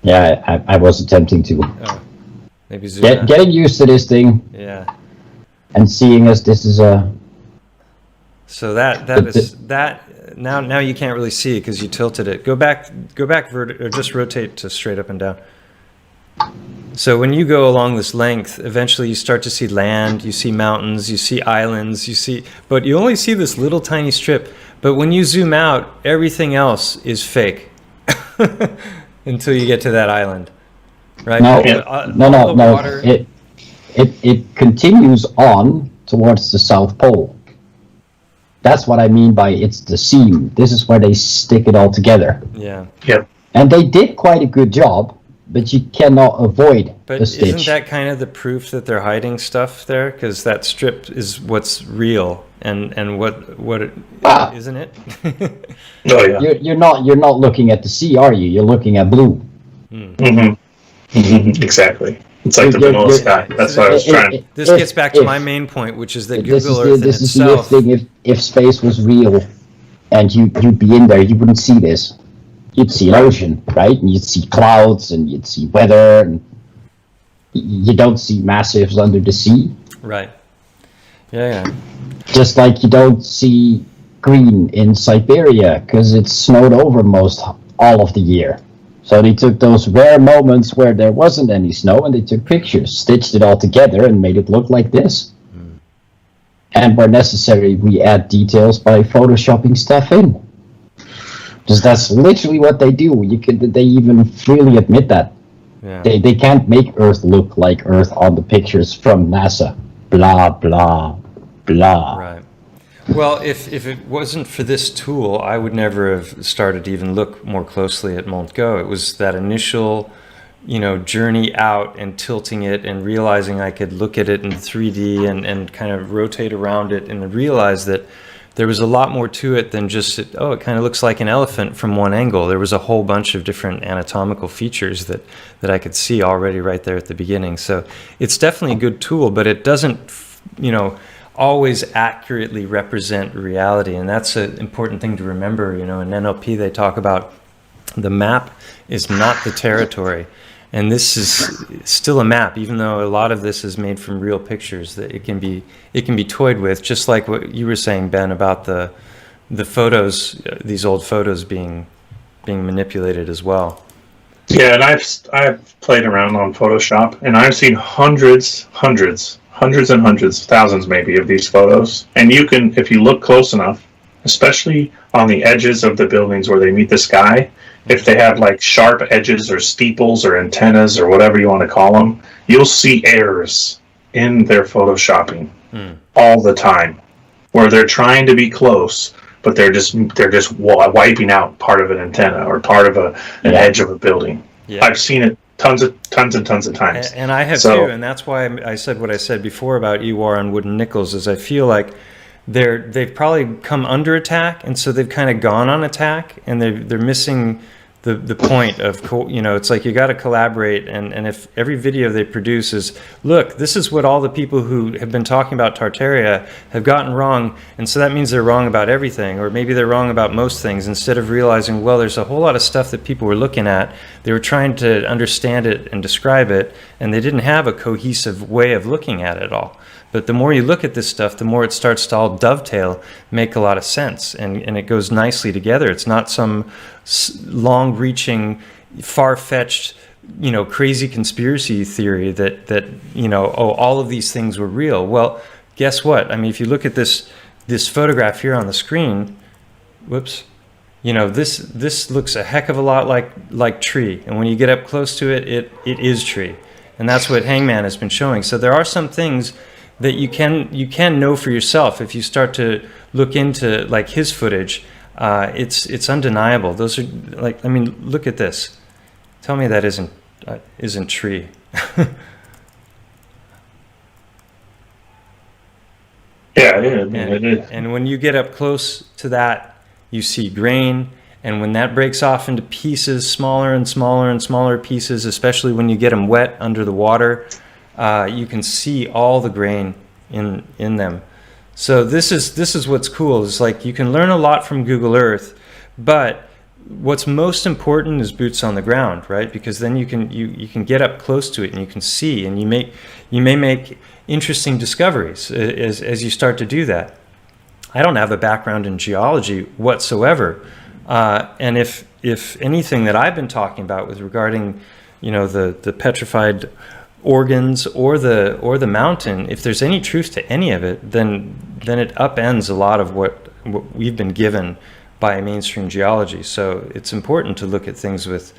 Yeah, I was attempting to. Oh, maybe zoom out. Getting used to this thing. Yeah. And seeing as this is a. So that now you can't really see it because you tilted it. Go back or just rotate to straight up and down. So when you go along this length, eventually you start to see land, you see mountains, you see islands, but you only see this little tiny strip. But when you zoom out, everything else is fake until you get to that island, right? No. It continues on towards the South Pole. That's what I mean by it's the seam. This is where they stick it all together. Yeah. Yep. And they did quite a good job, but you cannot avoid But the stitch. isn't that kind of the proof that they're hiding stuff there? Because that strip is what's real, and isn't it? Oh yeah. You're not looking at the sea, are you? You're looking at blue. Mm-hmm. Mm-hmm. Exactly. It's like the vanilla sky. That's what I was trying. This gets back to my main point, which is that Google Earth in this is the itself. thing. If space was real, and you'd be in there, you wouldn't see this. You'd see an ocean, right? And you'd see clouds, and you'd see weather, and you don't see massives under the sea. Right. Yeah. Just like you don't see green in Siberia because it's snowed over all of the year. So they took those rare moments where there wasn't any snow and they took pictures, stitched it all together and made it look like this. And where necessary, we add details by photoshopping stuff in. Because that's literally what they do. They even freely admit that. Yeah. They can't make Earth look like Earth on the pictures from NASA. Blah, blah, blah. Right. Well, if it wasn't for this tool, I would never have started to even look more closely at Mont Go. It was that initial, journey out and tilting it and realizing I could look at it in 3D and kind of rotate around it and realize that there was a lot more to it than just, it kind of looks like an elephant from one angle. There was a whole bunch of different anatomical features that I could see already right there at the beginning. So it's definitely a good tool, but it doesn't, always accurately represent reality. And that's an important thing to remember. In NLP, they talk about the map is not the territory. And this is still a map, even though a lot of this is made from real pictures, that it can be toyed with, just like what you were saying, Ben, about the photos, these old photos being manipulated as well. Yeah, and I've played around on Photoshop, and I've seen hundreds, thousands maybe of these photos. And you can, if you look close enough, especially on the edges of the buildings where they meet the sky, if they have like sharp edges or steeples or antennas or whatever you want to call them, you'll see errors in their photoshopping all the time, where they're trying to be close, but they're just wiping out part of an antenna or part of an edge of a building. Yeah. I've seen it tons and tons of times. And I have too, and that's why I said what I said before about EWAR and wooden nickels, is I feel like they've probably come under attack, and so they've kind of gone on attack, and they're missing the point of, it's like you got to collaborate, and if every video they produce is, look, this is what all the people who have been talking about Tartaria have gotten wrong, and so that means they're wrong about everything, or maybe they're wrong about most things, instead of realizing, well, there's a whole lot of stuff that people were looking at, they were trying to understand it and describe it, and they didn't have a cohesive way of looking at it all. But the more you look at this stuff, the more it starts to all dovetail, make a lot of sense, and it goes nicely together. It's not some long-reaching, far-fetched, crazy conspiracy theory that all of these things were real. Well, guess what? I mean, if you look at this photograph here on the screen, whoops, this looks a heck of a lot like tree, and when you get up close to it, it is tree, and that's what Hangman has been showing. So there are some things that you can know for yourself if you start to look into like his footage. It's undeniable. Those are like, I mean, look at this. Tell me that isn't tree. Yeah, it is. And when you get up close to that, you see grain, and when that breaks off into pieces, smaller and smaller and smaller pieces, especially when you get them wet under the water, you can see all the grain in them. So this is what's cool. It's like you can learn a lot from Google Earth, but what's most important is boots on the ground, right? Because then you can get up close to it and you can see, and you may make interesting discoveries as you start to do that. I don't have a background in geology whatsoever, and if anything that I've been talking about with regarding the petrified organs or the mountain, if there's any truth to any of it, then it upends a lot of what we've been given by mainstream geology. So it's important to look at things with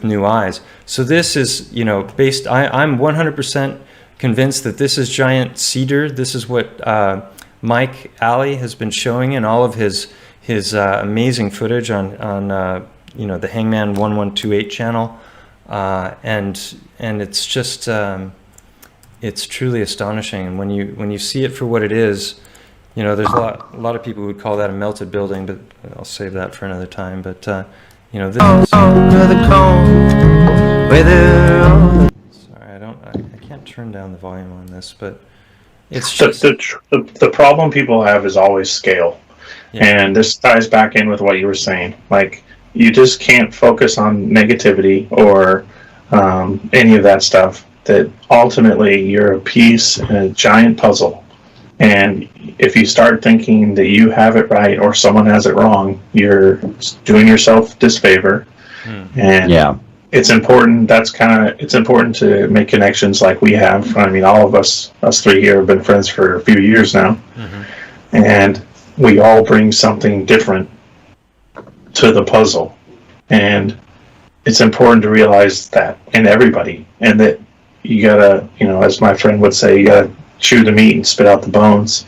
new eyes. So this is based. I'm 100% convinced that this is giant cedar. This is what Mike Alley has been showing in all of his amazing footage on the Hangman 1128 channel, and it's just it's truly astonishing. And when you see it for what it is, there's a lot of people who would call that a melted building, but I'll save that for another time. But this is, sorry, I can't turn down the volume on this, but it's just the problem people have is always scale. Yeah. And this ties back in with what you were saying. Like, you just can't focus on negativity or any of that stuff. That ultimately you're a piece in a giant puzzle. And if you start thinking that you have it right or someone has it wrong, you're doing yourself disfavor. And yeah, it's important. It's important to make connections like we have. I mean, all of us three here have been friends for a few years now. And we all bring something different to the puzzle. And it's important to realize that in everybody, and that you gotta, as my friend would say, you gotta chew the meat and spit out the bones.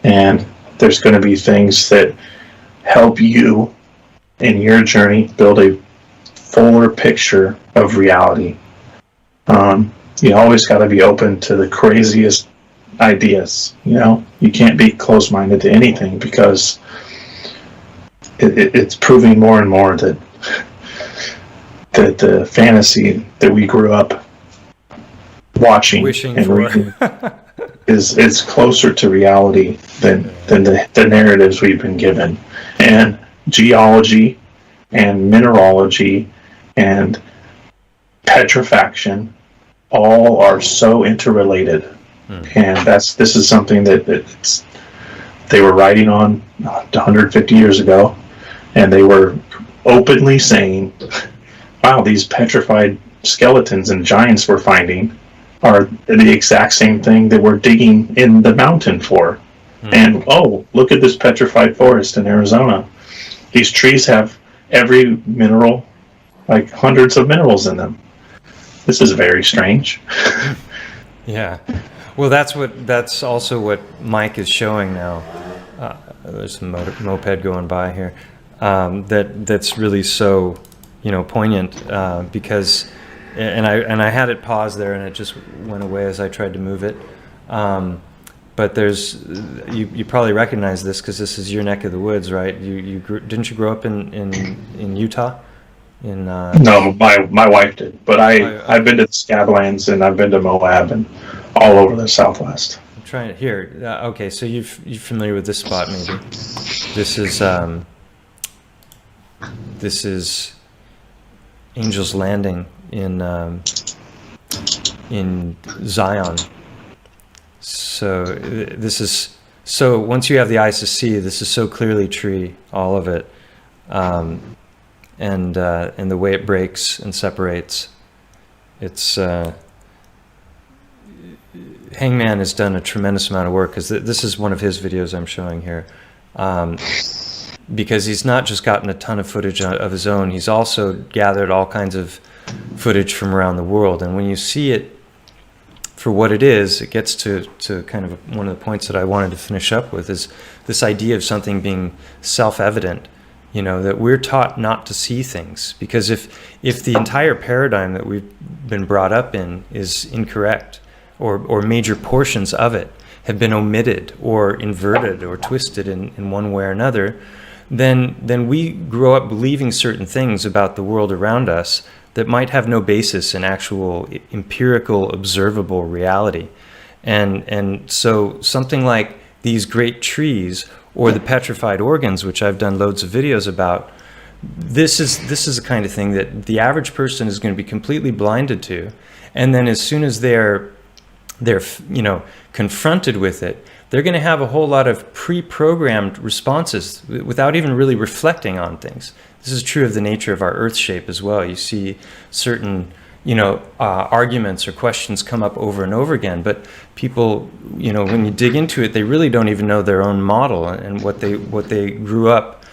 And there's going to be things that help you in your journey build a fuller picture of reality. You always got to be open to the craziest ideas. You can't be closed-minded to anything, because it's proving more and more that the fantasy that we grew up watching wishing and for reading is closer to reality than the narratives we've been given. And geology and mineralogy and petrifaction all are so interrelated. And this is something that they were writing on 150 years ago, and they were openly saying, wow, these petrified skeletons and giants we're finding are the exact same thing that we're digging in the mountain for. And look at this petrified forest in Arizona. These trees have every mineral, like hundreds of minerals in them. This is very strange. Yeah. Well, that's also what Mike is showing now. There's a moped going by here. That's really so poignant, because and I had it paused there, and it just went away as I tried to move it. But there's you probably recognize this because this is your neck of the woods, right? Didn't you grow up in Utah? No, my wife did, but I've been to the Scablands, and I've been to Moab and all over the Southwest. I'm trying to here. Okay, so you're familiar with this spot, maybe? This is Angel's Landing in Zion. So this is, so once you have the eyes to see, this is so clearly tree, all of it, and the way it breaks and separates. It's Hangman has done a tremendous amount of work, because this is one of his videos I'm showing here. Because he's not just gotten a ton of footage of his own, he's also gathered all kinds of footage from around the world. And when you see it for what it is, it gets to kind of one of the points that I wanted to finish up with, is this idea of something being self-evident, you know, that we're taught not to see things. Because if the entire paradigm that we've been brought up in is incorrect, or major portions of it have been omitted or inverted or twisted in one way or another, then we grow up believing certain things about the world around us that might have no basis in actual empirical, observable reality. And so something like these great trees or the petrified organs, which I've done loads of videos about, this is the kind of thing that the average person is going to be completely blinded to. And then as soon as they're you know, confronted with it, they're going to have a whole lot of pre-programmed responses without even really reflecting on things. This is true of the nature of our Earth shape as well. You see certain, you know, arguments or questions come up over and over again, but people, you know, when you dig into it, they really don't even know their own model and what they grew up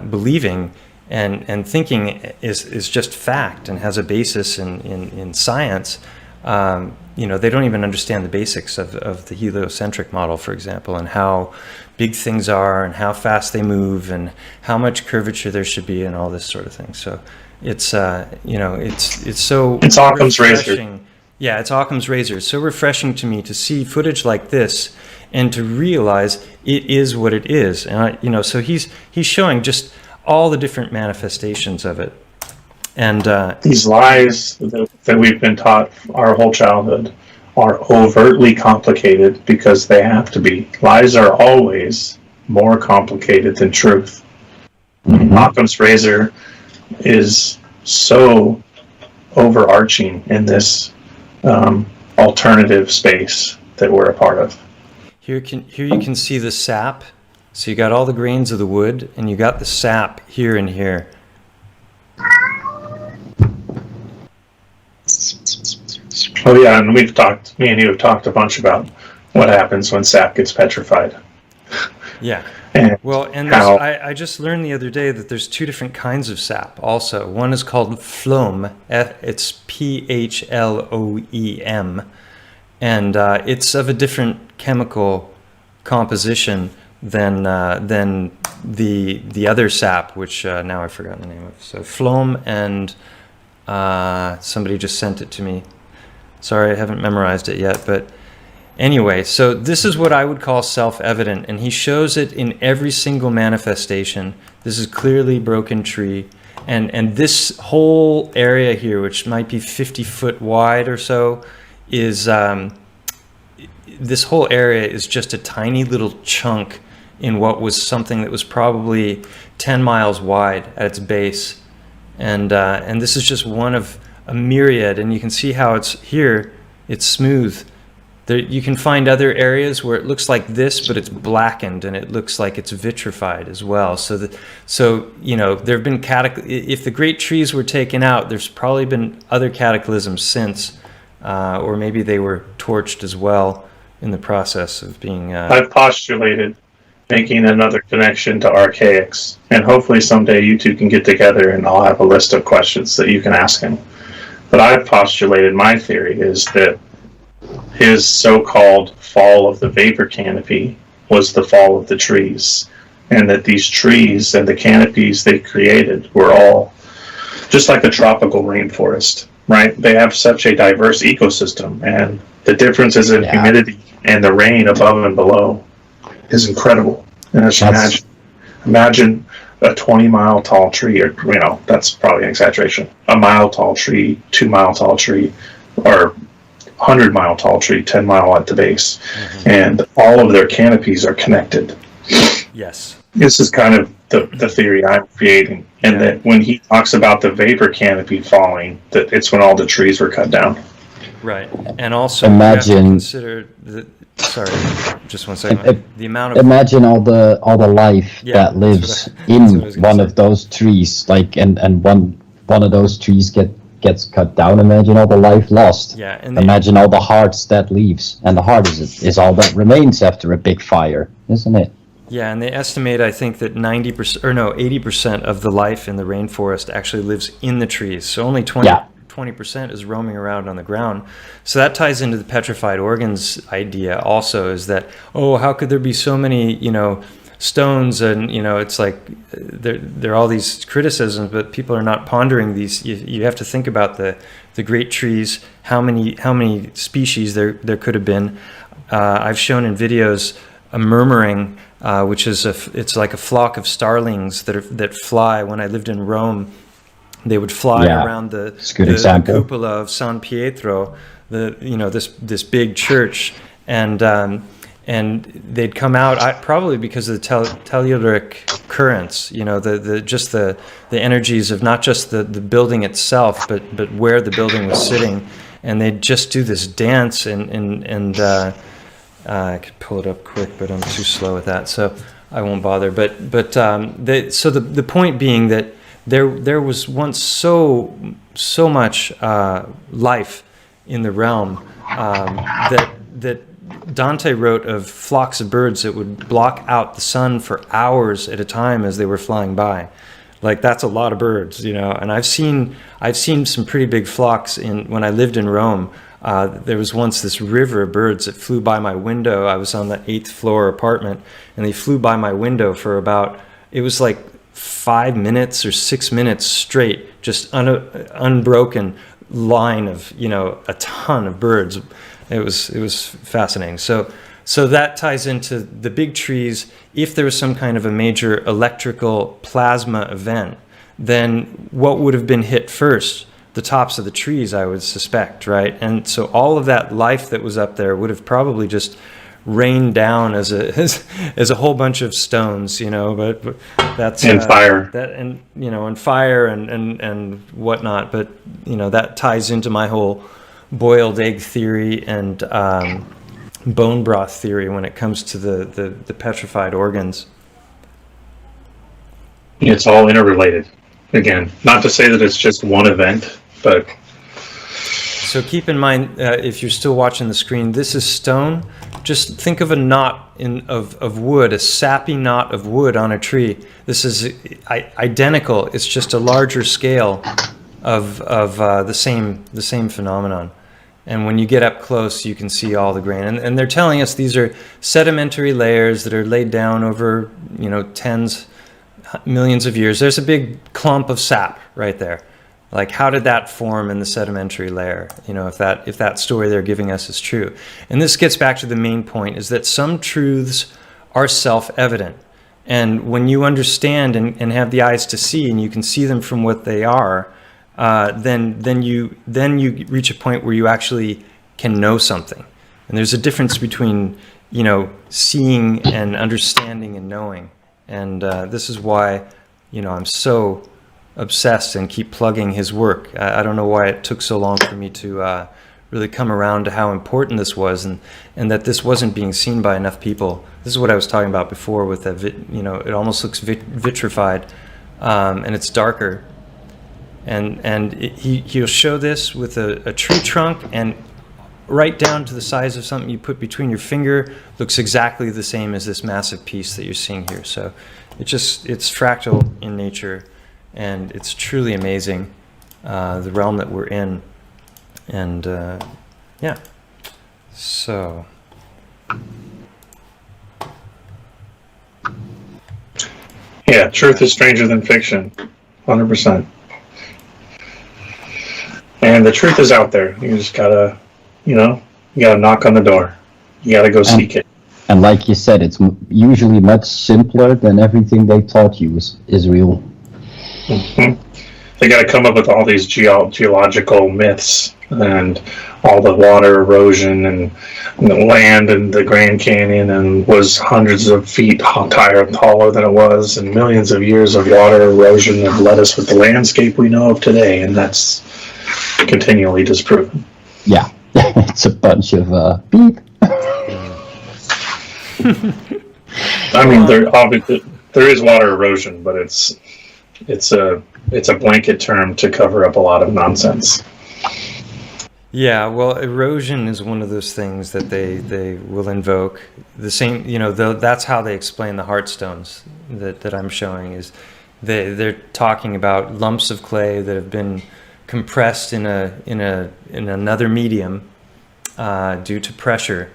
believing and thinking is just fact and has a basis in science. You know, they don't even understand the basics of the heliocentric model, for example, and how big things are and how fast they move and how much curvature there should be and all this sort of thing. So it's, you know, it's so It's Occam's refreshing. razor. Yeah, it's Occam's razor. It's so refreshing to me to see footage like this and to realize it is what it is. And you know, so he's showing just all the different manifestations of it. And These lies that we've been taught our whole childhood are overtly complicated because they have to be. Lies are always more complicated than truth. Occam's razor is so overarching in this alternative space that we're a part of. here you can see the sap. So you got all the grains of the wood, and you got the sap here and here. Oh yeah, and me and you have talked a bunch about what happens when sap gets petrified. Yeah. And Well, and how I just learned the other day that there's two different kinds of sap also. One is called phloem. It's PHLOEM. And it's of a different chemical composition than the other sap, which now I've forgotten the name of. So phloem, and somebody just sent it to me. Sorry, I haven't memorized it yet, but anyway, so this is what I would call self-evident, and he shows it in every single manifestation. This is clearly broken tree, and this whole area here, which might be 50 foot wide or so, is this whole area is just a tiny little chunk in what was something that was probably 10 miles wide at its base, and this is just one of a myriad. And you can see how it's here, it's smooth. There, you can find other areas where it looks like this, but it's blackened and it looks like it's vitrified as well. So you know, there have been if the great trees were taken out, there's probably been other cataclysms since, or maybe they were torched as well in the process of being. I've postulated making another connection to archaics, and hopefully someday you two can get together and I'll have a list of questions that you can ask him. But I've postulated, my theory is that his so-called fall of the vapor canopy was the fall of the trees, and that these trees and the canopies they created were all just like a tropical rainforest, right? They have such a diverse ecosystem, and the differences in humidity and the rain above and below is incredible. And just imagine a 20-mile tall tree, or, you know, that's probably an exaggeration, a mile tall tree, 2 mile tall tree, or 100-mile tall tree, 10 mile at the base. And all of their canopies are connected. Yes. This is kind of the theory I'm creating. And that when he talks about the vapor canopy falling, that it's when all the trees were cut down. Right. And also Imagine- you have to consider sorry, just one second. The amount of Imagine all the life Yeah, that lives that's what I in was gonna one say. of those trees, like and one of those trees gets cut down. Imagine all the life lost. yeah, and Imagine all the hearts that leaves, and the heart is all that remains after a big fire, isn't it? yeah, and they estimate, I think, that 90% or no, 80% of the life in the rainforest actually lives in the trees. So only 20% is roaming around on the ground. So that ties into the petrified organs idea also, is that, oh, how could there be so many, stones? And, it's like there are all these criticisms, but people are not pondering these. You have to think about the great trees, how many species there could have been. I've shown in videos a murmuring, which is it's like a flock of starlings that fly. When I lived in Rome, they would fly around the cupola of San Pietro, this big church, and they'd come out probably because of the telluric currents, the energies of not just the building itself, but where the building was sitting, and they'd just do this dance and I could pull it up quick, but I'm too slow with that, so I won't bother. But the point being that there was once so much life in the realm that Dante wrote of flocks of birds that would block out the sun for hours at a time as they were flying by. Like, that's a lot of birds, And I've seen some pretty big flocks when I lived in Rome. There was once this river of birds that flew by my window. I was on the 8th floor apartment, and they flew by my window for it was like 5 minutes or 6 minutes straight, just unbroken line of, a ton of birds. It was fascinating. So that ties into the big trees. If there was some kind of a major electrical plasma event, then what would have been hit first? The tops of the trees, I would suspect, right? And so all of that life that was up there would have probably just rained down as a whole bunch of stones, but that's and fire. And fire and whatnot. But that ties into my whole boiled egg theory and bone broth theory when it comes to the petrified organs. It's all interrelated. Again, not to say that it's just one event, but... So keep in mind, if you're still watching the screen, this is stone. Just think of a knot of wood, a sappy knot of wood on a tree. This is identical. It's just a larger scale of the same phenomenon. And when you get up close, you can see all the grain. And they're telling us these are sedimentary layers that are laid down over, tens, millions of years. There's a big clump of sap right there. Like, how did that form in the sedimentary layer? If that story they're giving us is true. And this gets back to the main point, is that some truths are self-evident. And when you understand and have the eyes to see, and you can see them from what they are, then you reach a point where you actually can know something. And there's a difference between, seeing and understanding and knowing. And this is why, I'm so obsessed and keep plugging his work. I don't know why it took so long for me to really come around to how important this was, and that this wasn't being seen by enough people. This is what I was talking about before with that, it almost looks vitrified, and it's darker. And he'll show this with a tree trunk, and right down to the size of something you put between your finger, looks exactly the same as this massive piece that you're seeing here. So it's fractal in nature, and it's truly amazing, the realm that we're in. And yeah, so yeah, truth is stranger than fiction, 100%. And the truth is out there. You just gotta, you gotta knock on the door. You gotta go seek it. And like you said, it's usually much simpler than everything they taught you is real. Mm-hmm. They got to come up with all these geological myths and all the water erosion and the land and the Grand Canyon and was hundreds of feet taller than it was, and millions of years of water erosion have led us with the landscape we know of today, and that's continually disproven. Yeah, it's a bunch of beep. I mean, there is water erosion, but it's a blanket term to cover up a lot of nonsense. Yeah, well, erosion is one of those things that they will invoke. The same, that's how they explain the heartstones that I'm showing. Is they're talking about lumps of clay that have been compressed in another medium due to pressure,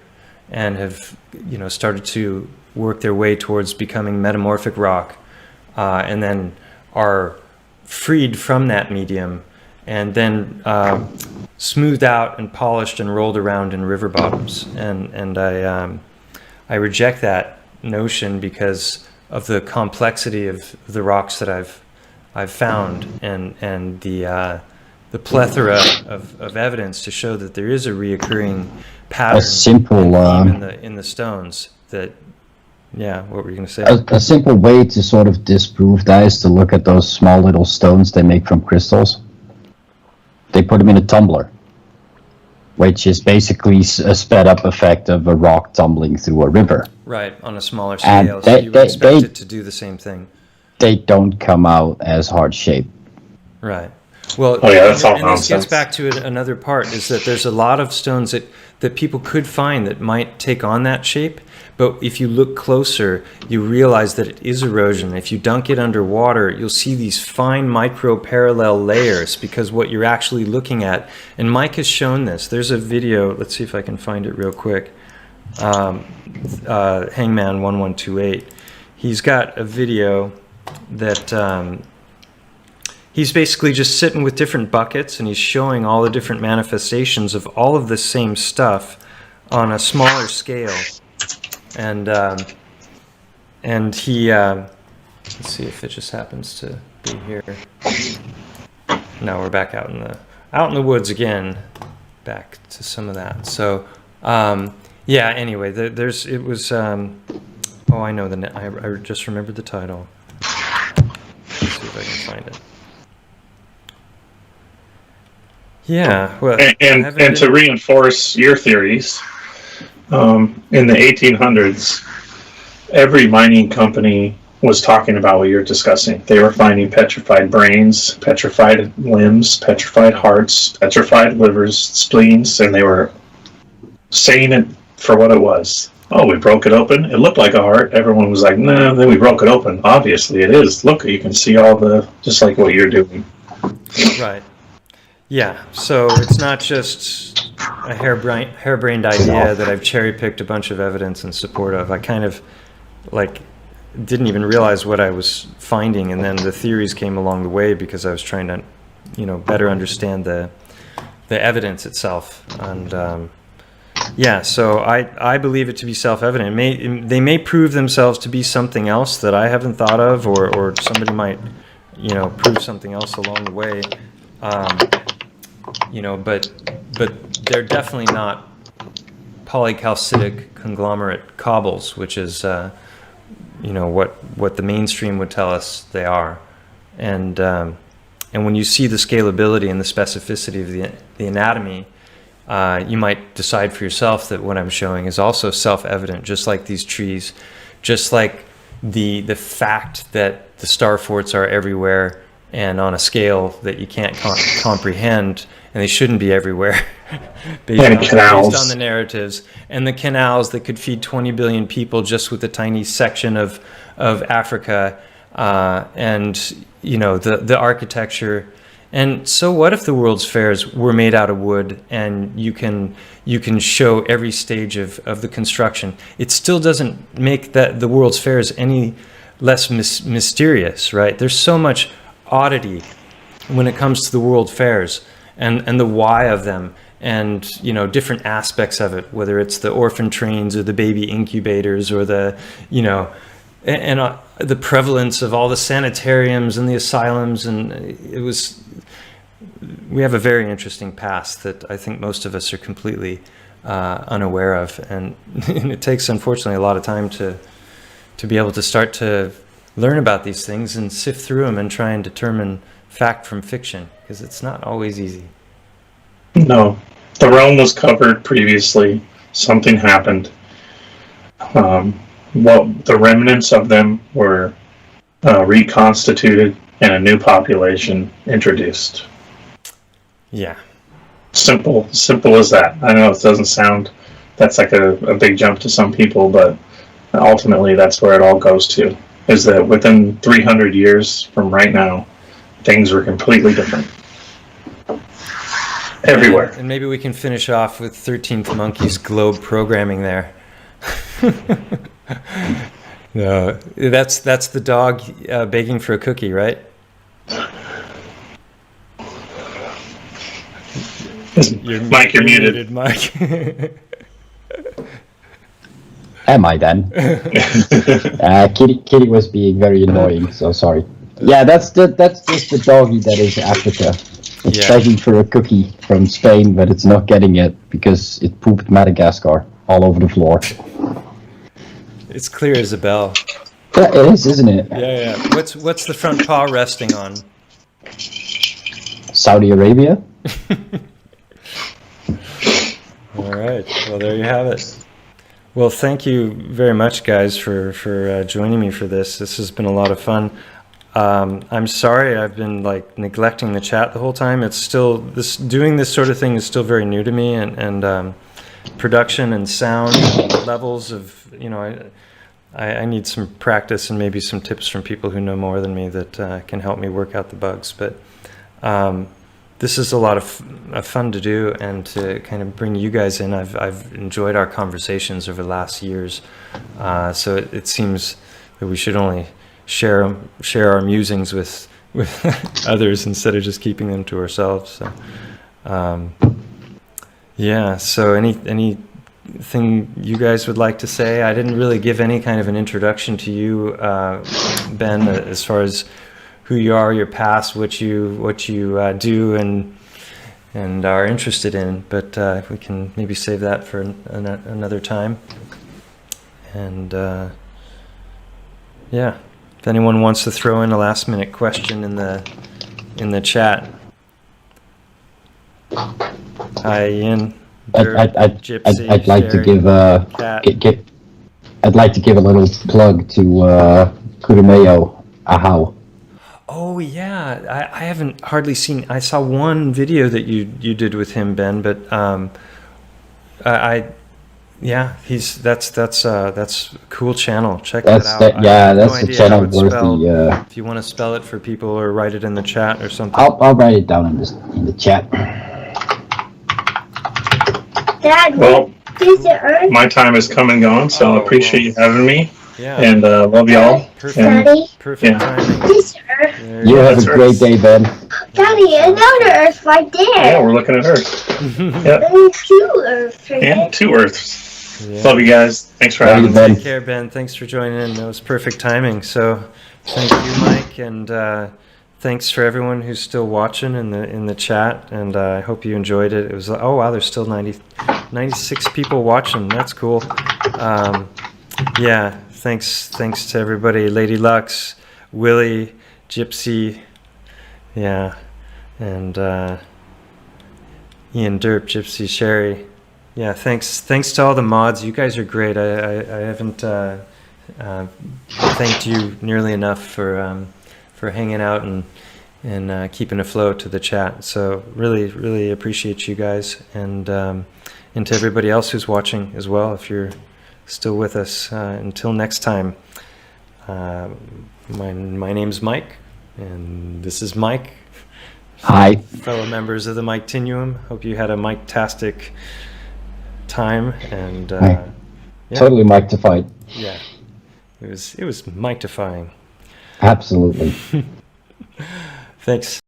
and have started to work their way towards becoming metamorphic rock, and then are freed from that medium, and then smoothed out and polished and rolled around in river bottoms. And I reject that notion because of the complexity of the rocks that I've found, and the plethora of evidence to show that there is a reoccurring pattern, A simple in the stones. That, yeah, what were you going to say? a simple way to sort of disprove that is to look at those small little stones they make from crystals. They put them in a tumbler, which is basically a sped up effect of a rock tumbling through a river. Right, on a smaller And scale, so you would expect it to do the same thing. They don't come out as heart shaped. Right. Well, Oh, yeah, that's all and this nonsense. gets back to another part, is that there's a lot of stones that people could find that might take on that shape, but if you look closer, you realize that it is erosion. If you dunk it underwater, you'll see these fine micro-parallel layers, because what you're actually looking at, and Mike has shown this, there's a video, let's see if I can find it real quick, Hangman1128, he's got a video that he's basically just sitting with different buckets, and he's showing all the different manifestations of all of the same stuff on a smaller scale. And he, let's see if it just happens to be here. Now we're back out in the woods again, back to some of that. So, yeah. Anyway, it was. Oh, I know I just remembered the title. Let's see if I can find it. Yeah. Well, And to reinforce your theories, in the 1800s, every mining company was talking about what you're discussing. They were finding petrified brains, petrified limbs, petrified hearts, petrified livers, spleens, and they were saying it for what it was. Oh, we broke it open. It looked like a heart. Everyone was like, no, then we broke it open. Obviously it is. Look, you can see just like what you're doing. Right. Yeah, so it's not just a harebrained idea that I've cherry-picked a bunch of evidence in support of. I kind of, didn't even realize what I was finding, and then the theories came along the way because I was trying to, better understand the evidence itself. And, yeah, so I believe it to be self-evident. They may prove themselves to be something else that I haven't thought of, or somebody might, prove something else along the way. But they're definitely not polycalcitic conglomerate cobbles, which is, what the mainstream would tell us they are. And when you see the scalability and the specificity of the anatomy, you might decide for yourself that what I'm showing is also self-evident, just like these trees, just like the fact that the star forts are everywhere and on a scale that you can't comprehend, and they shouldn't be everywhere based on the narratives, and the canals that could feed 20 billion people just with a tiny section of Africa, and the architecture. And so what if the World's Fairs were made out of wood, and you can show every stage of the construction? It still doesn't make the World's Fairs any less mysterious, right? There's so much oddity when it comes to the World Fairs and the why of them, and different aspects of it, whether it's the orphan trains or the baby incubators, or the the prevalence of all the sanitariums and the asylums. And we have a very interesting past that I think most of us are completely unaware of, and it takes, unfortunately, a lot of time to be able to start to learn about these things and sift through them and try and determine fact from fiction, because it's not always easy. No. The realm was covered previously. Something happened. What the remnants of them were reconstituted and a new population introduced. Yeah. Simple as that. I know it doesn't sound, that's like a big jump to some people, but ultimately that's where it all goes to, is that within 300 years from right now, things were completely different. Everywhere. And maybe we can finish off with 13th Monkey's globe programming there. No, that's the dog begging for a cookie, right? Mike, you're muted. Mike. Am I then? Kitty was being very annoying, so sorry. Yeah, that's just the doggy that is Africa. It's begging for a cookie from Spain, but it's not getting it because it pooped Madagascar all over the floor. It's clear as a bell. Yeah, it is, isn't it? Yeah. What's the front paw resting on? Saudi Arabia? All right. Well, there you have it. Well, thank you very much, guys, for joining me for this. This has been a lot of fun. I'm sorry I've been neglecting the chat the whole time. It's still doing this sort of thing is still very new to me, and production and sound levels of I need some practice and maybe some tips from people who know more than me that can help me work out the bugs. But this is a lot of fun to do and to kind of bring you guys in. I've enjoyed our conversations over the last years, so it seems that we should only share our musings with others instead of just keeping them to ourselves. So, So anything you guys would like to say? I didn't really give any kind of an introduction to you, Ben, as far as who you are, your past, what you do, and are interested in. But we can maybe save that for another time. And if anyone wants to throw in a last-minute question in the chat. Hi, Ian. Gypsy, I'd like Sherry, to I'd like to give a little plug to Kurimeo Ahau. Oh yeah, I haven't hardly seen. I saw one video that you did with him, Ben, but that's a cool channel. Check that out. That's the channel worth If you want to spell it for people or write it in the chat or something. I'll write it down in the chat. Dad, well, my time has come and gone, so I appreciate you having me. Yeah. And love you all. Perfect timing. You have a great day, Ben. Daddy, another Earth right there. Yeah, we're looking at Earth. Yep. Two Earths. Right there. 2 Earths. Yeah. Love you guys. Thanks for having me. Take care, Ben. Thanks for joining in. That was perfect timing. So, thank you, Mike, and thanks for everyone who's still watching in the chat. And I hope you enjoyed it. It was there's still 96 people watching. That's cool. Thanks to everybody. Lady Lux, Willie, Gypsy, and Ian Derp, Gypsy, Sherry. Yeah, thanks to all the mods. You guys are great. I haven't thanked you nearly enough for hanging out and keeping afloat to the chat. So really appreciate you guys, and to everybody else who's watching as well. If you're still with us, until next time. My name's Mike, and this is Mike. Hi, fellow members of the Mike Tinuum. Hope you had a Mike-tastic time, and totally Mike-tified. Yeah, it was Mike-tifying. Absolutely. Thanks.